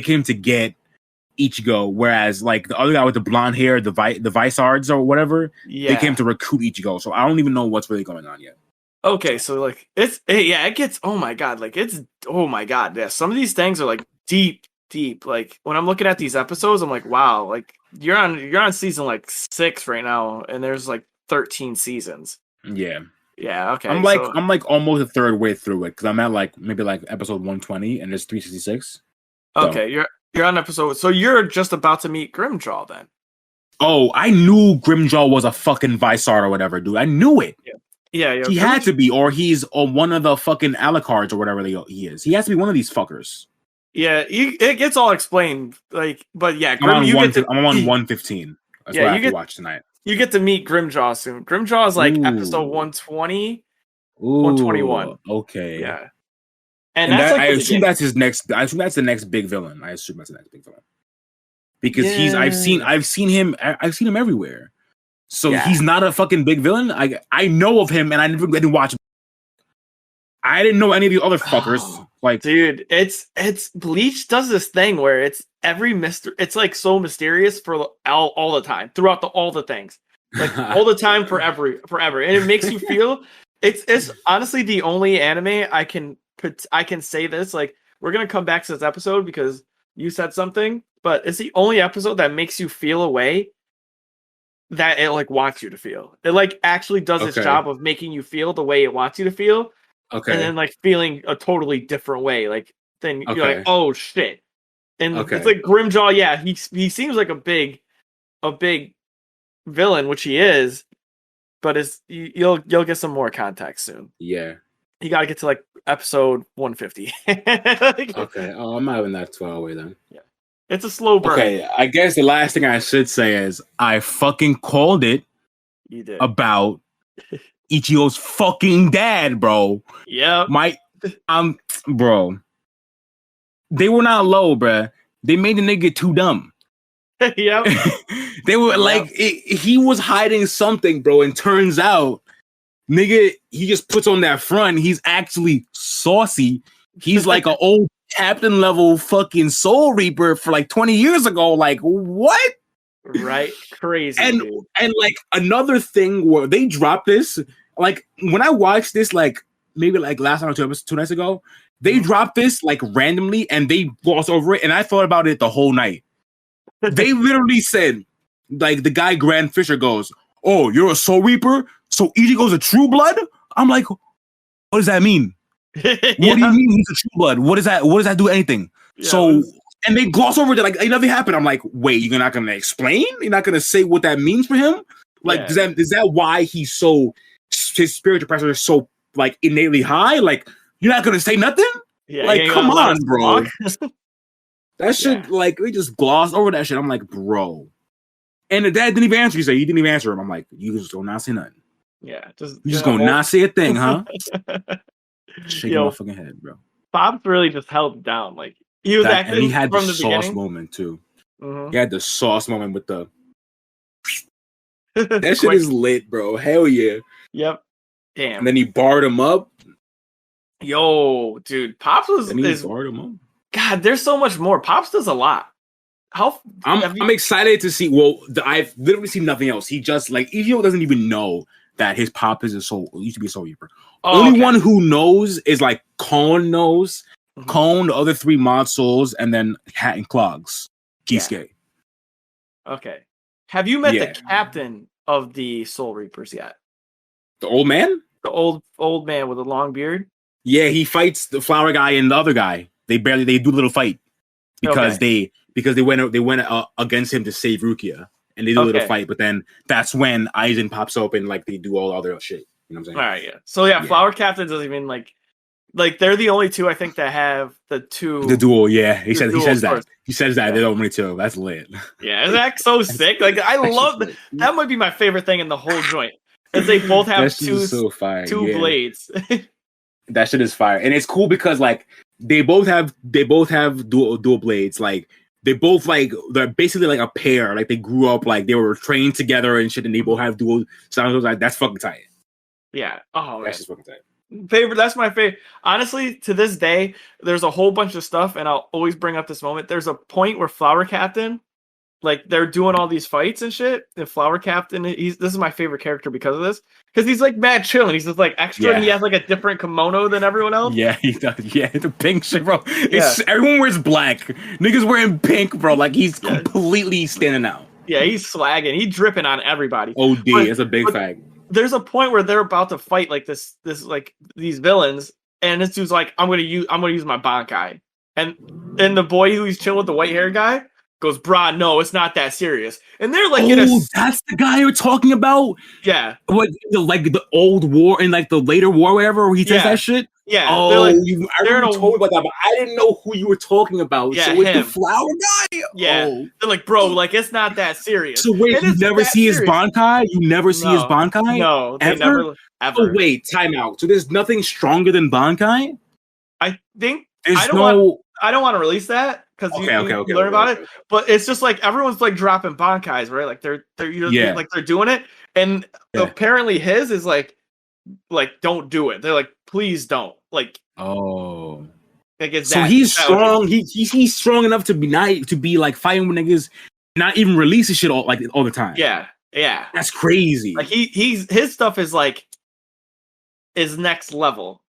[SPEAKER 1] Ichigo, whereas like the other guy with the blonde hair, the Viceards or whatever, they came to recruit Ichigo. So I don't even know what's really going on yet.
[SPEAKER 2] Okay, so like it gets oh my god, yeah. Some of these things are like deep. Like when I'm looking at these episodes, I'm like, wow, like you're on season like 6 right now, and there's like 13 seasons.
[SPEAKER 1] Yeah.
[SPEAKER 2] Yeah, okay.
[SPEAKER 1] I'm like almost a third way through it because I'm at like maybe like episode 120 and there's 366.
[SPEAKER 2] Okay, so. You're on episode, so you're just about to meet Grimjaw then.
[SPEAKER 1] Oh, I knew Grimjaw was a fucking Viceart or whatever, dude. I knew it.
[SPEAKER 2] Yeah.
[SPEAKER 1] He had to be, or he's on one of the fucking Alucards or whatever he is. He has to be one of these fuckers.
[SPEAKER 2] Yeah, it gets all explained. Like, but yeah,
[SPEAKER 1] I'm on 115. That's what I have to watch tonight.
[SPEAKER 2] You get to meet Grimjaw soon. Grimjaw is like episode 120, 121.
[SPEAKER 1] Okay.
[SPEAKER 2] Yeah. And
[SPEAKER 1] that's
[SPEAKER 2] that,
[SPEAKER 1] like I assume that's his next. I assume that's the next big villain. I assume that's the next big villain because I've seen him everywhere. So he's not a fucking big villain. I know of him, and I didn't watch. I didn't know any of the other fuckers. Like,
[SPEAKER 2] dude, it's Bleach does this thing where it's it's like so mysterious for all the time throughout all the things, like all the time forever, and it makes you feel. It's honestly the only anime I can say this. Like, we're gonna come back to this episode because you said something, but it's the only episode that makes you feel a way that it like wants you to feel. It like actually does its job of making you feel the way it wants you to feel. Okay. And then like feeling a totally different way. Like then you're like, oh shit. And it's like Grimjaw, yeah, he seems like a big villain, which he is, but you'll get some more context soon.
[SPEAKER 1] Yeah.
[SPEAKER 2] You gotta get to like episode 150.
[SPEAKER 1] Okay. Oh, I'm not even that far away then.
[SPEAKER 2] Yeah. It's a slow burn.
[SPEAKER 1] Okay, I guess the last thing I should say is I fucking called it.
[SPEAKER 2] You did.
[SPEAKER 1] About Ichigo's fucking dad, bro.
[SPEAKER 2] Yeah.
[SPEAKER 1] Bro. They were not low, bruh. They made the nigga too dumb.
[SPEAKER 2] Yep.
[SPEAKER 1] They were like, he was hiding something, bro. And turns out, nigga, he just puts on that front. He's actually saucy. He's like an old captain level fucking Soul Reaper for like 20 years ago. Like, what?
[SPEAKER 2] Right, crazy.
[SPEAKER 1] And like another thing where they dropped this, like when I watched this, like maybe like last night or 2 nights ago, they dropped this like randomly and they glossed over it, and I thought about it the whole night. They literally said, like the guy Grand Fisher goes, "Oh, you're a Soul Reaper, so Ichigo's a True Blood." I'm like, what does that mean? What do you mean he's a True Blood? What does that do anything? Yeah, and they gloss over it like nothing happened. I'm like, wait, you're not gonna explain? You're not gonna say what that means for him? Like, is that why he's so, his spiritual pressure is so like innately high? Like, you're not gonna say nothing?
[SPEAKER 2] Yeah,
[SPEAKER 1] like, come on, bro. That shit, like, we just glossed over that shit. I'm like, bro. And the dad didn't even answer. He said, you didn't even answer him. I'm like, you just don't not say nothing.
[SPEAKER 2] Yeah,
[SPEAKER 1] you just gonna not say a thing, huh? Shaking my fucking head, bro.
[SPEAKER 2] Pops really just held down. Like, he was acting,
[SPEAKER 1] and he had
[SPEAKER 2] from
[SPEAKER 1] the sauce
[SPEAKER 2] beginning.
[SPEAKER 1] moment too.
[SPEAKER 2] Mm-hmm.
[SPEAKER 1] He had the sauce moment with the. That shit is lit, bro. Hell yeah.
[SPEAKER 2] Yep. Damn.
[SPEAKER 1] And then he barred him up.
[SPEAKER 2] Yo, dude, Pops
[SPEAKER 1] barred him up.
[SPEAKER 2] God, there's so much more. Pops does a lot.
[SPEAKER 1] I'm excited to see. Well, I've literally seen nothing else. He just like Ichigo doesn't even know that his pop is used to be a Soul Reaper. Only one who knows is like Kon knows. Cone, the other 3 mod souls, and then Hat and Clogs. Kisuke.
[SPEAKER 2] Yeah. Okay. Have you met the captain of the Soul Reapers yet?
[SPEAKER 1] The old man?
[SPEAKER 2] The old man with a long beard?
[SPEAKER 1] Yeah, he fights the flower guy and the other guy. They do a little fight because they went against him to save Rukia, and they do a little fight. But then that's when Aizen pops up and like they do all the other shit. You know what I'm saying?
[SPEAKER 2] All right, yeah. So Flower Captain doesn't even like they're the only 2 I think that have the
[SPEAKER 1] duel. Yeah, he says that. He says that they're the only 2. That's lit.
[SPEAKER 2] Yeah, isn't that so sick? Like, I love that. Might be my favorite thing in the whole joint, is they both have two blades.
[SPEAKER 1] That shit is fire, and it's cool because like they both have dual blades. Like they both like they're basically like a pair. Like they grew up like they were trained together and shit, and they both have dual sounds. Like that's fucking tight.
[SPEAKER 2] Yeah. Oh,
[SPEAKER 1] that's just fucking tight.
[SPEAKER 2] That's my favorite. Honestly, to this day, there's a whole bunch of stuff, and I'll always bring up this moment. There's a point where Flower Captain, like they're doing all these fights and shit. And Flower Captain, this is my favorite character because of this. Because he's like mad chill, and he's just like extra, and he has like a different kimono than everyone else.
[SPEAKER 1] Yeah, he does. Yeah, the pink shit, bro. Everyone wears black. Niggas wearing pink, bro. Like he's completely standing out.
[SPEAKER 2] Yeah, he's swagging. He's dripping on everybody.
[SPEAKER 1] OD, that's a big fact.
[SPEAKER 2] There's a point where they're about to fight like this like these villains, and this dude's like, I'm gonna use my Bankai, and the boy who's chilling with the white hair guy goes, "Brah, no, it's not that serious." And they're like,
[SPEAKER 1] that's the guy you're talking about.
[SPEAKER 2] Yeah,
[SPEAKER 1] what like the old war and like the later war, whatever, where he says that shit.
[SPEAKER 2] Yeah.
[SPEAKER 1] Oh, I remember told about that, but I didn't know who you were talking about.
[SPEAKER 2] Yeah,
[SPEAKER 1] so it's the flower guy.
[SPEAKER 2] Yeah. They're like, bro, like it's not that serious.
[SPEAKER 1] So wait, you never see his Bankai? You never see his Bankai?
[SPEAKER 2] No,
[SPEAKER 1] ever?
[SPEAKER 2] Never.
[SPEAKER 1] Oh wait, time out. So there's nothing stronger than Bankai?
[SPEAKER 2] I think
[SPEAKER 1] There's
[SPEAKER 2] I don't want to release that because you learn about it. But it's just like everyone's like dropping bankais, right? Like they're like they're doing it, and apparently his is like don't do it. They're like, please don't. Like
[SPEAKER 1] so he's strong. He's strong enough to be like fighting with niggas, not even releasing shit all the time.
[SPEAKER 2] Yeah.
[SPEAKER 1] That's crazy.
[SPEAKER 2] Like his stuff is like next level.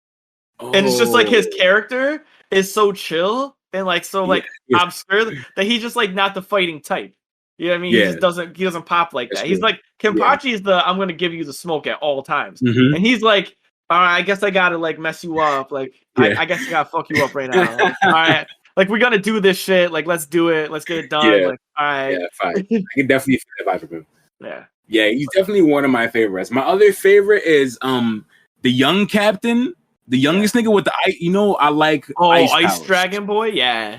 [SPEAKER 2] And it's just like his character is so chill and like so like obscure that he's just like not the fighting type. You know what I mean? He doesn't pop like that. He's like Kenpachi is I'm gonna give you the smoke at all times. And he's like, all right, I guess I gotta like mess you up. Like I guess I gotta fuck you up right now. Like, all right. Like we're gonna do this shit. Like let's do it. Let's get it done. Like all right.
[SPEAKER 1] Yeah, fine. I can definitely feel that vibe from him.
[SPEAKER 2] Yeah,
[SPEAKER 1] he's definitely one of my favorites. My other favorite is the young captain, the youngest nigga with the I like
[SPEAKER 2] Ice Dragon Boy. Yeah.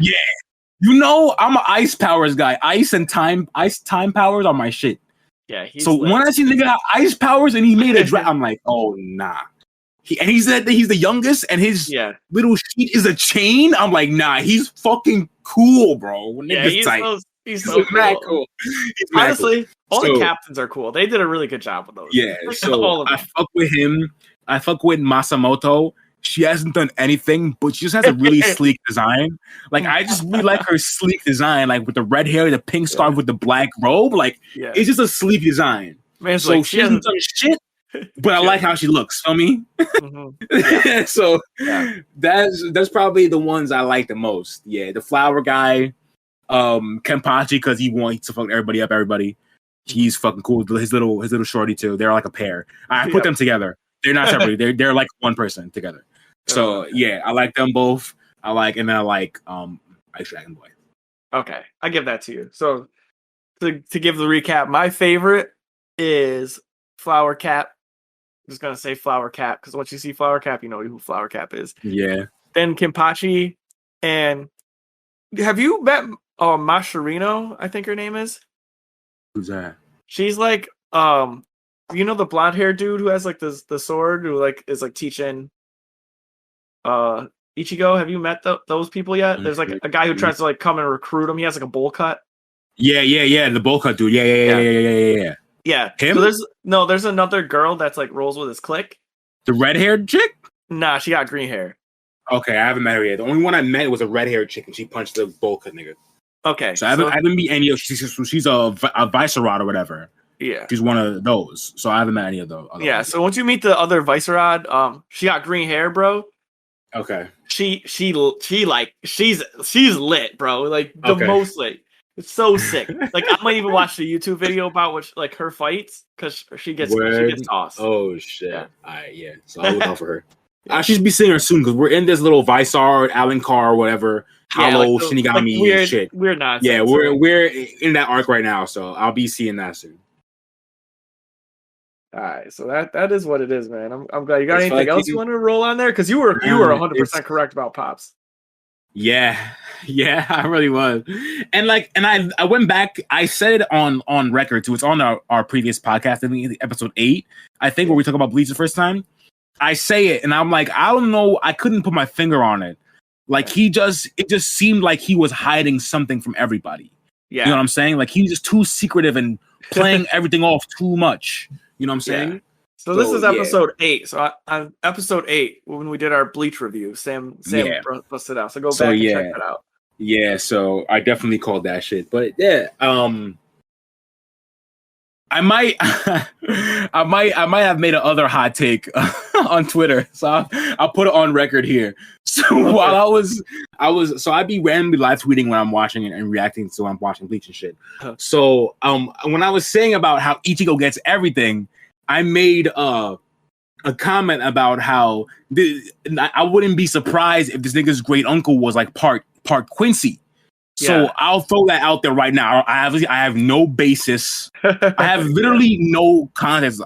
[SPEAKER 1] I'm an ice powers guy. Ice time powers are my shit.
[SPEAKER 2] Yeah.
[SPEAKER 1] So when I see nigga have ice powers and he made a dragon, I'm like, oh nah. He's the youngest, and his little sheet is a chain. I'm like, nah, he's fucking cool, bro.
[SPEAKER 2] He's so
[SPEAKER 1] mad cool.
[SPEAKER 2] Honestly, all the captains are cool. They did a really good job with those.
[SPEAKER 1] Yeah, so I fuck with him. I fuck with Masamoto. She hasn't done anything, but she just has a really sleek design. Like I just really like her sleek design, like with the red hair, the pink scarf with the black robe. Like it's just a sleek design.
[SPEAKER 2] Man,
[SPEAKER 1] so she hasn't done shit, but I like how she looks. Feel me? So that's probably the ones I like the most. Yeah, the flower guy. Kenpachi because he wants to fuck everybody. He's fucking cool. His little shorty too. They're like a pair. I put them together. They're not separate. They're like one person together. So I like them both. I like Ice Dragon Boy.
[SPEAKER 2] Okay, I give that to you. So to give the recap, my favorite is Flower Cap. I'm just gonna say Flower Cap because once you see Flower Cap, you know who Flower Cap is.
[SPEAKER 1] Yeah.
[SPEAKER 2] Then Kenpachi, and have you met Mascherino? I think her name is.
[SPEAKER 1] Who's that?
[SPEAKER 2] She's like the blonde hair dude who has like the sword who like is like teaching Ichigo. Have you met those people yet? There's like a guy who tries to like come and recruit him. He has like a bowl cut.
[SPEAKER 1] Yeah, the bowl cut dude. Yeah.
[SPEAKER 2] Him? So there's another girl that's like rolls with his clique.
[SPEAKER 1] The red haired chick?
[SPEAKER 2] Nah, she got green hair.
[SPEAKER 1] Okay, I haven't met her yet. The only one I met was a red haired chick, and she punched the bowl cut nigga.
[SPEAKER 2] Okay,
[SPEAKER 1] so I haven't met any of. She's a Vicerod or whatever.
[SPEAKER 2] Yeah,
[SPEAKER 1] she's one of those. So I haven't met any of those.
[SPEAKER 2] Yeah, so once you meet the other Vicerod, she got green hair, bro.
[SPEAKER 1] Okay.
[SPEAKER 2] She's lit, bro. Like the most lit. It's so sick. Like I might even watch the YouTube video about what like her fights because she gets tossed.
[SPEAKER 1] Oh shit! Yeah. All right, yeah. So I'll look out for her. I should be seeing her soon because we're in this little Viceard, Alucard, or whatever, Hollow, Shinigami
[SPEAKER 2] like
[SPEAKER 1] shit.
[SPEAKER 2] We're not.
[SPEAKER 1] Yeah, we're in that arc right now, so I'll be seeing that soon.
[SPEAKER 2] All right, so that is what it is, man. I'm glad. You got anything else you want to roll on there? Because you were 100% correct about Pops.
[SPEAKER 1] Yeah, I really was. And I went back. I said it on record too. It's on our previous podcast, I think episode 8, I think, where we talk about Bleach the first time. I say it, and I'm like, I don't know. I couldn't put my finger on it. Like it just seemed like he was hiding something from everybody. Yeah, you know what I'm saying? Like he was just too secretive and playing everything off too much. You know what I'm saying? Yeah.
[SPEAKER 2] So this is episode 8. So on episode 8, when we did our Bleach review, Sam busted out. So go back and check that out.
[SPEAKER 1] Yeah, so I definitely called that shit. But yeah, I might have made another hot take on Twitter. So I'll put it on record here. So while I was I'd be randomly live tweeting when I'm watching it and reacting to when I'm watching Bleach and shit. So when I was saying about how Ichigo gets everything, I made a comment about how I wouldn't be surprised if this nigga's great uncle was like part Quincy. So I'll throw that out there right now. I have no basis. I have literally no context.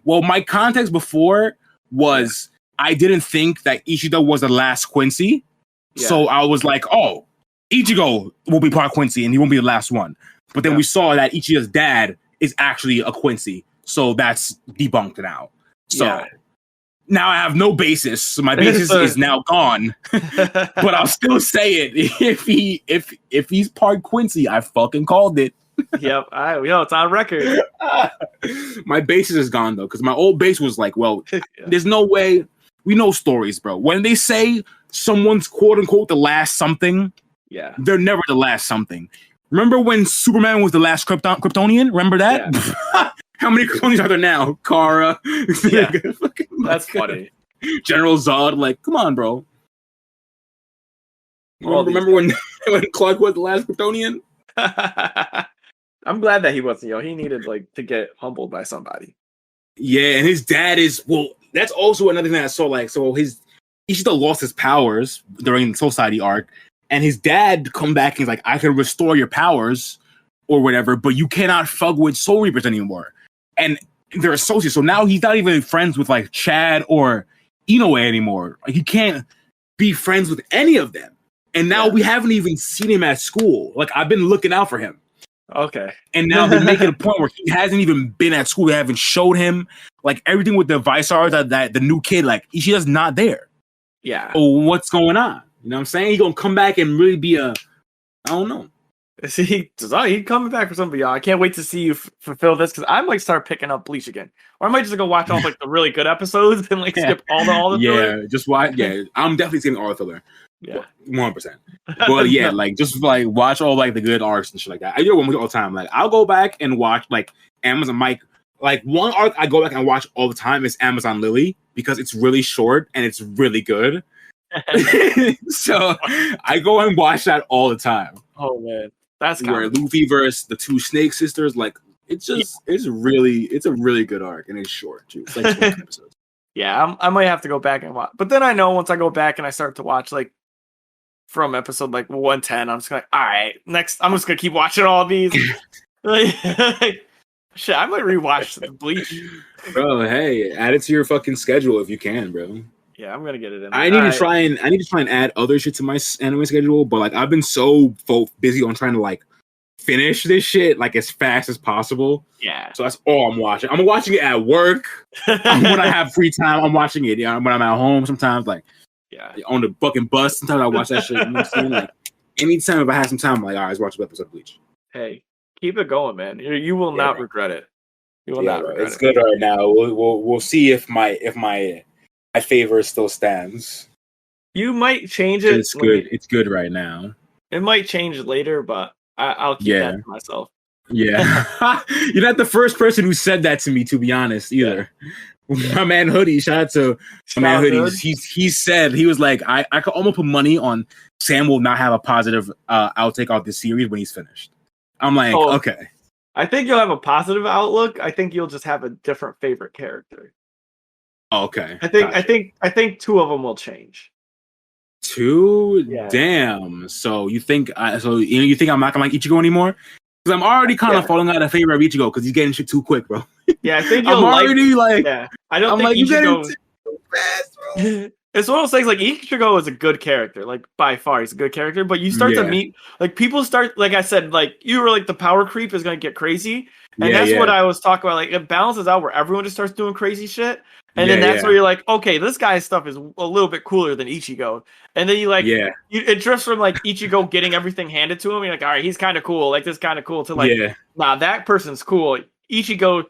[SPEAKER 1] Well, my context before was I didn't think that Ichigo was the last Quincy. Yeah. So I was like, oh, Ichigo will be part Quincy and he won't be the last one. But then we saw that Ichigo's dad is actually a Quincy. So that's debunked now. So Now I have no basis. So my basis is now gone. But I'll still say it. If he's part Quincy, I fucking called it.
[SPEAKER 2] Yep. It's on record.
[SPEAKER 1] My basis is gone though, because my old base was like, well, there's no way. We know stories, bro. When they say someone's quote unquote the last something, they're never the last something. Remember when Superman was the last Kryptonian? Remember that? Yeah. How many Kryptonians are there now? Kara.
[SPEAKER 2] Yeah. That's funny.
[SPEAKER 1] General Zod, like, come on, bro. Remember when Clark was the last Kryptonian?
[SPEAKER 2] I'm glad that he wasn't. He needed to get humbled by somebody.
[SPEAKER 1] Yeah, and his dad is that's also another thing that I saw. He should have lost his powers during the Soul Society arc, and his dad come back and he's like, I can restore your powers or whatever, but you cannot fuck with Soul Reapers anymore. And they're associates, so now he's not even friends with Chad or Inoue anymore. He can't be friends with any of them. And now we haven't even seen him at school. I've been looking out for him.
[SPEAKER 2] Okay.
[SPEAKER 1] And now they're making a point where he hasn't even been at school. They haven't showed him everything with the Visars, that the new kid, Ishida's not there.
[SPEAKER 2] Yeah.
[SPEAKER 1] Oh, what's going on? You know what I'm saying? He's gonna come back and really be I don't know.
[SPEAKER 2] See, he's coming back for something, y'all. I can't wait to see you fulfill this, because I might start picking up Bleach again, or I might just go watch all the really good episodes and skip all the filler.
[SPEAKER 1] Just watch. Yeah, I'm definitely skipping all the filler.
[SPEAKER 2] Yeah,
[SPEAKER 1] 100%. But yeah, just watch all the good arcs and shit like that. I do it when we all the time. I'll go back and watch Amazon Mike. One arc I go back and watch all the time is Amazon Lily, because it's really short and it's really good. So I go and watch that all the time.
[SPEAKER 2] Oh man, that's
[SPEAKER 1] where Luffy versus the two Snake sisters. It's a really good arc, and it's short too. It's 20 episodes.
[SPEAKER 2] Yeah, I might have to go back and watch. But then I know once I go back and I start to watch from episode 110, I'm just all right, next I'm just gonna keep watching all these. Shit, I might rewatch Bleach.
[SPEAKER 1] Bro, hey, add it to your fucking schedule if you can, bro.
[SPEAKER 2] Yeah, I'm gonna get it in.
[SPEAKER 1] I need to try and add other shit to my anime schedule, but I've been so busy on trying to finish this shit as fast as possible.
[SPEAKER 2] Yeah.
[SPEAKER 1] So that's all I'm watching. I'm watching it at work. When I have free time, I'm watching it. Yeah, when I'm at home, sometimes on the fucking bus. Sometimes I watch that shit. You know what I'm saying? Anytime if I have some time, I'm all right, let's watch an episode of Bleach.
[SPEAKER 2] Hey, keep it going, man. You will not regret it. You will not regret it.
[SPEAKER 1] It's good right now. We'll see if my favor still stands.
[SPEAKER 2] You might change it.
[SPEAKER 1] It's good. It's good right now.
[SPEAKER 2] It might change later, but I'll keep that to myself.
[SPEAKER 1] Yeah. You're not the first person who said that to me, to be honest, either. Yeah. My man Hoodie, shout out to my man Hoodie. He said, he was like, I could almost put money on Sam will not have a positive outtake of this series when he's finished. I'm like, okay.
[SPEAKER 2] I think you'll have a positive outlook. I think you'll just have a different favorite character.
[SPEAKER 1] Okay.
[SPEAKER 2] I think two of them will change.
[SPEAKER 1] Two? Yeah. Damn. So you think you think I'm not gonna like Ichigo anymore? Because I'm already kind of falling out of favor of Ichigo because he's getting shit too quick, bro.
[SPEAKER 2] Yeah, I think you'll I don't think Ichigo too fast, bro. It's one of those things Ichigo is a good character, by far he's a good character, but you start to meet people start I said, you were the power creep is gonna get crazy. And that's what I was talking about. It balances out where everyone just starts doing crazy shit. And then that's where you're okay, this guy's stuff is a little bit cooler than Ichigo. And then it drifts from Ichigo getting everything handed to him. You're all right, he's kind of cool. This kind of cool to nah, that person's cool. Ichigo,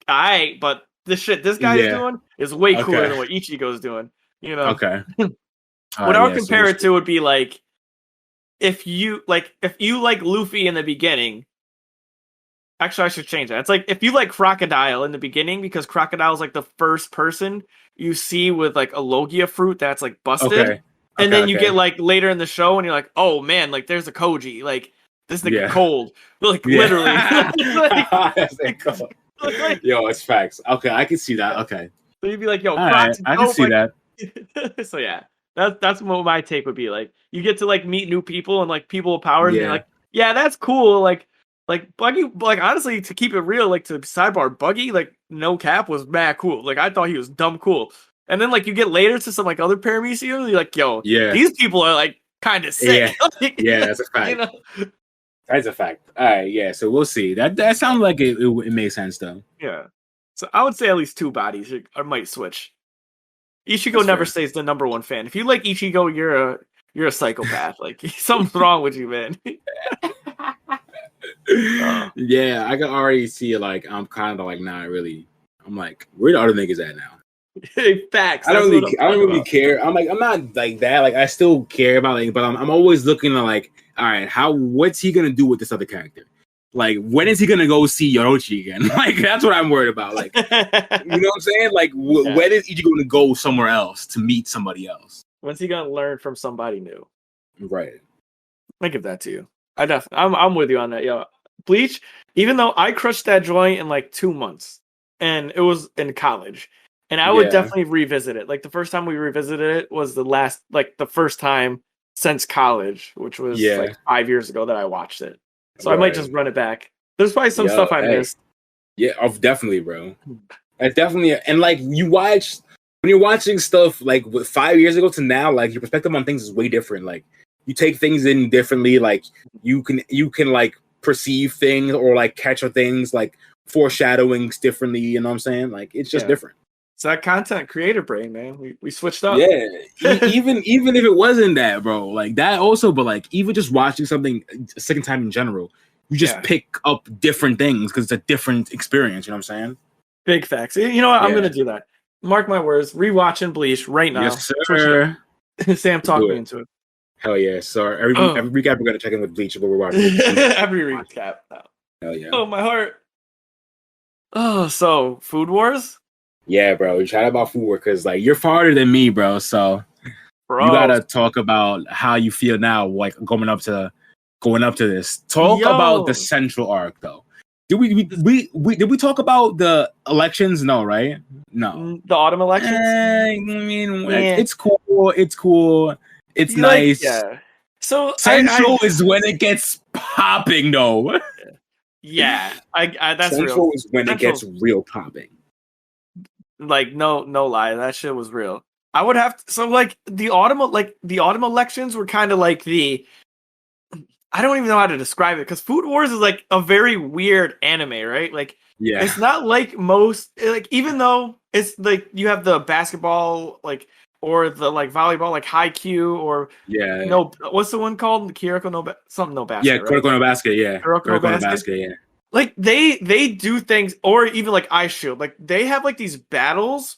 [SPEAKER 2] but the shit this guy is doing is way cooler than what Ichigo's doing. You know?
[SPEAKER 1] Okay.
[SPEAKER 2] What I would compare it to would be if you like Luffy in the beginning. Actually, I should change that. It's if you like Crocodile in the beginning, because Crocodile's the first person you see with a Logia fruit that's busted. And then you get later in the show and you're oh man, there's a Koji. This nigga cold. Literally.
[SPEAKER 1] Yo, it's facts. Okay, I can see that. Okay.
[SPEAKER 2] So you'd be yo,
[SPEAKER 1] right, I can see that.
[SPEAKER 2] So yeah. That's what my take would be. You get to meet new people and people with powers and you're yeah, that's cool. Buggy, honestly, to keep it real, to sidebar, Buggy, no cap, was mad cool. I thought he was dumb cool. And then, you get later to some, other Paramecia, you're yo, these people are, kind of sick.
[SPEAKER 1] Yeah, that's a fact. That's a fact. All right, yeah, so we'll see. That sounds like it makes sense, though.
[SPEAKER 2] Yeah. So I would say at least two bodies I might switch. Ichigo
[SPEAKER 1] That's
[SPEAKER 2] never
[SPEAKER 1] fair.
[SPEAKER 2] stays the number one fan. If you like Ichigo, you're a psychopath. Like something's wrong with you, man.
[SPEAKER 1] Yeah, I can already see like I'm kind of like not really. I'm like, where the other niggas at now?
[SPEAKER 2] Facts.
[SPEAKER 1] I
[SPEAKER 2] That's
[SPEAKER 1] don't
[SPEAKER 2] what
[SPEAKER 1] really,
[SPEAKER 2] I'm
[SPEAKER 1] I don't
[SPEAKER 2] talking
[SPEAKER 1] really
[SPEAKER 2] about.
[SPEAKER 1] care. I'm not like that. Like I still care about like, but I'm always looking at like, all right, what's he gonna do with this other character? Like, when is he gonna go see Yorochi again? Like, that's what I'm worried about. Like, you know what I'm saying? Like,
[SPEAKER 2] Yeah.
[SPEAKER 1] when is Ichigo gonna go somewhere else to meet somebody else?
[SPEAKER 2] When's he gonna learn from somebody new?
[SPEAKER 1] Right.
[SPEAKER 2] I give that to you. I'm with you on that. Yo, Bleach. Even though I crushed that joint in like 2 months, and it was in college, and I would
[SPEAKER 1] Yeah.
[SPEAKER 2] definitely revisit it. Like the first time we revisited it was the first time since college, which was
[SPEAKER 1] Yeah.
[SPEAKER 2] like 5 years ago that I watched it. So I might just run it back. There's probably some
[SPEAKER 1] Yo,
[SPEAKER 2] stuff I
[SPEAKER 1] hey.
[SPEAKER 2] missed.
[SPEAKER 1] Yeah, definitely, bro. I definitely, and like when you're watching stuff like 5 years ago to now, like your perspective on things is way different. Like you take things in differently. Like you can like perceive things or like catch things like foreshadowings differently. You know what I'm saying? Like it's just different.
[SPEAKER 2] It's that content creator brain, man. We switched up.
[SPEAKER 1] Yeah, even if it wasn't that, bro, like that also, but like even just watching something a second time in general, you just pick up different things because it's a different experience. You know what I'm saying?
[SPEAKER 2] Big facts. You know what? I'm gonna do that. Mark my words. Rewatching Bleach right now.
[SPEAKER 1] Yes, sir.
[SPEAKER 2] Sam talked me into it.
[SPEAKER 1] Hell yeah! So every recap we're gonna check in with Bleach, but we're watching
[SPEAKER 2] every recap.
[SPEAKER 1] Hell yeah!
[SPEAKER 2] Oh my heart. Oh, so Foodwars.
[SPEAKER 1] Yeah, bro. We chat about Foodwars because like you're farther than me, bro. So you gotta talk about how you feel now, like going up to this. Talk about the central arc, though. Did we talk about the elections? No, right? No.
[SPEAKER 2] The autumn elections.
[SPEAKER 1] I mean, it's cool. It's cool. It's nice.
[SPEAKER 2] Yeah. So
[SPEAKER 1] central is when it gets popping, though.
[SPEAKER 2] Yeah, that's
[SPEAKER 1] central
[SPEAKER 2] real.
[SPEAKER 1] Is when it gets real popping.
[SPEAKER 2] Like no lie, that shit was real. I would have so like the autumn elections were kind of like I don't even know how to describe it because Foodwars is like a very weird anime, right? Like it's not like most like even though it's like you have the basketball like or the like volleyball like Haikyuu or no what's the one called Kuroko no something no basket
[SPEAKER 1] Kuroko no basket
[SPEAKER 2] Kuroko no basket like they do things or even like Ice Shield like they have like these battles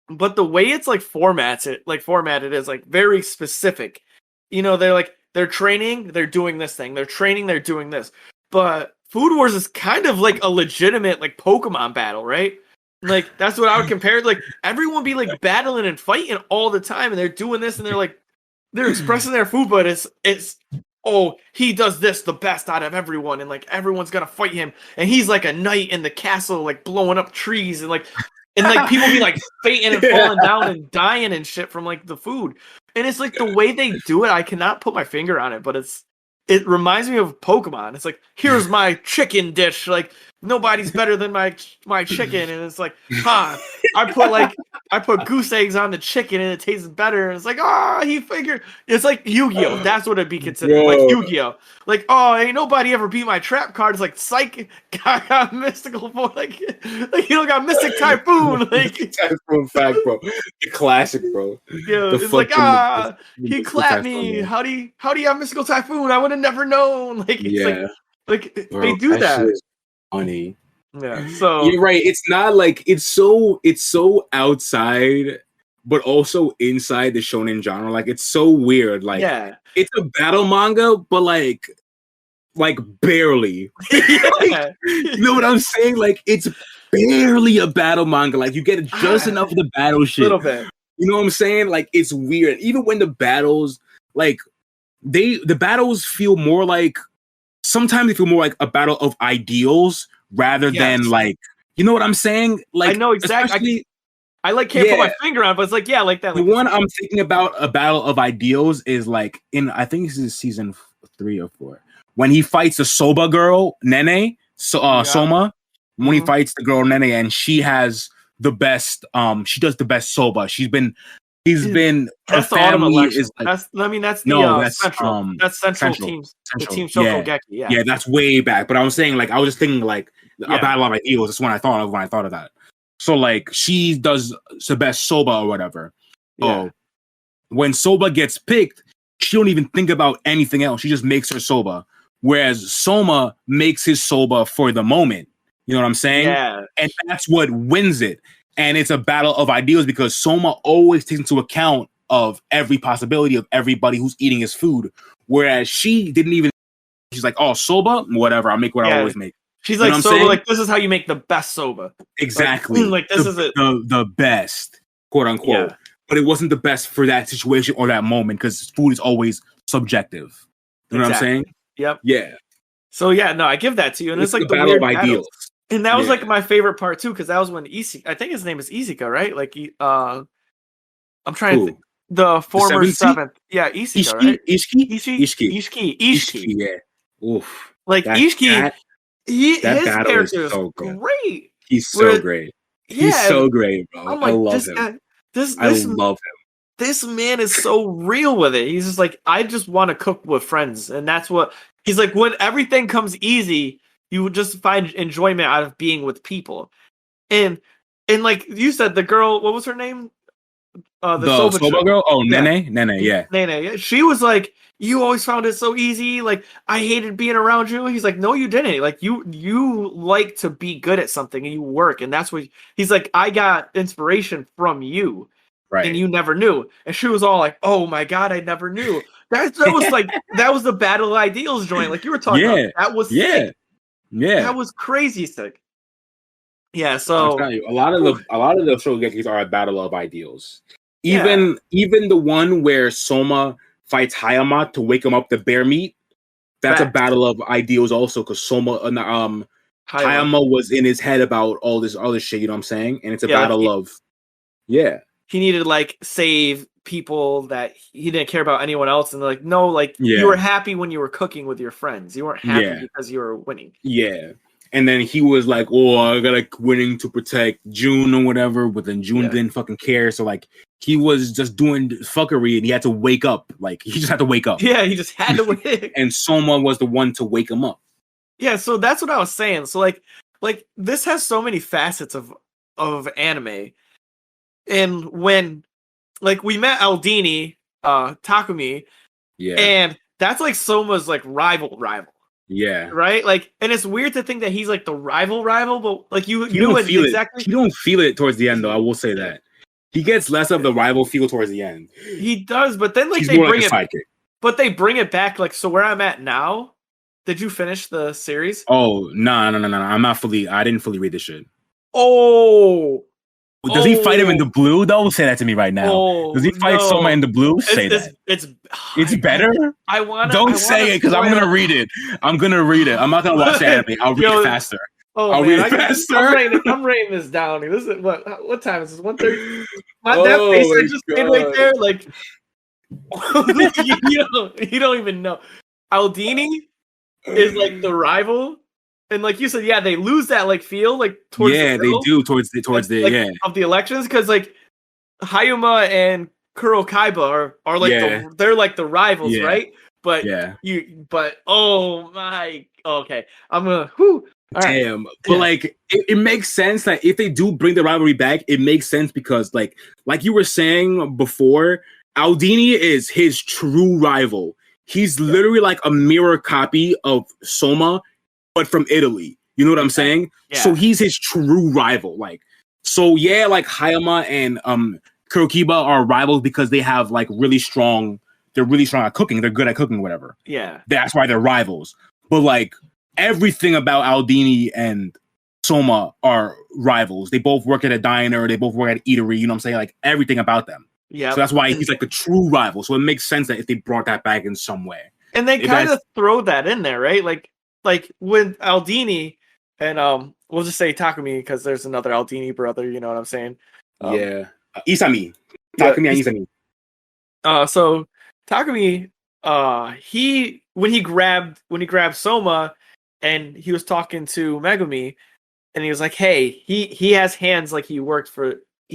[SPEAKER 2] but the way it's like formatted is like very specific, you know. They're training, they're doing this thing, they're training, they're doing this, but Foodwars is kind of like a legitimate like Pokemon battle, right? Like that's what I would compare it. Like everyone be like battling and fighting all the time and they're doing this and they're expressing their food, but it's oh, he does this the best out of everyone and like everyone's gonna fight him and he's like a knight in the castle like blowing up trees and like people be like fainting and falling down and dying and shit from like the food. And it's like the way they do it, I cannot put my finger on it, but it reminds me of Pokemon. It's like, here's my chicken dish. Like nobody's better than my chicken. And it's like, I put goose eggs on the chicken and it tastes better. And it's like, he figured it's like Yu-Gi-Oh! That's what it'd be considered. Like Yu-Gi-Oh! Like, ain't nobody ever beat my trap card. It's like psych got mystical for like you got Mystic Typhoon. Like
[SPEAKER 1] Typhoon fact, bro. The classic, bro.
[SPEAKER 2] Yeah, it's like he clapped me. How do you have Mystical Typhoon? I would have never known. Like it's like bro, they do that.
[SPEAKER 1] Shit is funny.
[SPEAKER 2] Yeah, so
[SPEAKER 1] you're right. It's not like it's so outside, but also inside the shonen genre. Like it's so weird. Like it's a battle manga, but like barely. Like, you know what I'm saying? Like it's barely a battle manga. Like you get just enough of the battle shit.
[SPEAKER 2] A little bit.
[SPEAKER 1] You know what I'm saying? Like it's weird. Even when the battles, like the battles feel more like sometimes they feel more like a battle of ideals rather than like, you know what I'm saying? Like
[SPEAKER 2] I know exactly. I like can't put my finger on it, but it's like like that. Like,
[SPEAKER 1] the one I'm thinking about a battle of ideals is like I think this is season 3 or 4 when he fights the Soba girl Nene Soma when he fights the girl Nene and she has the best she does the best soba. He's been
[SPEAKER 2] that's
[SPEAKER 1] her family is like,
[SPEAKER 2] that's central. That's central teams. The team Shokugeki.
[SPEAKER 1] Yeah, that's way back. But I was saying like I was just thinking like a battle of ideals. That's when I thought of that. So like she does the best soba or whatever.
[SPEAKER 2] Yeah.
[SPEAKER 1] So when soba gets picked, she don't even think about anything else. She just makes her soba. Whereas Soma makes his soba for the moment. You know what I'm saying?
[SPEAKER 2] Yeah.
[SPEAKER 1] And that's what wins it. And it's a battle of ideals because Soma always takes into account of every possibility of everybody who's eating his food. Whereas she didn't even, she's like, oh, soba? Whatever, I'll make what I always make.
[SPEAKER 2] She's
[SPEAKER 1] You
[SPEAKER 2] like,
[SPEAKER 1] know what I'm
[SPEAKER 2] soba,
[SPEAKER 1] saying?
[SPEAKER 2] like, this is how you make the best soba.
[SPEAKER 1] Exactly.
[SPEAKER 2] Like this is it.
[SPEAKER 1] The best, quote unquote.
[SPEAKER 2] Yeah.
[SPEAKER 1] But it wasn't the best for that situation or that moment because food is always subjective. You know what I'm saying?
[SPEAKER 2] Yep.
[SPEAKER 1] Yeah.
[SPEAKER 2] So yeah, no, I give that to you. And it's like
[SPEAKER 1] the battle
[SPEAKER 2] weird
[SPEAKER 1] of ideals.
[SPEAKER 2] battles. And that was like my favorite part too, because that was when I think his name is Isika, right? Like I'm trying to think. The former seventh. Yeah, Isika, right?
[SPEAKER 1] Ishiki, yeah. Oof.
[SPEAKER 2] Like Ishiki, his character is
[SPEAKER 1] so
[SPEAKER 2] great.
[SPEAKER 1] He's so great.
[SPEAKER 2] Yeah,
[SPEAKER 1] he's so great, bro.
[SPEAKER 2] I'm like,
[SPEAKER 1] I love
[SPEAKER 2] this
[SPEAKER 1] him.
[SPEAKER 2] guy, this
[SPEAKER 1] I love him.
[SPEAKER 2] This man is so real with it. He's just like, I just want to cook with friends. And that's what he's like, when everything comes easy, you would just find enjoyment out of being with people. And like you said, the girl, what was her name?
[SPEAKER 1] The soba girl? Oh, yeah. Nene, yeah.
[SPEAKER 2] Nene. She was like, you always found it so easy. Like, I hated being around you. He's like, no, you didn't. Like, you like to be good at something and you work. And that's what he's like, I got inspiration from you. Right. And you never knew. And she was all like, oh my God, I never knew. That was like, that was the Battle of Ideals joint. Like you were talking about. That was sick. Yeah. That was crazy sick. Yeah, so
[SPEAKER 1] I'm telling you, a lot of the shogekis are a battle of ideals. Even the one where Soma fights Hayama to wake him up the bear meat, that's a battle of ideals also, because Soma Hayama was in his head about all this other shit, you know what I'm saying? And it's a battle of he
[SPEAKER 2] needed to like save people that he didn't care about anyone else, and they're like, no, like you were happy when you were cooking with your friends. You weren't happy because you were winning.
[SPEAKER 1] Yeah. And then he was like, oh, I got like winning to protect June or whatever, but then June didn't fucking care. So like he was just doing fuckery and he had to wake up. Like he just had to wake up.
[SPEAKER 2] Yeah, he just had to wake
[SPEAKER 1] And Soma was the one to wake him up.
[SPEAKER 2] Yeah, so that's what I was saying. So like this has so many facets of anime. And when like we met Aldini, Takumi, and that's like Soma's like rival.
[SPEAKER 1] Yeah.
[SPEAKER 2] Right? Like, and it's weird to think that he's like the rival, but like you knew it exactly.
[SPEAKER 1] You don't feel it towards the end though, I will say that. He gets less of the rival feel towards the end.
[SPEAKER 2] He does, but then like
[SPEAKER 1] he's
[SPEAKER 2] they bring it
[SPEAKER 1] sidekick.
[SPEAKER 2] But they bring it back, like, so where I'm at now, did you finish the series?
[SPEAKER 1] Oh, no. I didn't fully read this shit.
[SPEAKER 2] Oh.
[SPEAKER 1] Does he fight him in the blue though? Say that to me right now. Does he fight Soma in the blue? Say that. It's better. Don't say it because I'm gonna read it. I'm not gonna watch the anime. I'll read it faster.
[SPEAKER 2] I'll read it faster. I'm writing this down. This is what time is this? 1:30. That face I just made right there, like you don't even know. Aldini is like the rival. And like you said, they lose that like feel like towards
[SPEAKER 1] they do towards the
[SPEAKER 2] of the elections, because like Hayama and Kurokaiba are like they're like the rivals, right? But oh my, okay, I'm gonna
[SPEAKER 1] damn. But like it makes sense that if they do bring the rivalry back, it makes sense because like you were saying before, Aldini is his true rival. He's literally like a mirror copy of Soma, but from Italy. You know what I'm saying? Yeah. So he's his true rival. Like, so like Hayama and Kurokiba are rivals because they have like they're really strong at cooking. They're good at cooking, whatever. Yeah. That's why they're rivals. But like everything about Aldini and Soma are rivals. They both work at a diner, they both work at an eatery, you know what I'm saying? Like everything about them. Yeah. So that's why he's like the true rival. So it makes sense that if they brought that back in some way.
[SPEAKER 2] And they kind of throw that in there, right? Like with Aldini and we'll just say Takumi because there's another Aldini brother, you know what I'm saying?
[SPEAKER 1] Isami. Takumi and
[SPEAKER 2] Isami. So Takumi, when he grabbed Soma and he was talking to Megumi and he was like, hey, he has hands like he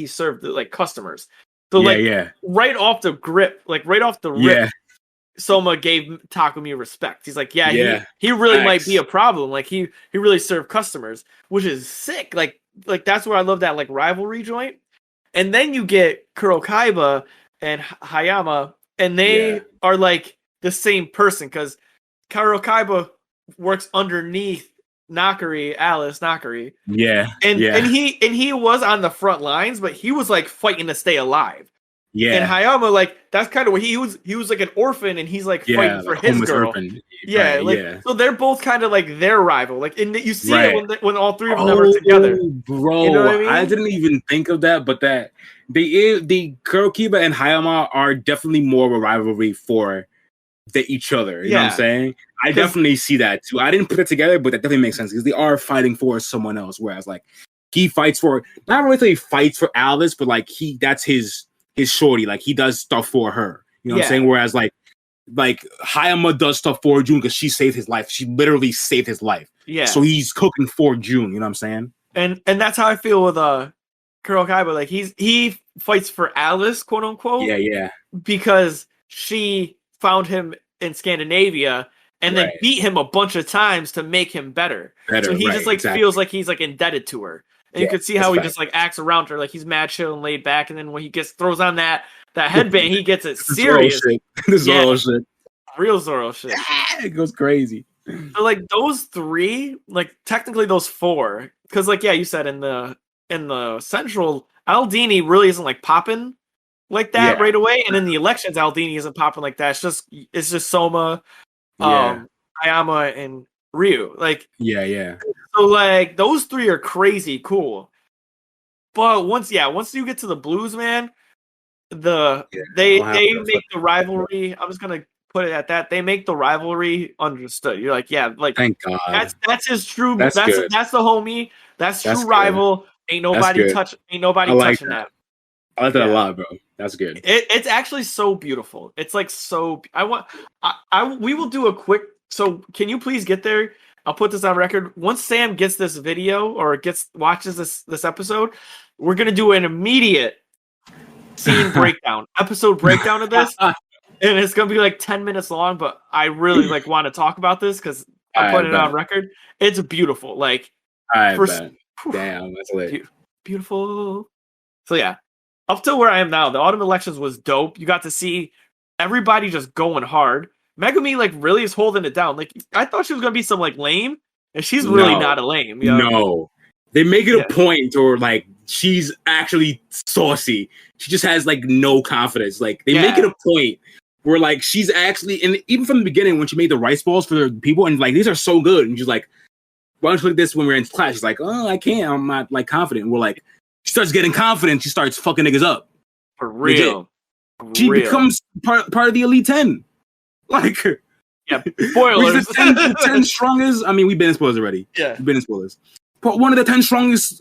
[SPEAKER 2] served like customers. So right off the rip, Soma gave Takumi respect. He's like, he really might be a problem. Like he really served customers, which is sick. Like like that's where I love that like rivalry joint. And then you get Kurokaiba and Hayama, and they are like the same person because Kurokaiba works underneath Alice Nakari.
[SPEAKER 1] Yeah.
[SPEAKER 2] And he was on the front lines, but he was like fighting to stay alive.
[SPEAKER 1] Yeah.
[SPEAKER 2] And Hayama, like, that's kind of what he was like an orphan, and he's like fighting for his girl. Orphan. Yeah, right, like so they're both kind of like their rival. Like, and you see it when all three of them are together.
[SPEAKER 1] Bro,
[SPEAKER 2] you know what I mean?
[SPEAKER 1] I didn't even think of that, but that the Kurokiba and Hayama are definitely more of a rivalry for each other. You know what I'm saying? I definitely see that too. I didn't put it together, but that definitely makes sense because they are fighting for someone else. Whereas like he fights for not really he fights for Alice, but like that's his shorty. Like he does stuff for her. You know what I'm saying? Whereas like Hayama does stuff for June because she saved his life. She literally saved his life. Yeah. So he's cooking for June. You know what I'm saying?
[SPEAKER 2] And that's how I feel with Kurokaiba. Like he fights for Alice, quote unquote.
[SPEAKER 1] Yeah.
[SPEAKER 2] Because she found him in Scandinavia and then beat him a bunch of times to make him better. So he just like feels like he's like indebted to her. And you can see how he just like acts around her, like he's mad chill and laid back, and then when he throws on that headband, he gets it serious.
[SPEAKER 1] The Zoro shit.
[SPEAKER 2] Real Zoro shit.
[SPEAKER 1] It goes crazy.
[SPEAKER 2] So like those three, like technically those four, because like you said in the Central, Aldini really isn't like popping like that right away, and in the elections, Aldini isn't popping like that. It's just Soma, Hayama, and Ryu. Like So like those three are crazy cool. But once you get to the Blues, man, they make the rivalry. I'm just gonna put it at that. They make the rivalry understood. You're like, like
[SPEAKER 1] thank God.
[SPEAKER 2] That's his true. That's the homie. That's true rival. Ain't nobody touching that.
[SPEAKER 1] I like that a lot, bro. That's good.
[SPEAKER 2] It's actually so beautiful. It's like so. We will do a quick. So can you please get there? I'll put this on record. Once Sam gets this video or watches this episode, we're gonna do an immediate scene breakdown, episode breakdown of this, and it's gonna be like 10 minutes long. But I really like want to talk about this because I'm putting it on record. It's beautiful. Like,
[SPEAKER 1] damn, that's lit.
[SPEAKER 2] Beautiful. So yeah, up to where I am now, the autumn elections was dope. You got to see everybody just going hard. Megumi like really is holding it down. Like I thought she was gonna be some like lame, and she's really not a lame. You know?
[SPEAKER 1] No, they make it a point, or like she's actually saucy. She just has like no confidence. Like they make it a point where like she's actually, and even from the beginning when she made the rice balls for the people, and like these are so good, and she's like, "Why don't you look at this when we're in class?" She's like, "Oh, I can't. I'm not like confident." And we're like, she starts getting confident. She starts fucking niggas up
[SPEAKER 2] for real.
[SPEAKER 1] She becomes part of the Elite 10. Like,
[SPEAKER 2] spoilers.
[SPEAKER 1] The 10 strongest. I mean, we've been in spoilers already.
[SPEAKER 2] Yeah,
[SPEAKER 1] we've been in spoilers. But one of the 10 strongest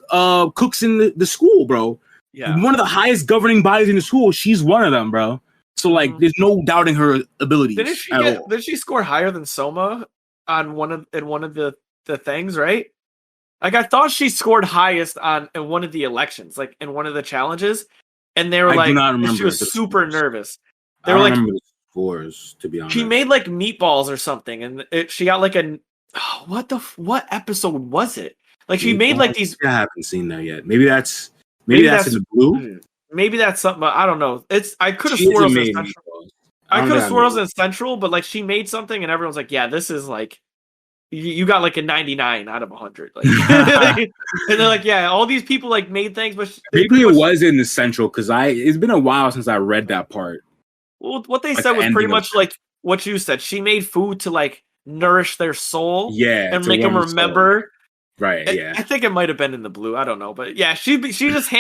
[SPEAKER 1] cooks in the school, bro. Yeah, one of the highest governing bodies in the school. She's one of them, bro. So like, there's no doubting her abilities.
[SPEAKER 2] Did she score higher than Soma on one of the things? Right. Like I thought she scored highest in one of the elections, like in one of the challenges, and they were she was super nervous. They were like.
[SPEAKER 1] Scores, to be honest.
[SPEAKER 2] She made like meatballs or something, and she got like what episode was it? Like she made like these.
[SPEAKER 1] I haven't seen that yet. Maybe that's in the Blue.
[SPEAKER 2] Maybe that's something. But I don't know. I could have sworn it was in Central. I could have sworn it was in Central, but like she made something, and everyone's like, "Yeah, this is like you got like a 99 out of 100." Like, and they're like, "Yeah, all these people like made things, but
[SPEAKER 1] maybe it was in the Central because it's been a while since I read that part."
[SPEAKER 2] Well, what they said was pretty much like what you said. She made food to like nourish their soul, and make them remember.
[SPEAKER 1] Right. Yeah.
[SPEAKER 2] I think it might have been in the Blue. I don't know, but yeah, she just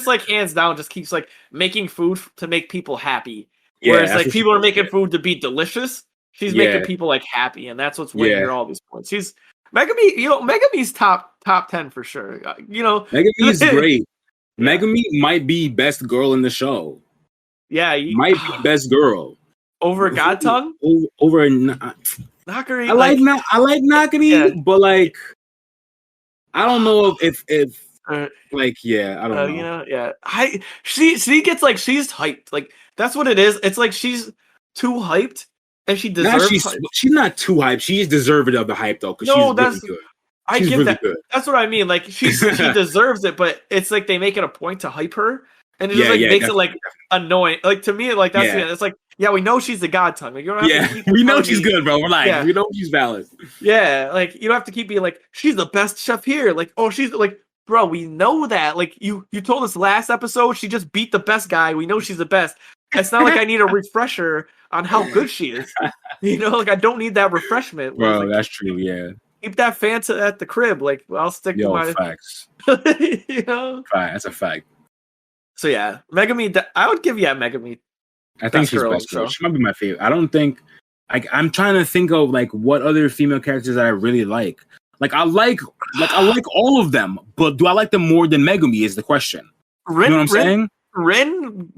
[SPEAKER 2] like hands down just keeps like making food to make people happy. Whereas like people are making food to be delicious. She's making people like happy, and that's what's winning her all these points. She's Megumi. Megumi's top 10 for sure.
[SPEAKER 1] Megumi's great. Megumi might be best girl in the show.
[SPEAKER 2] Yeah,
[SPEAKER 1] might be best girl
[SPEAKER 2] over Godtongue.
[SPEAKER 1] Over
[SPEAKER 2] Nakari.
[SPEAKER 1] I like Nakari, but like I don't know if like I don't know.
[SPEAKER 2] She gets like she's hyped. Like that's what it is. It's like she's too hyped, and she deserves.
[SPEAKER 1] She's not too hyped. She's deserving of the hype though, because she's really good.
[SPEAKER 2] I
[SPEAKER 1] She's
[SPEAKER 2] get
[SPEAKER 1] really
[SPEAKER 2] that.
[SPEAKER 1] good.
[SPEAKER 2] That's what I mean. Like she deserves it, but it's like they make it a point to hype her, and it just like makes it like annoying. Like to me, like that's it's like we know she's the god tongue. Like you don't have to keep
[SPEAKER 1] we know she's good, bro. We're like we know she's valid.
[SPEAKER 2] Yeah, like you don't have to keep being like she's the best chef here. Like she's like bro, we know that. Like you told us last episode she just beat the best guy. We know she's the best. It's not like I need a refresher on how good she is. Like I don't need that refreshment.
[SPEAKER 1] Bro,
[SPEAKER 2] like,
[SPEAKER 1] that's true. Yeah.
[SPEAKER 2] Keep that Fanta at the crib. Like I'll stick to my
[SPEAKER 1] facts.
[SPEAKER 2] Fact.
[SPEAKER 1] That's a fact.
[SPEAKER 2] So yeah, Megami. I would give Megami.
[SPEAKER 1] I think she's best girl. She might be my favorite. I don't think. I'm trying to think of like what other female characters that I really like. Like I like all of them, but do I like them more than Megumi? Is the question. You know what I'm saying?
[SPEAKER 2] Rin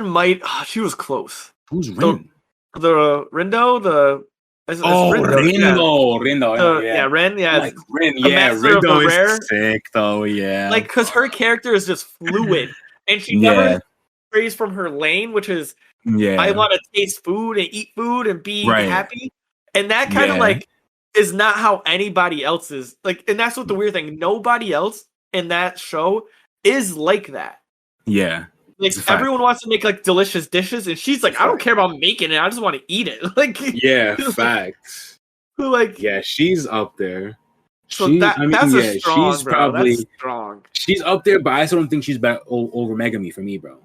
[SPEAKER 2] might. Oh, she was close.
[SPEAKER 1] Who's Rin?
[SPEAKER 2] The Rindo.
[SPEAKER 1] Rindo.
[SPEAKER 2] Yeah, Rin. Yeah,
[SPEAKER 1] like Rin. Yeah, Rindo is sick though. Yeah,
[SPEAKER 2] like because her character is just fluid, and she never strays from her lane, which is I want to taste food and eat food and be happy, and that kind of like is not how anybody else is. Like, and that's what the weird thing. Nobody else in that show is like that.
[SPEAKER 1] Yeah.
[SPEAKER 2] Like everyone wants to make like delicious dishes, and she's like, I don't care about making it. I just want to eat it. Like,
[SPEAKER 1] facts.
[SPEAKER 2] Like,
[SPEAKER 1] she's up there.
[SPEAKER 2] So that's strong, she's bro. Probably that's strong.
[SPEAKER 1] She's up there, but I still don't think she's better over Megami for me, bro.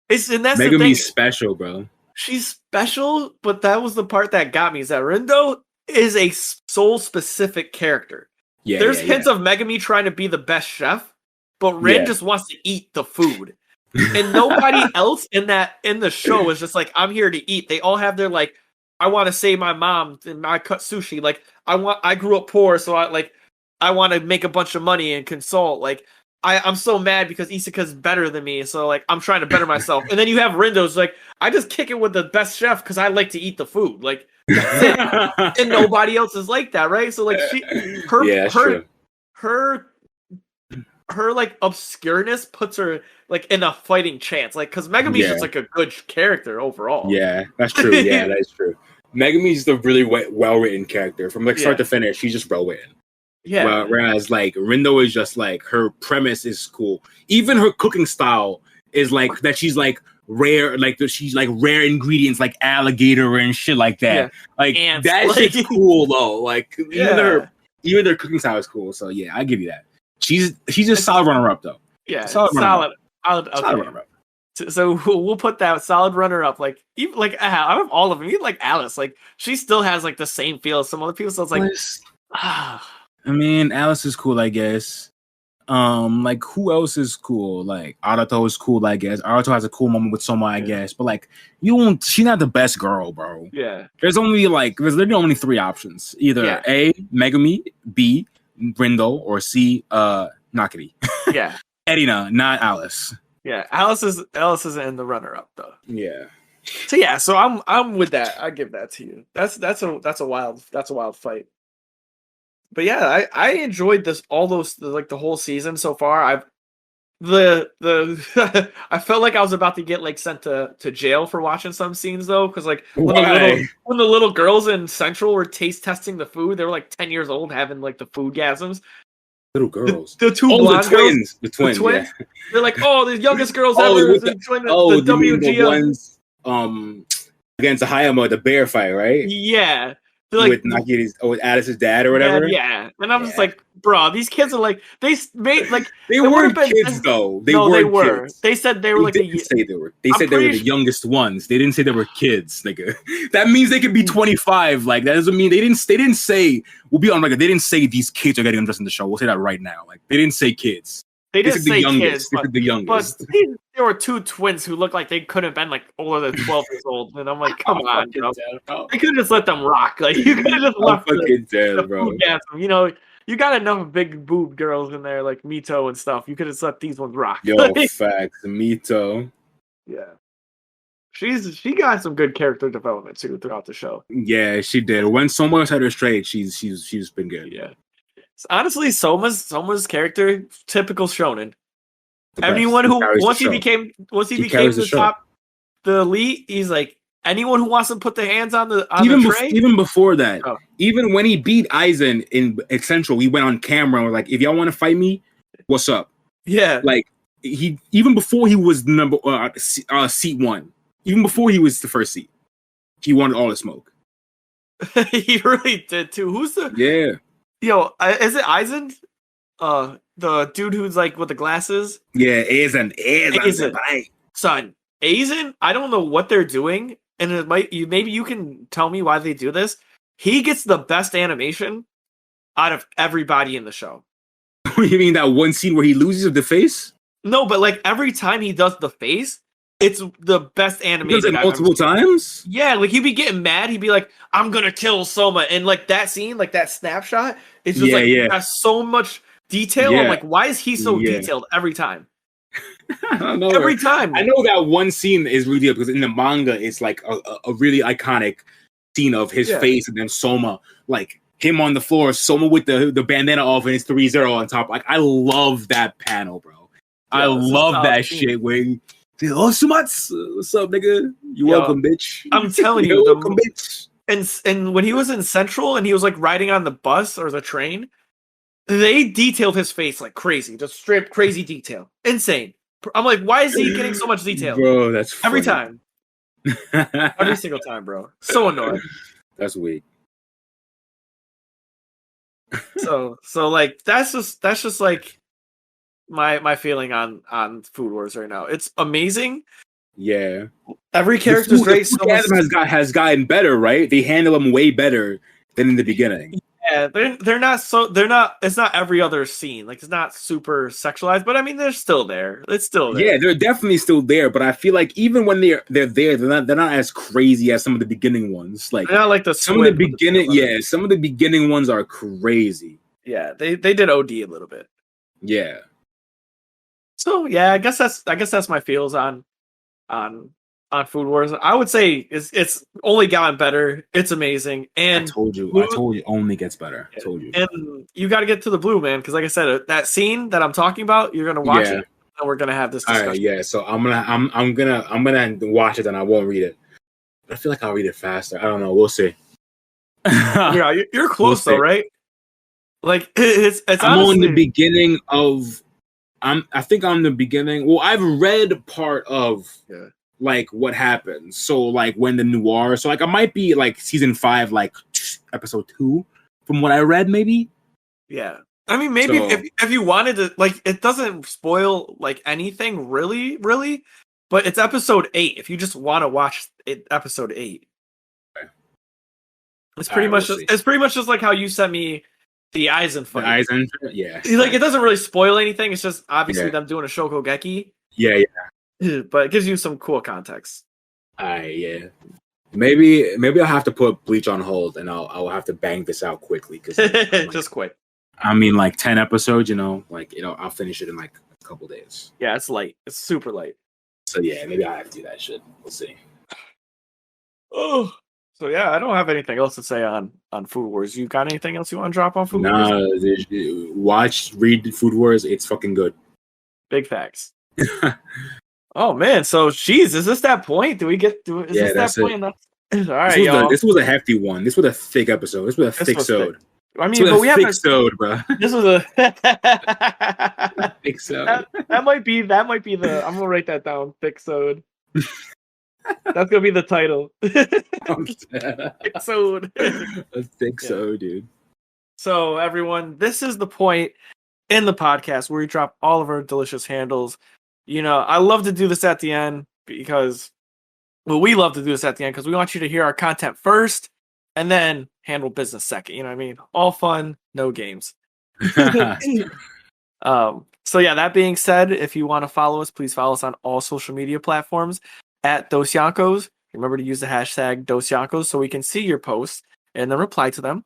[SPEAKER 2] And that's
[SPEAKER 1] Megami's special, bro.
[SPEAKER 2] She's special, but that was the part that got me. Is that Rindo is a soul specific character. Yeah, there's hints of Megami trying to be the best chef, but Rin just wants to eat the food. And nobody else in the show is just like, I'm here to eat. They all have their like, I want to save my mom and I cut sushi. Like I grew up poor, so I want to make a bunch of money and consult. Like I'm so mad because Isaka's better than me, so like I'm trying to better myself. And then you have Rindo's like, I just kick it with the best chef because I like to eat the food. Like that's it. And nobody else is like that, right? So like her like obscureness puts her like in a fighting chance, like because Megami's just like a good character overall.
[SPEAKER 1] Yeah, that's true. Yeah, that's true. Megami's the really well written character from like start to finish. She's just well written.
[SPEAKER 2] Yeah.
[SPEAKER 1] Whereas like Rindo is just like her premise is cool. Even her cooking style is like that. She's like rare, like she's like rare ingredients like alligator and shit like that. Yeah. Like ants, that shit's cool though. Like even their cooking style is cool. So yeah, I give you that. She's just solid runner up though.
[SPEAKER 2] Yeah, solid. Okay. Solid runner up. So we'll put that solid runner up. Like even like out of all of them, even like Alice, like she still has like the same feel as some other people. So it's like,
[SPEAKER 1] I mean, Alice is cool, I guess. Like who else is cool? Like Arato is cool, I guess. Arato has a cool moment with Soma, I guess. But like she's not the best girl, bro.
[SPEAKER 2] Yeah.
[SPEAKER 1] There's literally only three options. Either A, Megami, B, Rindo, or C, Nakiri.
[SPEAKER 2] Yeah.
[SPEAKER 1] Erina, not Alice.
[SPEAKER 2] Yeah, Alice is in the runner up though.
[SPEAKER 1] Yeah.
[SPEAKER 2] So I'm with that. I give that to you. That's a wild fight. But yeah, I enjoyed the whole season so far. I felt like I was about to get like sent to jail for watching some scenes though, because like when the little girls in Central were taste testing the food, they were like 10 years old having like the food gasms.
[SPEAKER 1] Little girls,
[SPEAKER 2] the two blonde
[SPEAKER 1] the twins,
[SPEAKER 2] girls, the twins.
[SPEAKER 1] Yeah.
[SPEAKER 2] They're like, the youngest girls ever. The
[SPEAKER 1] WGO. The ones against the Hayama, the bear fight, right?
[SPEAKER 2] Yeah.
[SPEAKER 1] With Nakiri's, with Alice's dad or whatever.
[SPEAKER 2] Yeah. And I'm just like, bro, these kids are like, they made like
[SPEAKER 1] they weren't kids though. They were. Kids.
[SPEAKER 2] They said they were
[SPEAKER 1] They said they were the youngest ones. They didn't say they were kids, nigga. That means they could be 25. Like that doesn't mean they didn't say. We'll be on record. They didn't say these kids are getting undressed in the show. We'll say that right now. Like they didn't say kids.
[SPEAKER 2] They didn't say kids.
[SPEAKER 1] But the youngest.
[SPEAKER 2] But there were two twins who looked like they could have been like older than 12 years old, and I'm like, come on, bro. You could have just let them rock. Like you could have just left the
[SPEAKER 1] bro.
[SPEAKER 2] You know, you got enough big boob girls in there like Mito and stuff. You could have just let these ones rock.
[SPEAKER 1] Yo, facts, Mito.
[SPEAKER 2] Yeah, she got some good character development too throughout the show.
[SPEAKER 1] Yeah, she did. When Soma set her straight, she's been good.
[SPEAKER 2] Yeah. Honestly, Soma's character, typical shonen. Anyone who once he became the top, the elite, he's like anyone who wants to put their hands on the tray.
[SPEAKER 1] Even before that, even when he beat Aizen in Central, we went on camera and we're like, if y'all want to fight me, what's up?
[SPEAKER 2] Yeah.
[SPEAKER 1] Like, he even before he was number seat 1, even before he was the first seat, he wanted all the smoke.
[SPEAKER 2] He really did too. Who's the Yo, is it Aizen? The dude who's like with the glasses?
[SPEAKER 1] Yeah, Aizen.
[SPEAKER 2] Son, Aizen, I don't know what they're doing, and it might maybe you can tell me why they do this. He gets the best animation out of everybody in the show.
[SPEAKER 1] You mean that one scene where he loses the face?
[SPEAKER 2] No, but like every time he does the face, it's the best animation.
[SPEAKER 1] He does it multiple times?
[SPEAKER 2] Yeah, like he'd be getting mad. He'd be like, I'm gonna kill Soma. And like that scene, like that snapshot, it's just has so much detail. I'm like, why is he so detailed every time?
[SPEAKER 1] I don't know.
[SPEAKER 2] Every time.
[SPEAKER 1] I know that one scene is really good because in the manga, it's like a really iconic scene of his face and then Soma, like him on the floor, Soma with the bandana off and his 3-0 on top. Like, I love that panel, bro. I love that shit where he says, oh, Sumatsu, what's up, nigga? You welcome, bitch.
[SPEAKER 2] I'm telling you,
[SPEAKER 1] welcome, bitch.
[SPEAKER 2] And when he was in Central and he was like riding on the bus or the train, they detailed his face like crazy, just straight crazy detail, insane. I'm like, why is he getting so much detail,
[SPEAKER 1] bro? That's funny.
[SPEAKER 2] Every time, every single time, bro. So annoying.
[SPEAKER 1] That's weak.
[SPEAKER 2] So like that's just like my feeling on Food Wars right now. It's amazing.
[SPEAKER 1] Yeah,
[SPEAKER 2] every character's great.
[SPEAKER 1] The has gotten better, right? They handle them way better than in the beginning.
[SPEAKER 2] Yeah, they're not. It's not every other scene. Like, it's not super sexualized, but I mean, they're still there. It's still there.
[SPEAKER 1] Yeah, they're definitely still there. But I feel like even when they're there, they're not as crazy as some of the beginning ones. Like,
[SPEAKER 2] they're not like
[SPEAKER 1] some of the beginning. Some of the beginning ones are crazy.
[SPEAKER 2] Yeah, they did OD a little bit.
[SPEAKER 1] Yeah.
[SPEAKER 2] So yeah, I guess that's my feels on Food Wars. I would say it's only gotten better. It's amazing. And
[SPEAKER 1] I told you, it only gets better. I told you.
[SPEAKER 2] And you got to get to the blue, man, because like I said, that scene that I'm talking about, you're gonna watch it, and we're gonna have this discussion.
[SPEAKER 1] All right, yeah. So I'm gonna watch it, and I won't read it. But I feel like I'll read it faster. I don't know. We'll see.
[SPEAKER 2] Yeah, you're close though, right? Like it's
[SPEAKER 1] I'm honestly, on the beginning of. I think I'm the beginning. Well, I've read part of like what happens. So like when the noir. So like I might be like season 5, like episode 2, from what I read, maybe.
[SPEAKER 2] Yeah, I mean, maybe if you wanted to, like, it doesn't spoil like anything really, but it's episode 8. If you just want to watch it, episode 8. Okay. It's pretty much. It's pretty much just like how you sent me the Aizen fight.
[SPEAKER 1] The Aizen, yeah.
[SPEAKER 2] Like, it doesn't really spoil anything. It's just obviously them doing a Shokugeki.
[SPEAKER 1] Yeah.
[SPEAKER 2] But it gives you some cool context.
[SPEAKER 1] Yeah. Maybe I'll have to put Bleach on hold and I'll have to bang this out quickly because
[SPEAKER 2] just quick.
[SPEAKER 1] I mean, like 10 episodes, I'll finish it in like a couple days.
[SPEAKER 2] Yeah, it's light. It's super light.
[SPEAKER 1] So yeah, maybe I have to do that shit. We'll see.
[SPEAKER 2] Oh. So yeah, I don't have anything else to say on Food Wars. You got anything else you want to drop on Food
[SPEAKER 1] Wars? Read Food Wars. It's fucking good.
[SPEAKER 2] Big facts. Oh man, so geez, is this that point? Is this that point? All right, y'all.
[SPEAKER 1] This was a hefty one. This was a thick episode. This was a thick episode.
[SPEAKER 2] I mean, but we have
[SPEAKER 1] thick episode, bro.
[SPEAKER 2] This was a
[SPEAKER 1] thick episode.
[SPEAKER 2] That might be the. I'm gonna write that down. Thick episode. That's gonna be the title.
[SPEAKER 1] A thick so, dude.
[SPEAKER 2] So everyone, this is the point in the podcast where we drop all of our delicious handles. I love to do this at the end because we love to do this at the end because we want you to hear our content first and then handle business second. You know what I mean? All fun, no games. So yeah, that being said, if you want to follow us, please follow us on all social media platforms at Dosyonkos. Remember to use the hashtag Dosyonkos so we can see your posts and then reply to them.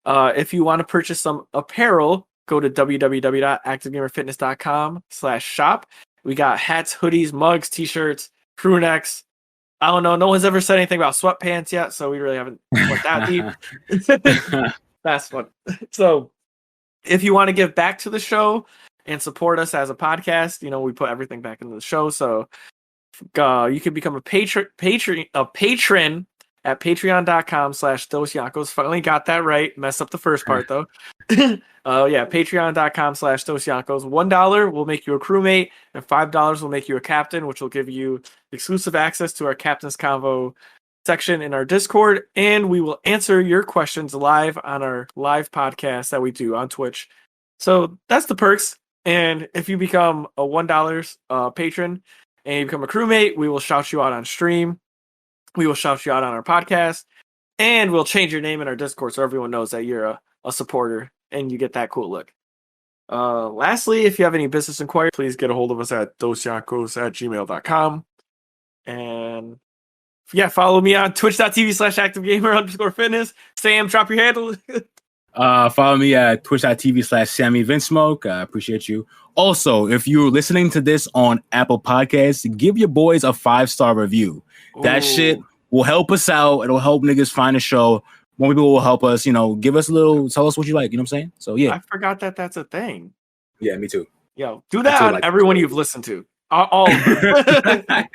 [SPEAKER 2] If you want to purchase some apparel, go to www.activegamerfitness.com/shop. We got hats, hoodies, mugs, t-shirts, crew necks. I don't know. No one's ever said anything about sweatpants yet, so we really haven't went that deep. That's fun. So if you want to give back to the show and support us as a podcast, we put everything back into the show. So You can become a patron at patreon.com/Dosyonkos. Finally got that right. Messed up the first part though. Patreon.com/Dosyonkos. $1 will make you a crewmate, and $5 will make you a captain, which will give you exclusive access to our Captain's Convo section in our Discord, and we will answer your questions live on our live podcast that we do on Twitch. So that's the perks. And if you become a $1 patron and you become a crewmate, we will shout you out on stream. We will shout you out on our podcast, and we'll change your name in our Discord so everyone knows that you're a supporter and you get that cool look. Lastly, if you have any business inquiries, please get a hold of us at dosyonkos@gmail.com. And yeah, follow me on twitch.tv/activegamer_fitness. Sam, drop your handle.
[SPEAKER 1] Follow me at twitch.tv/SammyVinceSmoke. I appreciate you. Also, if you're listening to this on Apple Podcasts, give your boys a 5-star review. That shit will help us out. It'll help niggas find a show. More people will help us, give us tell us what you like. You know what I'm saying? So, yeah.
[SPEAKER 2] I forgot that that's a thing.
[SPEAKER 1] Yeah, me too.
[SPEAKER 2] Yo, do that on everyone you've listened to. All of them.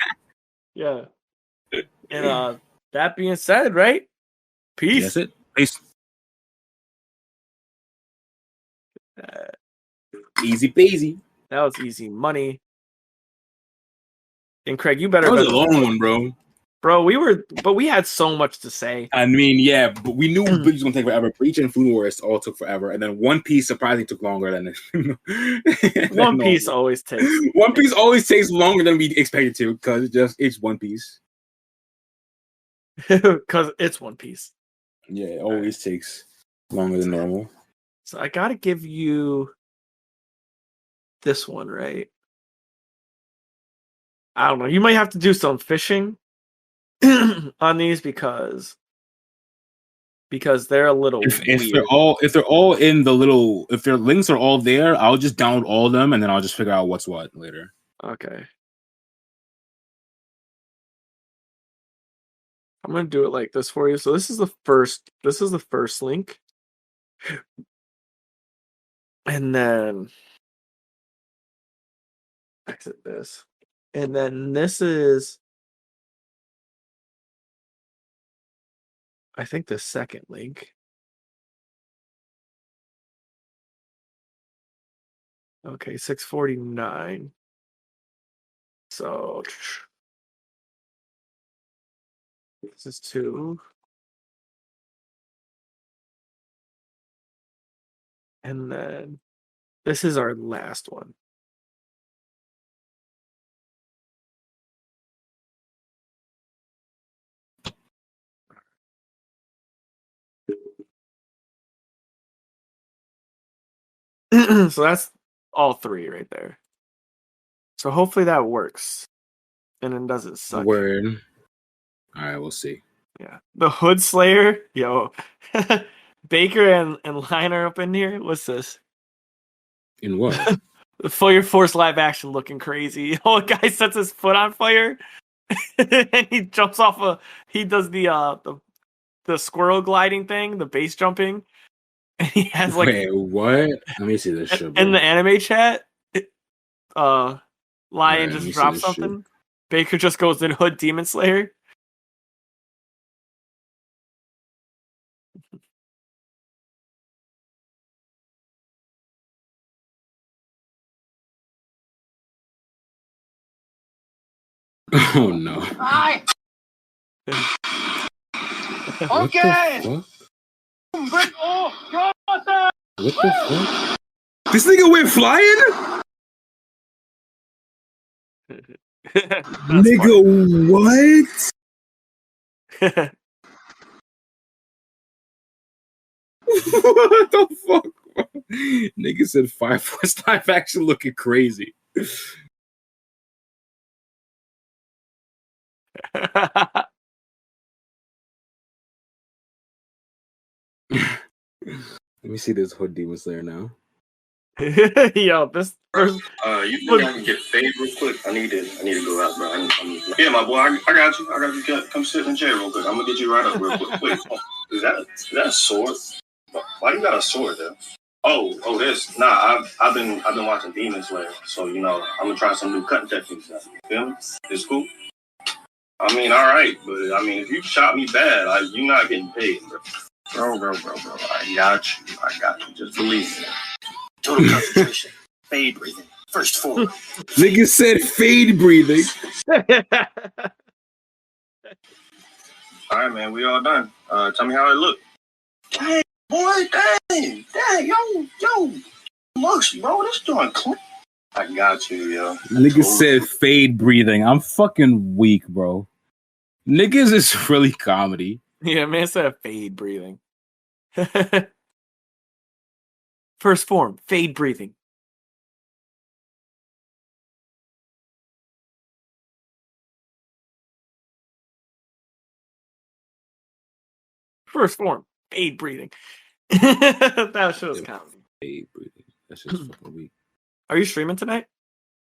[SPEAKER 2] Yeah. And that being said, right? Peace.
[SPEAKER 1] That's it. Peace. Easy peasy.
[SPEAKER 2] That was easy money. And Craig, you better.
[SPEAKER 1] That was a long one, bro.
[SPEAKER 2] Bro, we had so much to say.
[SPEAKER 1] I mean, yeah, but we knew Bleach was gonna take forever. Bleach and Foodwars all took forever, and then One Piece surprisingly took longer than
[SPEAKER 2] One Piece always takes.
[SPEAKER 1] One Piece always takes longer than we expected to because it's One Piece.
[SPEAKER 2] Because it's One Piece.
[SPEAKER 1] Yeah, it always takes longer than normal.
[SPEAKER 2] So I gotta give you this one, right? I don't know. You might have to do some fishing on these because they're a little
[SPEAKER 1] if
[SPEAKER 2] weird.
[SPEAKER 1] if they're all in the little, if their links are all there, I'll just download all of them and then I'll just figure out what's what later.
[SPEAKER 2] Okay. I'm gonna do it like this for you. So this is the first link. And then exit this. And then this is, I think, the second link. Okay, 649. So this is 2. And then this is our last one. So that's all 3 right there. So hopefully that works. And then does it suck?
[SPEAKER 1] Word. All right, we'll see.
[SPEAKER 2] Yeah. The Hood Slayer. Yo. Baker and Liner up in here. What's this?
[SPEAKER 1] In what?
[SPEAKER 2] The Fire Force live action looking crazy. Oh, a guy sets his foot on fire. And he jumps off he does the squirrel gliding thing, the base jumping. And he has like,
[SPEAKER 1] wait, what? Let me see this shit, bro.
[SPEAKER 2] In the anime chat, Lion just drops something. Shit. Baker just goes in Hood Demon Slayer.
[SPEAKER 1] Oh no.
[SPEAKER 3] Hi. Okay.
[SPEAKER 1] What the fuck? This nigga went flying? Nigga, what? What the fuck? Nigga said Fire Force live action looking crazy. Let me see this Hood Demon Slayer now.
[SPEAKER 2] Yo, this person.
[SPEAKER 3] You think I can get paid real quick? I need to go out, bro. Yeah, my boy, I got you. Come sit in the chair real quick. I'm gonna get you right up real quick. Wait, is that a sword? Why you got a sword there? This. Nah, I've been watching Demon Slayer, so I'm gonna try some new cutting techniques. You feel me? It's cool. I mean, all right, but I mean, if you shot me bad, you're not getting paid, bro. Bro. I got you. Just believe me. Total concentration. Fade breathing. First form.
[SPEAKER 1] Nigga said fade breathing.
[SPEAKER 3] All right, man. We all done. Tell me how it looked. Dang, boy. Dang. Yo. Looks, bro. This joint clean. I got you, yo.
[SPEAKER 1] Nigga said fade breathing. I'm fucking weak, bro. Niggas is really comedy.
[SPEAKER 2] Yeah, man said fade breathing. First form, fade breathing. First form, fade breathing. That shit was comedy.
[SPEAKER 1] Fade breathing. That shit's fucking weak.
[SPEAKER 2] Are you streaming tonight?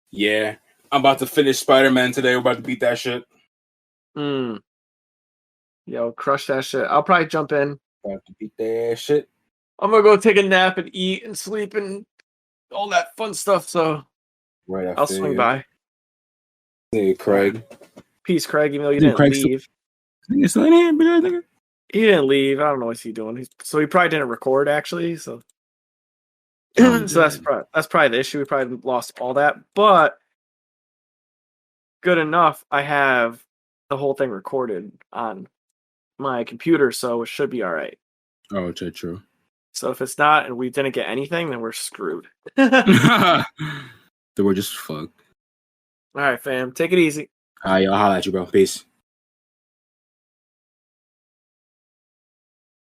[SPEAKER 1] Yeah. I'm about to finish Spider-Man today. We're about to beat that shit.
[SPEAKER 2] Yo, crush that shit. I'll probably jump in.
[SPEAKER 1] About to beat that shit.
[SPEAKER 2] I'm gonna go take a nap and eat and sleep and all that fun stuff. So
[SPEAKER 1] Right,
[SPEAKER 2] I'll swing by.
[SPEAKER 1] Hey, Craig.
[SPEAKER 2] Peace, Craig. Even though you didn't leave.
[SPEAKER 1] Nigga still in here, nigga.
[SPEAKER 2] He didn't leave. I don't know what's he doing. He probably didn't record actually. So, so that's probably the issue. We probably lost all that, but good enough. I have the whole thing recorded on my computer, so it should be all right.
[SPEAKER 1] Oh, it's true.
[SPEAKER 2] So if it's not and we didn't get anything, then we're screwed.
[SPEAKER 1] Then we're just fucked.
[SPEAKER 2] All right, fam. Take it easy.
[SPEAKER 1] All right, I'll holler at you, bro. Peace.